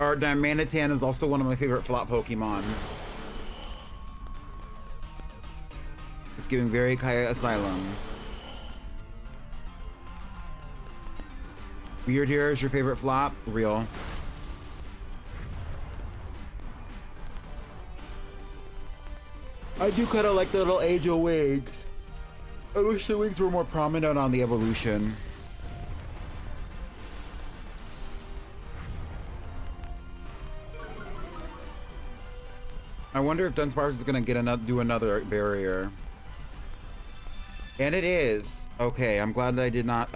Our Dimanatan is also one of my favorite flop Pokemon. It's giving very Kaya Asylum. Weird Hair is your favorite flop? Real. I do kind of like the little angel wings. I wish the wings were more prominent on the evolution. I wonder if Dunsparce is gonna do another barrier. And it is. Okay, I'm glad that I did not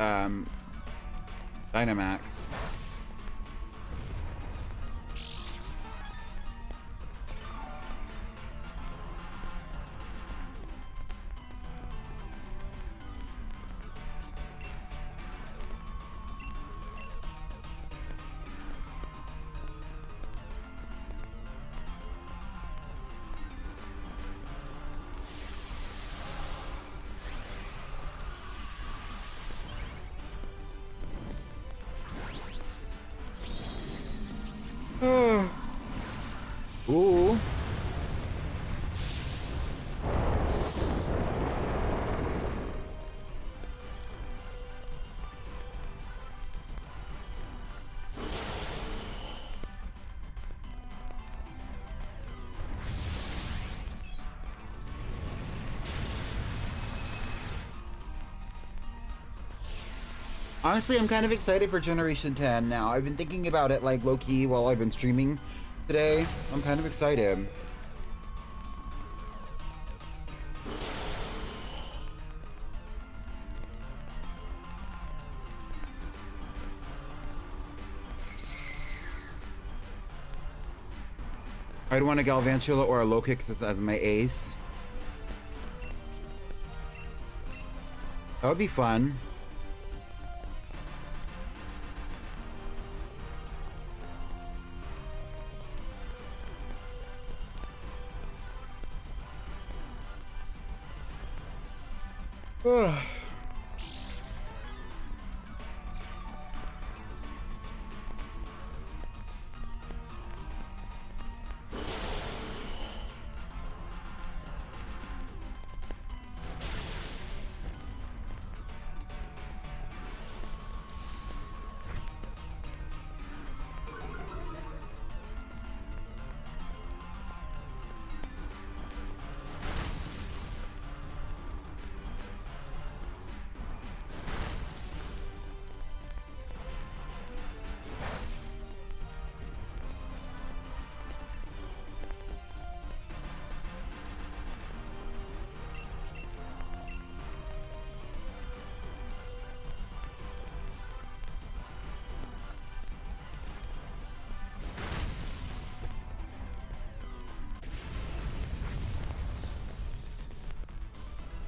Dynamax. Ooh. Honestly, I'm kind of excited for Generation 10 now. I've been thinking about it like low-key while I've been streaming today. I'm kind of excited. I'd want a Galvantula or a Lokix as my ace. That would be fun.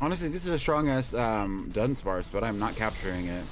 Honestly, this is as strong as Dunsparce, but I'm not capturing it.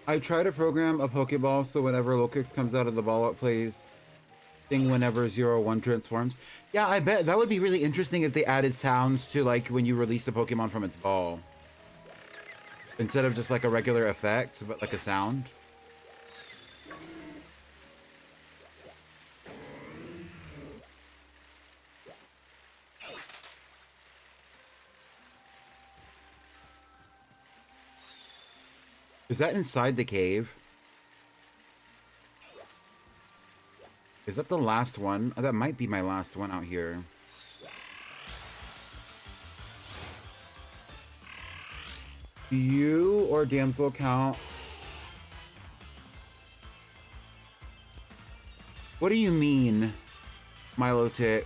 I try to program a Pokeball so whenever Lokix comes out of the ball, it plays thing whenever 0-1 transforms. Yeah, I bet that would be really interesting if they added sounds to like when you release the Pokemon from its ball. Instead of just like a regular effect, but like a sound. Is that inside the cave? Is that the last one? Oh, that might be my last one out here. Do you or Damsel count? What do you mean, Milotic?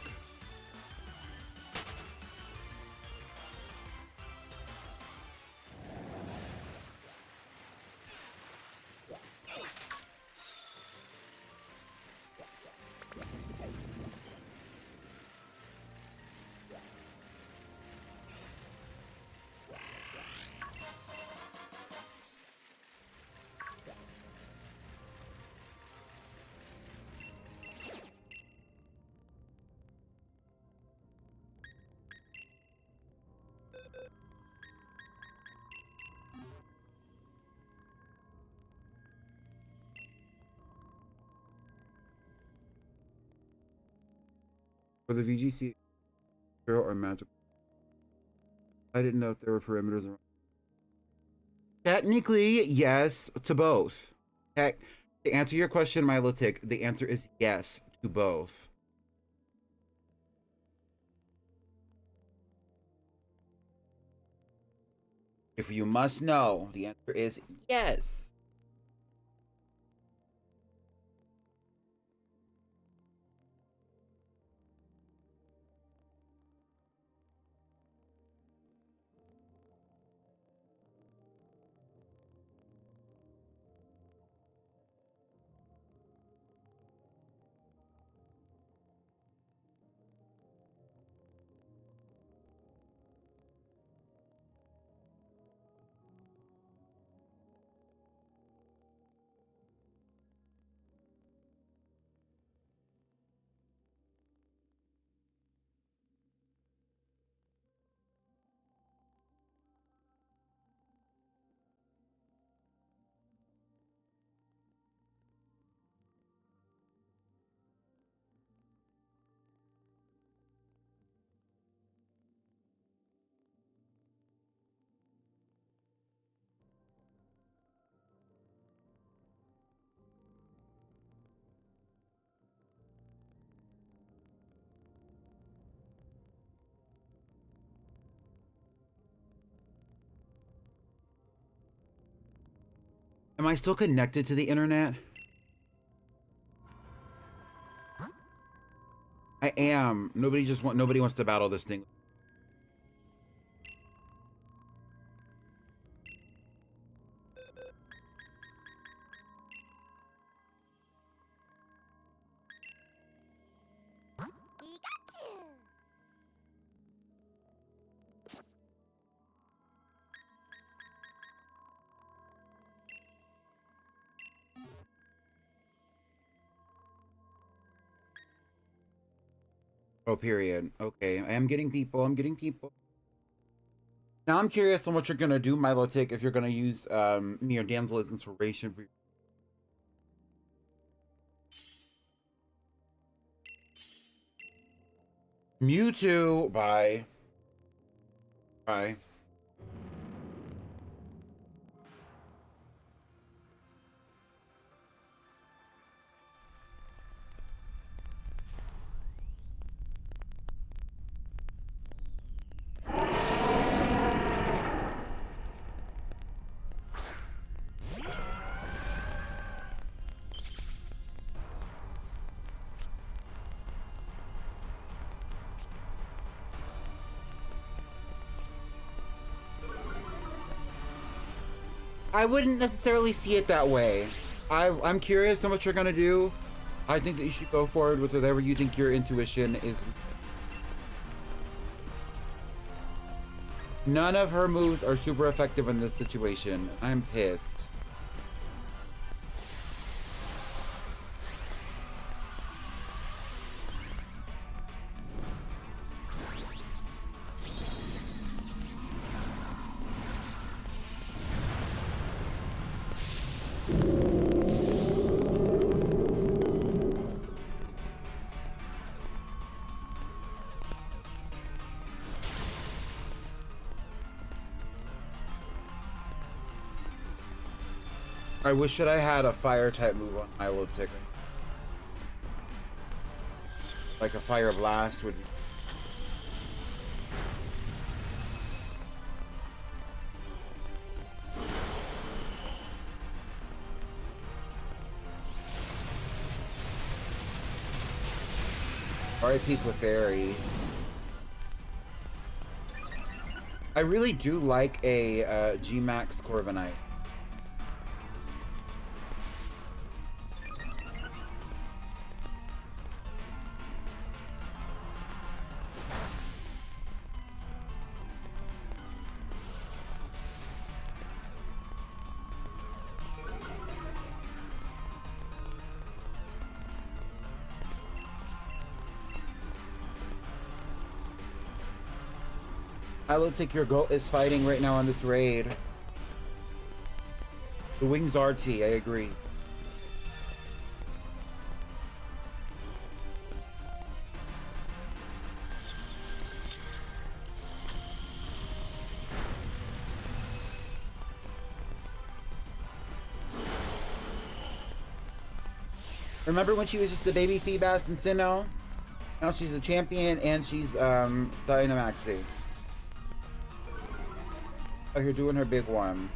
For the VGC, hero or magical? I didn't know if there were perimeters around. Technically, yes to both. Heck, to answer your question, Milotic, the answer is yes to both. If you must know, the answer is yes. Am I still connected to the internet? I am. Nobody wants to battle this thing. Oh, period. Okay, I am getting people. I'm getting people. Now I'm curious on what you're gonna do, Milotic, if you're gonna use Neo Damsel as inspiration for Mewtwo. Bye. Bye. I wouldn't necessarily see it that way. I'm curious on what you're gonna do. I think that you should go forward with whatever you think your intuition is. None of her moves are super effective in this situation. I'm pissed. I wish that I had a fire type move on Milotic. Like a fire blast would be. R.I.P. Clefairy. I really do like a G-Max Corviknight. Milotic, your goat is fighting right now on this raid. The Wings RT, I agree. Remember when she was just a baby Feebas and Sinnoh? Now she's a champion and she's Dynamaxing. Oh, you're doing her big one.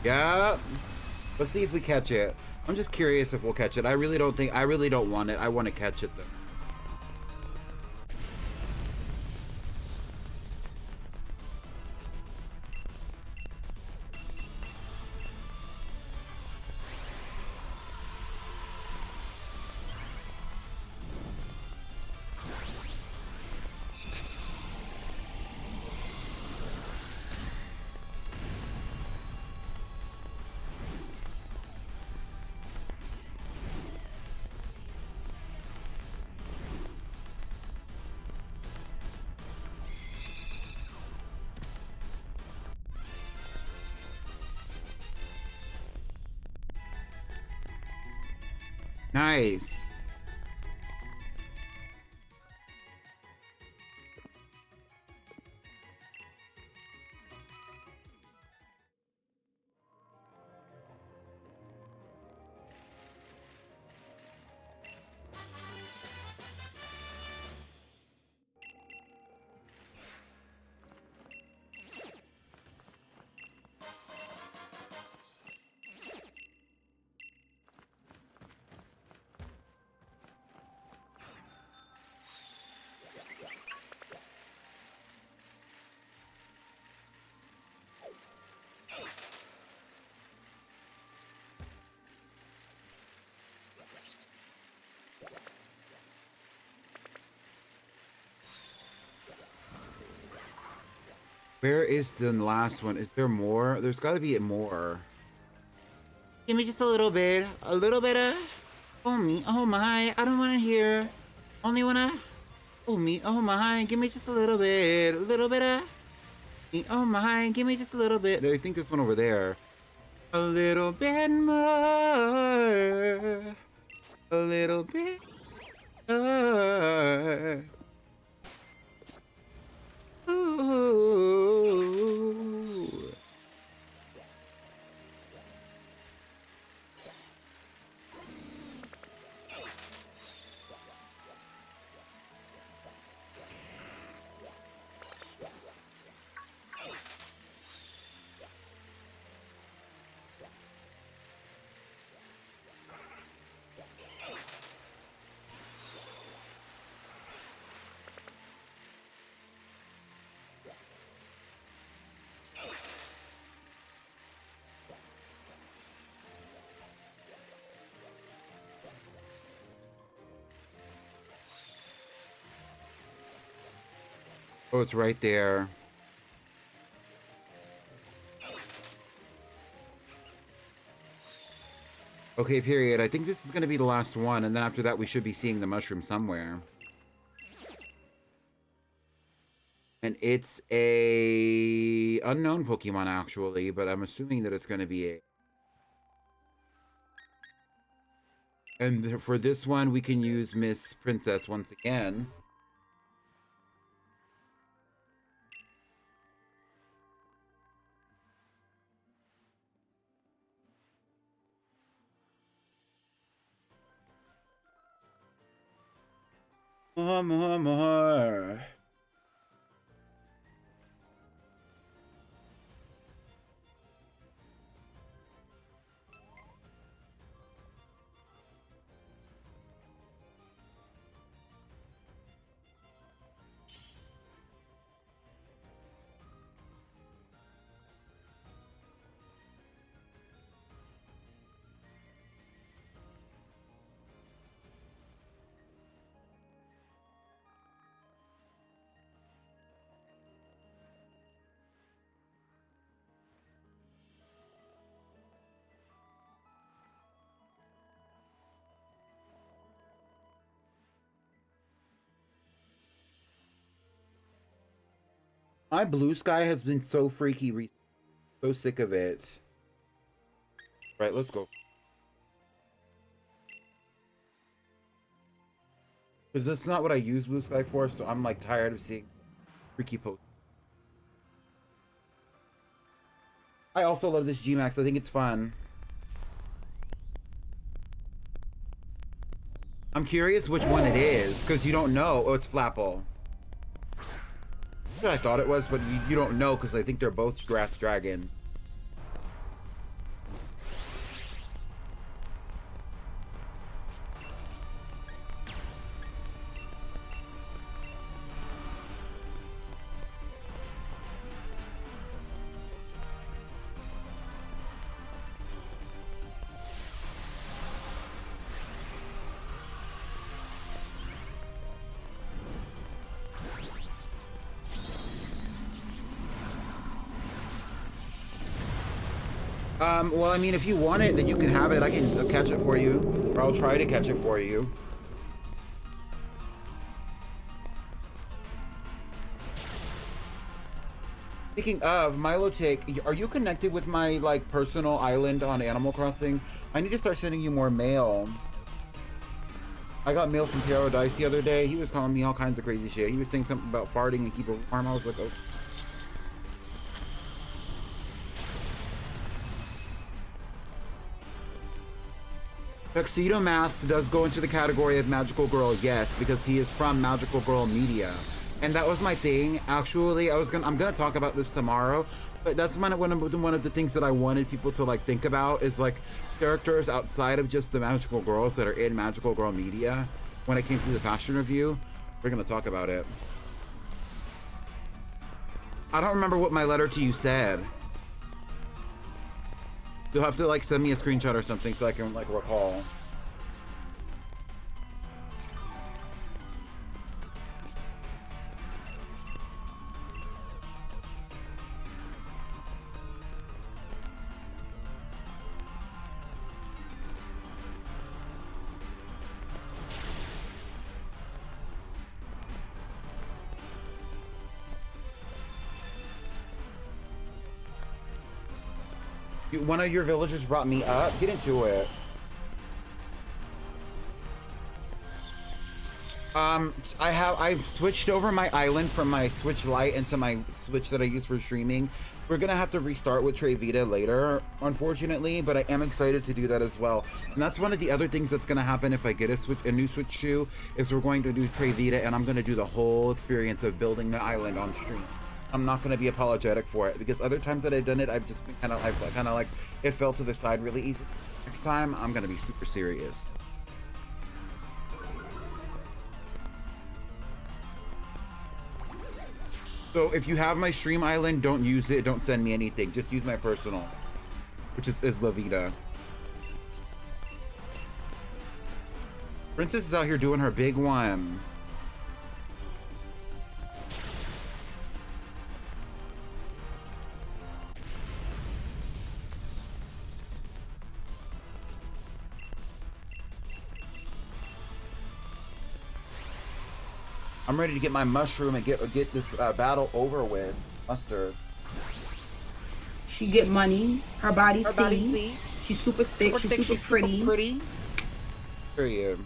Yeah. Let's see if we catch it. I'm just curious if we'll catch it. I really don't want it. I want to catch it though. Nice. Where is the last one? Is there more? There's got to be more. Give me just a little bit. A little bit of... Oh me, oh my. I don't want to hear. Only want to... Oh me, oh my. Give me just a little bit. A little bit of... Me, oh my. Give me just a little bit. I think there's one over there. A little bit more. A little bit more. Ooh. Oh, it's right there. Okay, period. I think this is going to be the last one, and then after that we should be seeing the mushroom somewhere. And it's a unknown Pokemon, actually, but I'm assuming that it's going to be a... And for this one, we can use Miss Princess once again. More. My blue sky has been so freaky recently. So sick of it. Right, let's go. Because that's not what I use blue sky for, so I'm like tired of seeing freaky posts. I also love this Gmax. I think it's fun. I'm curious which one it is, because you don't know. Oh, it's Flapple. That's what I thought it was, but you don't know, because I think they're both Grass Dragon. Well, I mean, if you want it, then you can have it. I can catch it for you, or I'll try to catch it for you. Speaking of, Milotake, are you connected with my, like, personal island on Animal Crossing? I need to start sending you more mail. I got mail from Paradise the other day. He was calling me all kinds of crazy shit. He was saying something about farting and keep it warm. I was like, oh. Tuxedo Mask does go into the category of Magical Girl, yes, because he is from Magical Girl Media. And that was my thing. Actually, I'm gonna talk about this tomorrow, but that's one of the things that I wanted people to like think about is like characters outside of just the Magical Girls that are in Magical Girl Media. When it came to the fashion review, we're gonna talk about it. I don't remember what my letter to you said. You'll have to like send me a screenshot or something so I can like recall. One of your villagers brought me up. Get into it. I've switched over my island from my Switch Lite into my Switch that I use for streaming. We're gonna have to restart with Trey Vita later, unfortunately, but I am excited to do that as well. And that's one of the other things that's gonna happen if I get a new Switch shoe, is we're going to do Trey Vita, and I'm gonna do the whole experience of building the island on stream. I'm not gonna be apologetic for it, because other times that I've done it, I've just been kind of like it fell to the side really easy. Next time, I'm gonna be super serious. So if you have my stream island, don't use it. Don't send me anything. Just use my personal, which is La Vida. Princess is out here doing her big one. I'm ready to get my mushroom and get this battle over with. Mustard. She get money. Her body T. She's super thick. She's super pretty. Period.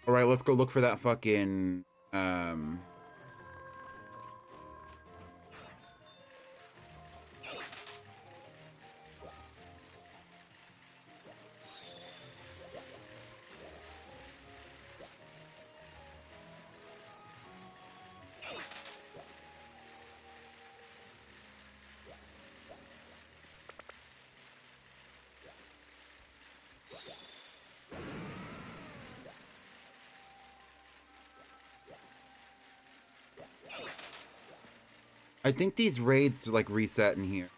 All right, let's go look for that fucking I think these raids like reset in here.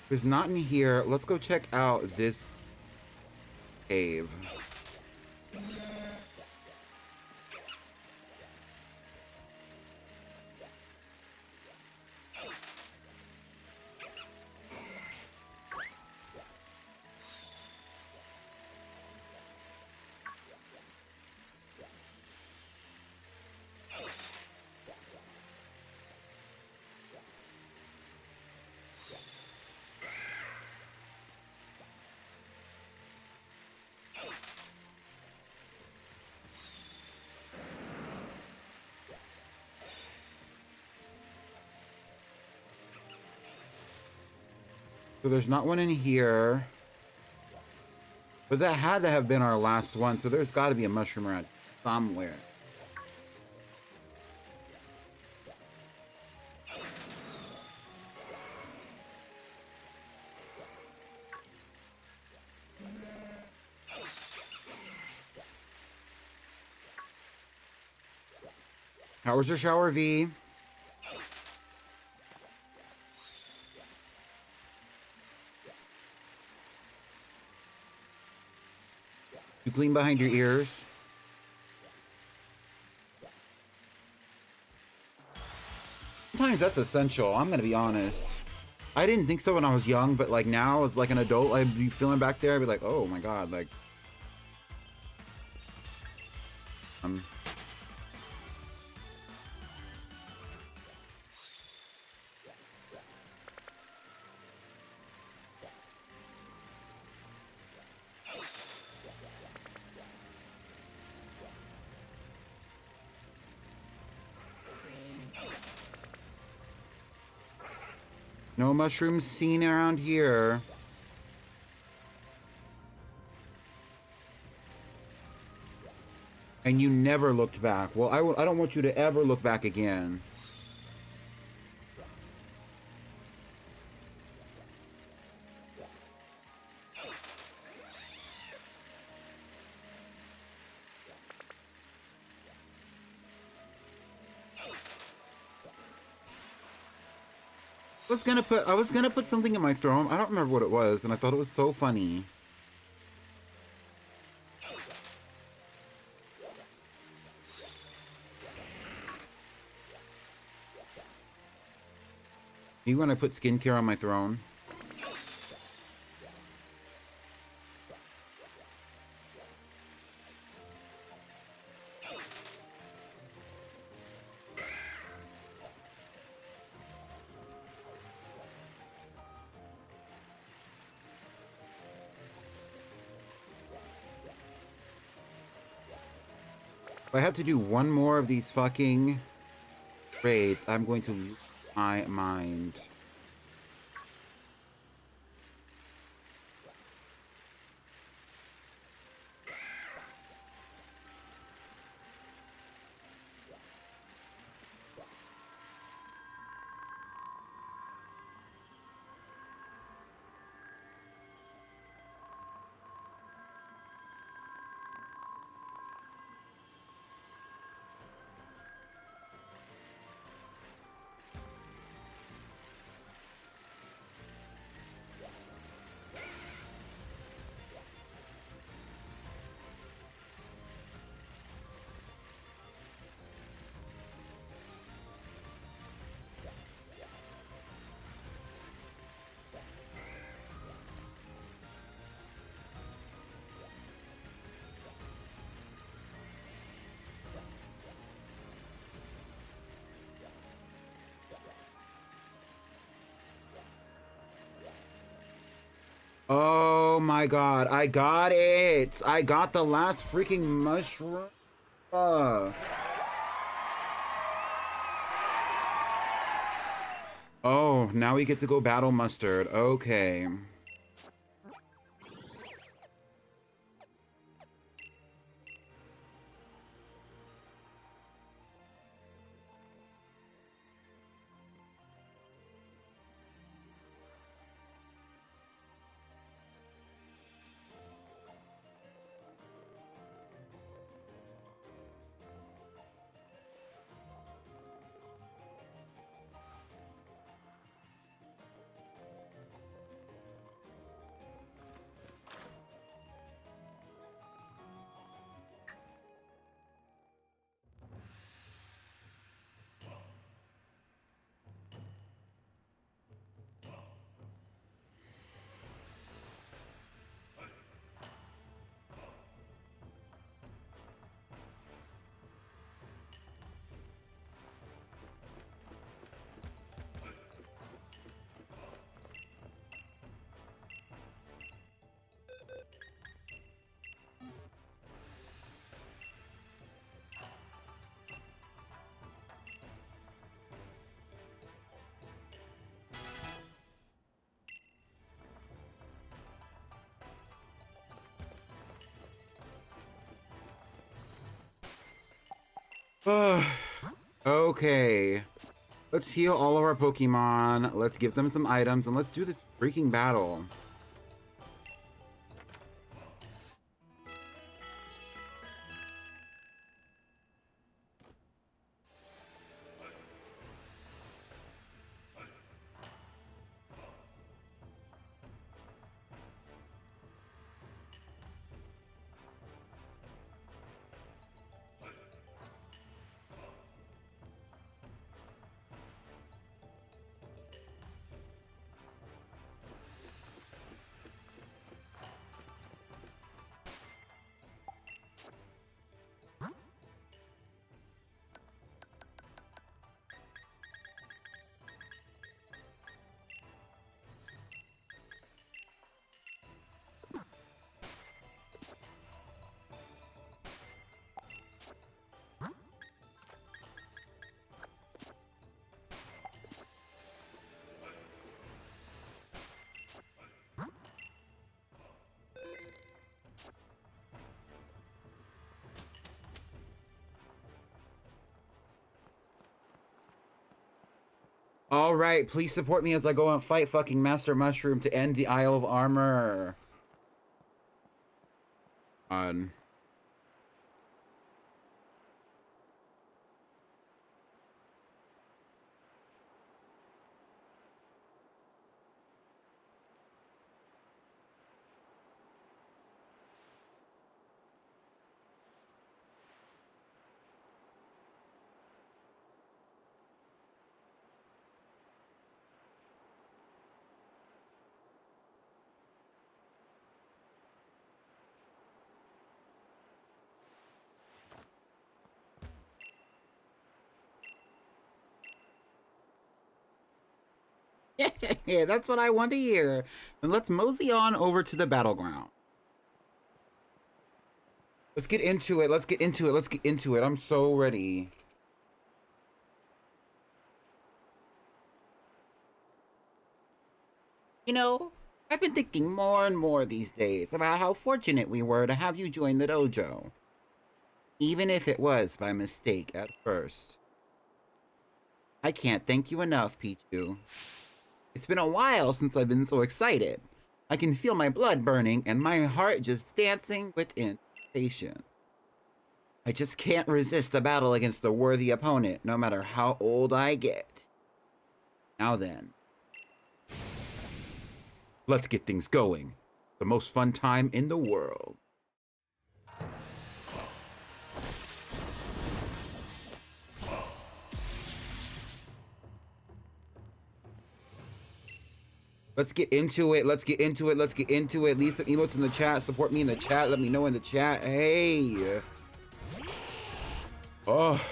There's not in here. Let's go check out this cave. So there's not one in here. But that had to have been our last one, so there's got to be a mushroom around somewhere. How was your shower, V? You clean behind your ears? Sometimes that's essential, I'm gonna be honest. I didn't think so when I was young, but like now as like an adult, I'd be feeling back there, I'd be like, oh my god, like No mushrooms seen around here. And you never looked back. Well, I don't want you to ever look back again. I was gonna put something in my throat. I don't remember what it was, and I thought it was so funny. You when I put skincare on my throne? If I have to do one more of these fucking raids, I'm going to lose my mind. Oh my god, I got it! I got the last freaking mushroom! Oh, now we get to go battle Mustard. Okay. Okay. Let's heal all of our Pokemon. Let's give them some items, and let's do this freaking battle. All right, please support me as I go and fight fucking Master Mushroom to end the Isle of Armor. On. Yeah, that's what I want to hear. Then let's mosey on over to the battleground. Let's get into it. Let's get into it. Let's get into it. I'm so ready. You know, I've been thinking more and more these days about how fortunate we were to have you join the dojo. Even if it was by mistake at first. I can't thank you enough, Pichu. It's been a while since I've been so excited. I can feel my blood burning and my heart just dancing with anticipation. I just can't resist a battle against a worthy opponent, no matter how old I get. Now then, let's get things going. The most fun time in the world. Let's get into it. Let's get into it. Let's get into it. Leave some emotes in the chat. Support me in the chat. Let me know in the chat. Hey. Oh.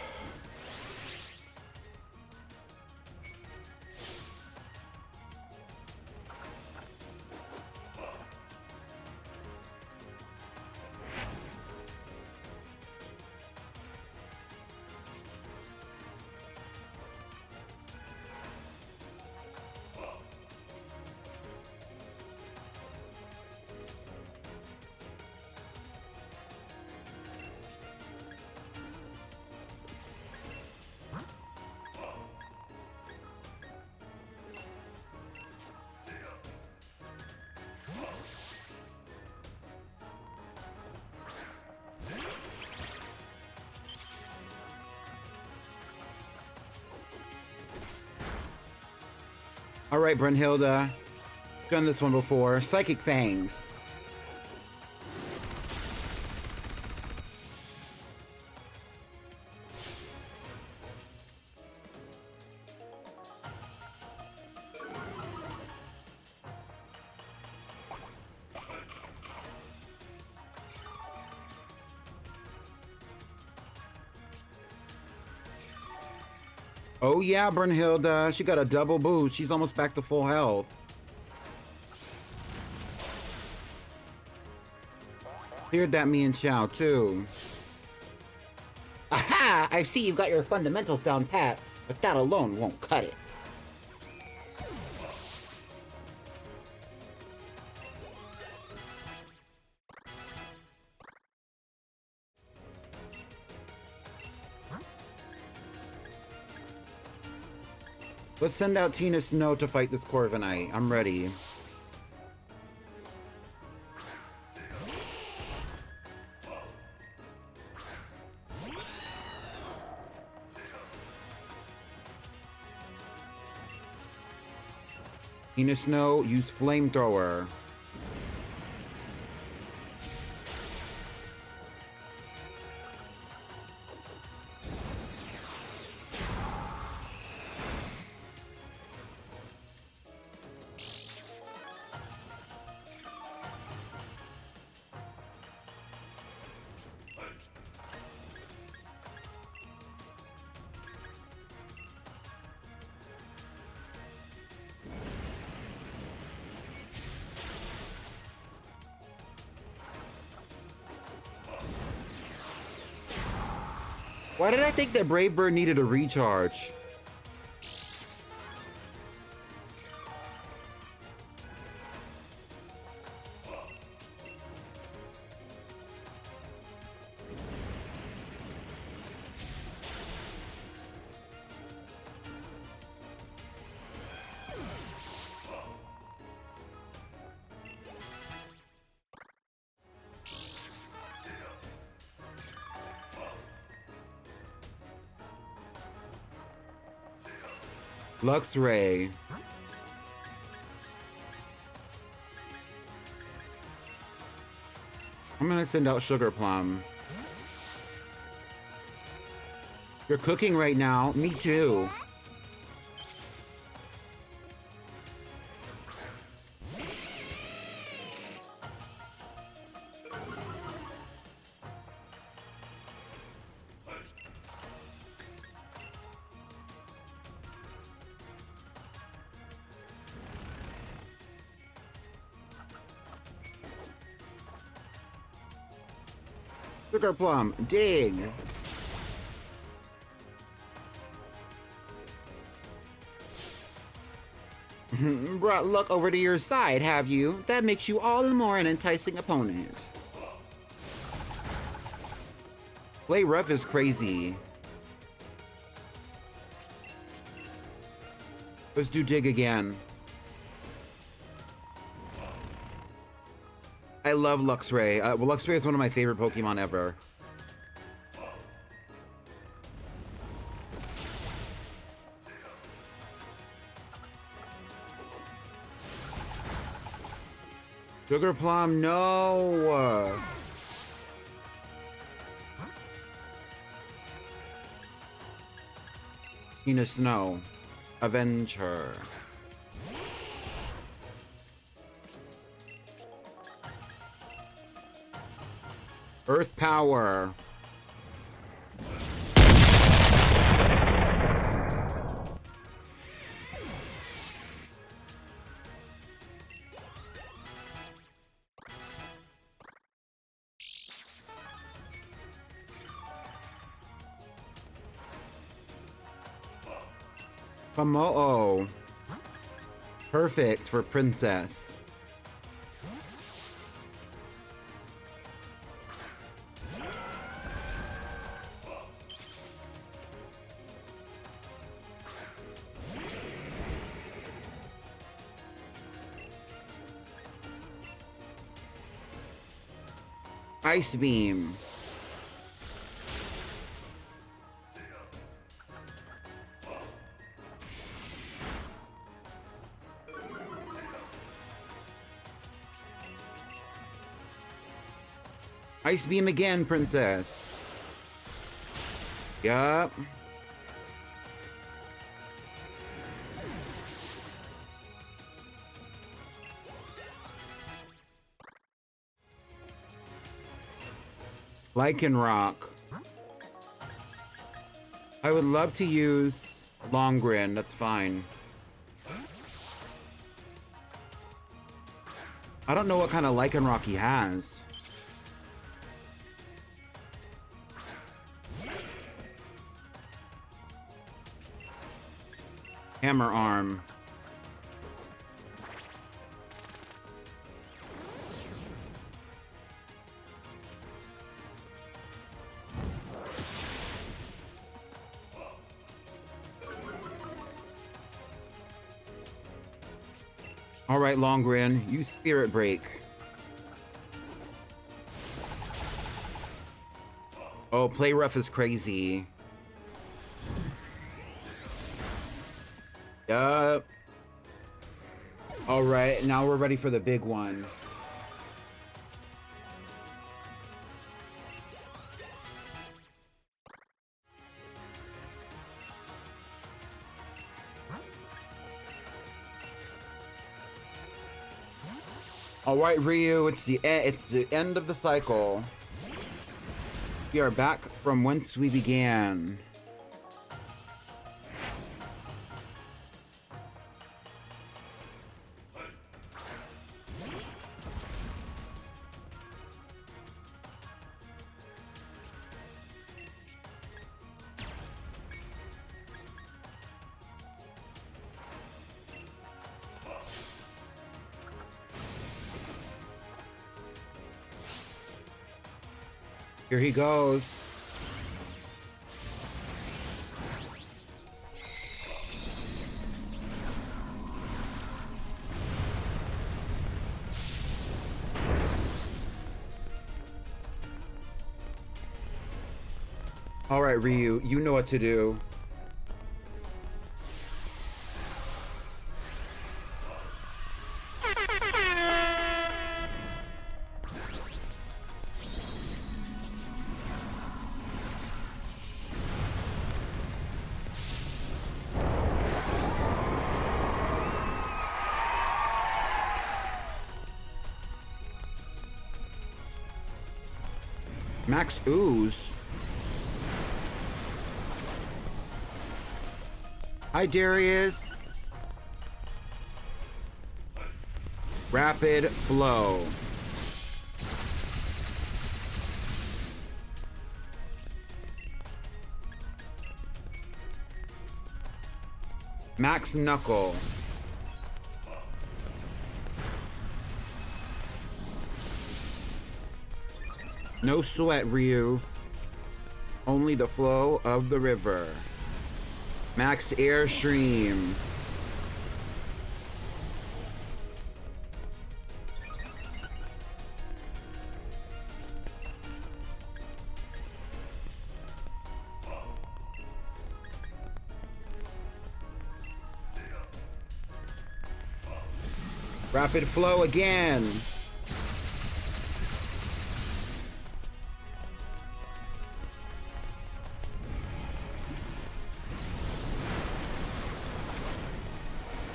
All right, Brunhilde. Done this one before. Psychic Fangs. Oh yeah, Brunhilde. She got a double boost. She's almost back to full health. Cleared that me and Xiao too. Aha! I see you've got your fundamentals down pat, but that alone won't cut it. Let's send out Tina Snow to fight this Corviknight. I'm ready. Tina Snow, use Flamethrower. Why did I think that Brave Bird needed a recharge? Luxray. I'm gonna send out Sugar Plum. You're cooking right now. Me too. Sugar Plum, dig. Brought luck over to your side, have you? That makes you all the more an enticing opponent. Play rough is crazy. Let's do dig again. I love Luxray. Well, Luxray is one of my favorite Pokemon ever. Sugar Plum, no! Tina Snow, avenge her. Earth Power. Pamoo. Perfect for Princess. Ice Beam. Ice Beam again, Princess. Yup. Lycanroc. I would love to use Longrin, that's fine. I don't know what kind of Lycanroc he has. Hammer Arm. All right, Longrin, use Spirit Break. Oh, play rough is crazy. Yup. All right, now we're ready for the big one. All right, Ryu, it's the end of the cycle. We are back from whence we began. Here he goes. All right, Ryu, you know what to do. Max Ooze. Hi, Darius. Rapid Flow. Max Knuckle. No sweat, Ryu. Only the flow of the river. Max Airstream. Rapid Flow again.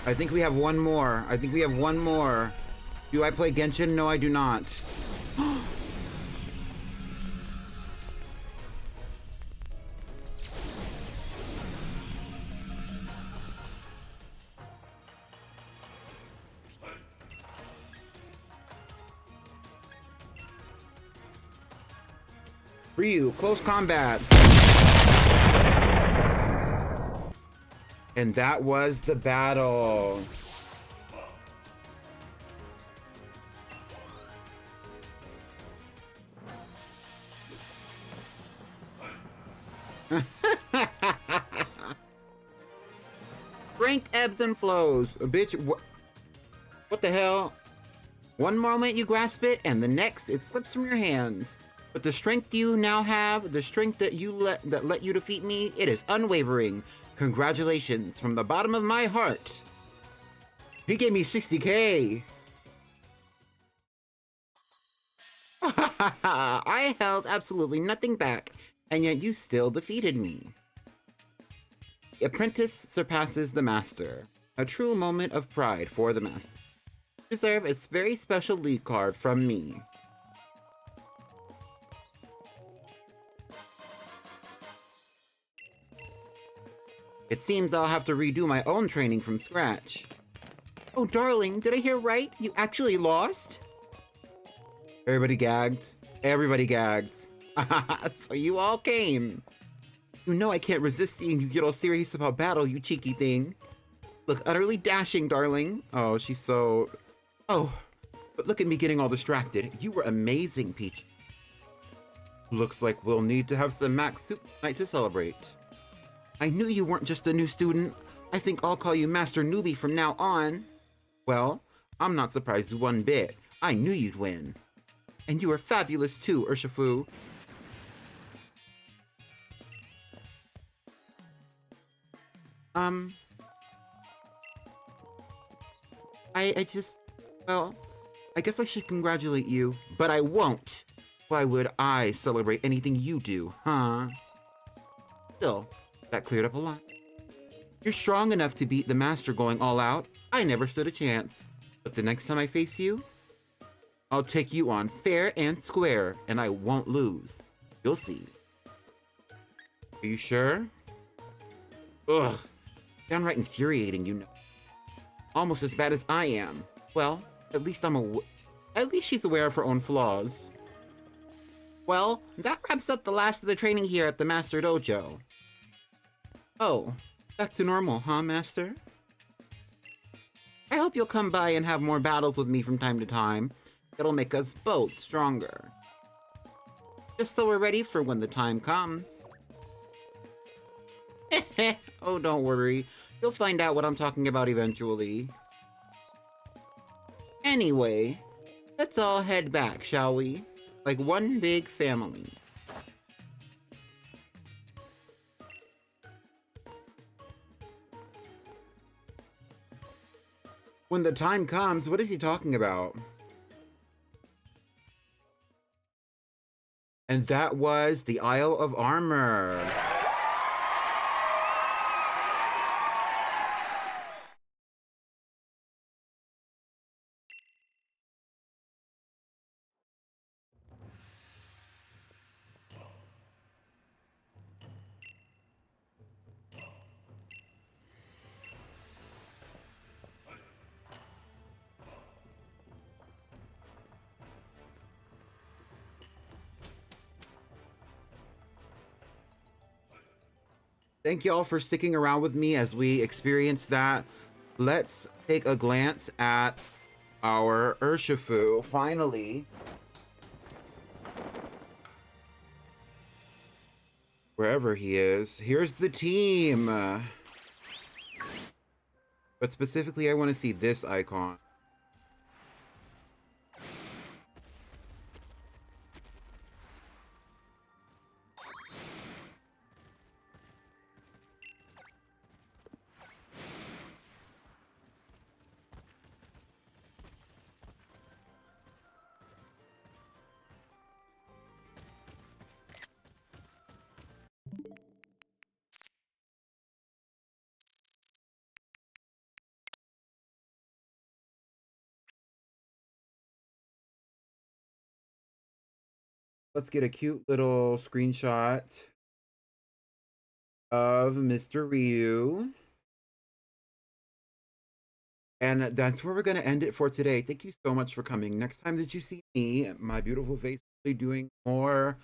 I think we have one more. I think we have one more. Do I play Genshin? No, I do not. Ryu, close combat. And that was the battle. Rank ebbs and flows. Bitch, what the hell? One moment you grasp it, and the next it slips from your hands. But the strength you now have, the strength that let you defeat me, it is unwavering. Congratulations from the bottom of my heart. He gave me 60K. I held absolutely nothing back, and yet you still defeated me. The apprentice surpasses the master. A true moment of pride for the master. You deserve a very special lead card from me. It seems I'll have to redo my own training from scratch. Oh, darling, did I hear right? You actually lost? Everybody gagged. Everybody gagged. So you all came. You know I can't resist seeing you get all serious about battle, you cheeky thing. Look utterly dashing, darling. Oh, she's so... Oh, but look at me getting all distracted. You were amazing, Peach. Looks like we'll need to have some Max Soup night to celebrate. I knew you weren't just a new student. I think I'll call you Master Newbie from now on. Well, I'm not surprised one bit. I knew you'd win. And you are fabulous too, Urshifu. I just, well, I guess I should congratulate you, but I won't. Why would I celebrate anything you do, huh? Still, that cleared up a lot. You're strong enough to beat the master going all out. I never stood a chance. But the next time I face you, I'll take you on fair and square, and I won't lose. You'll see. Are you sure? Ugh. Downright infuriating, you know. Almost as bad as I am. Well, at least she's aware of her own flaws. Well, that wraps up the last of the training here at the Master Dojo. Oh, back to normal, huh, Master? I hope you'll come by and have more battles with me from time to time. It'll make us both stronger. Just so we're ready for when the time comes. Oh, don't worry. You'll find out what I'm talking about eventually. Anyway, let's all head back, shall we? Like one big family. When the time comes, what is he talking about? And that was the Isle of Armor. thank you all for sticking around with me as we experience that. Let's take a glance at our Urshifu. Finally, wherever he is, here's the team. But specifically, I want to see this icon. Let's get a cute little screenshot of Mr. Ryu. And that's where we're going to end it for today. Thank you so much for coming. Next time that you see me, my beautiful face, will be doing more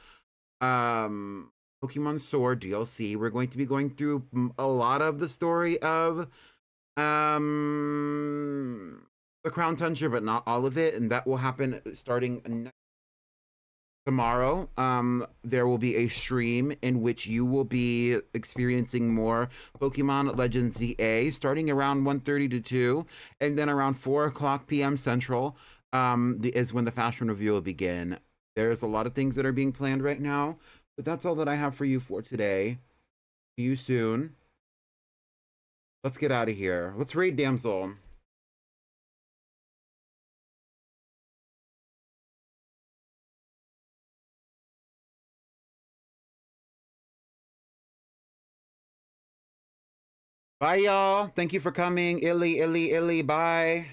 Pokemon Sword DLC. We're going to be going through a lot of the story of the Crown Tundra, but not all of it, and that will happen starting tomorrow. There will be a stream in which you will be experiencing more Pokemon Legends ZA starting around 1:30 to 2, and then around 4 o'clock p.m. Central is when the fashion review will begin. There's a lot of things that are being planned right now, but that's all that I have for you for today. See you soon. Let's get out of here. Let's raid Damsel. Bye, y'all. Thank you for coming. Illy, illy, illy. Bye.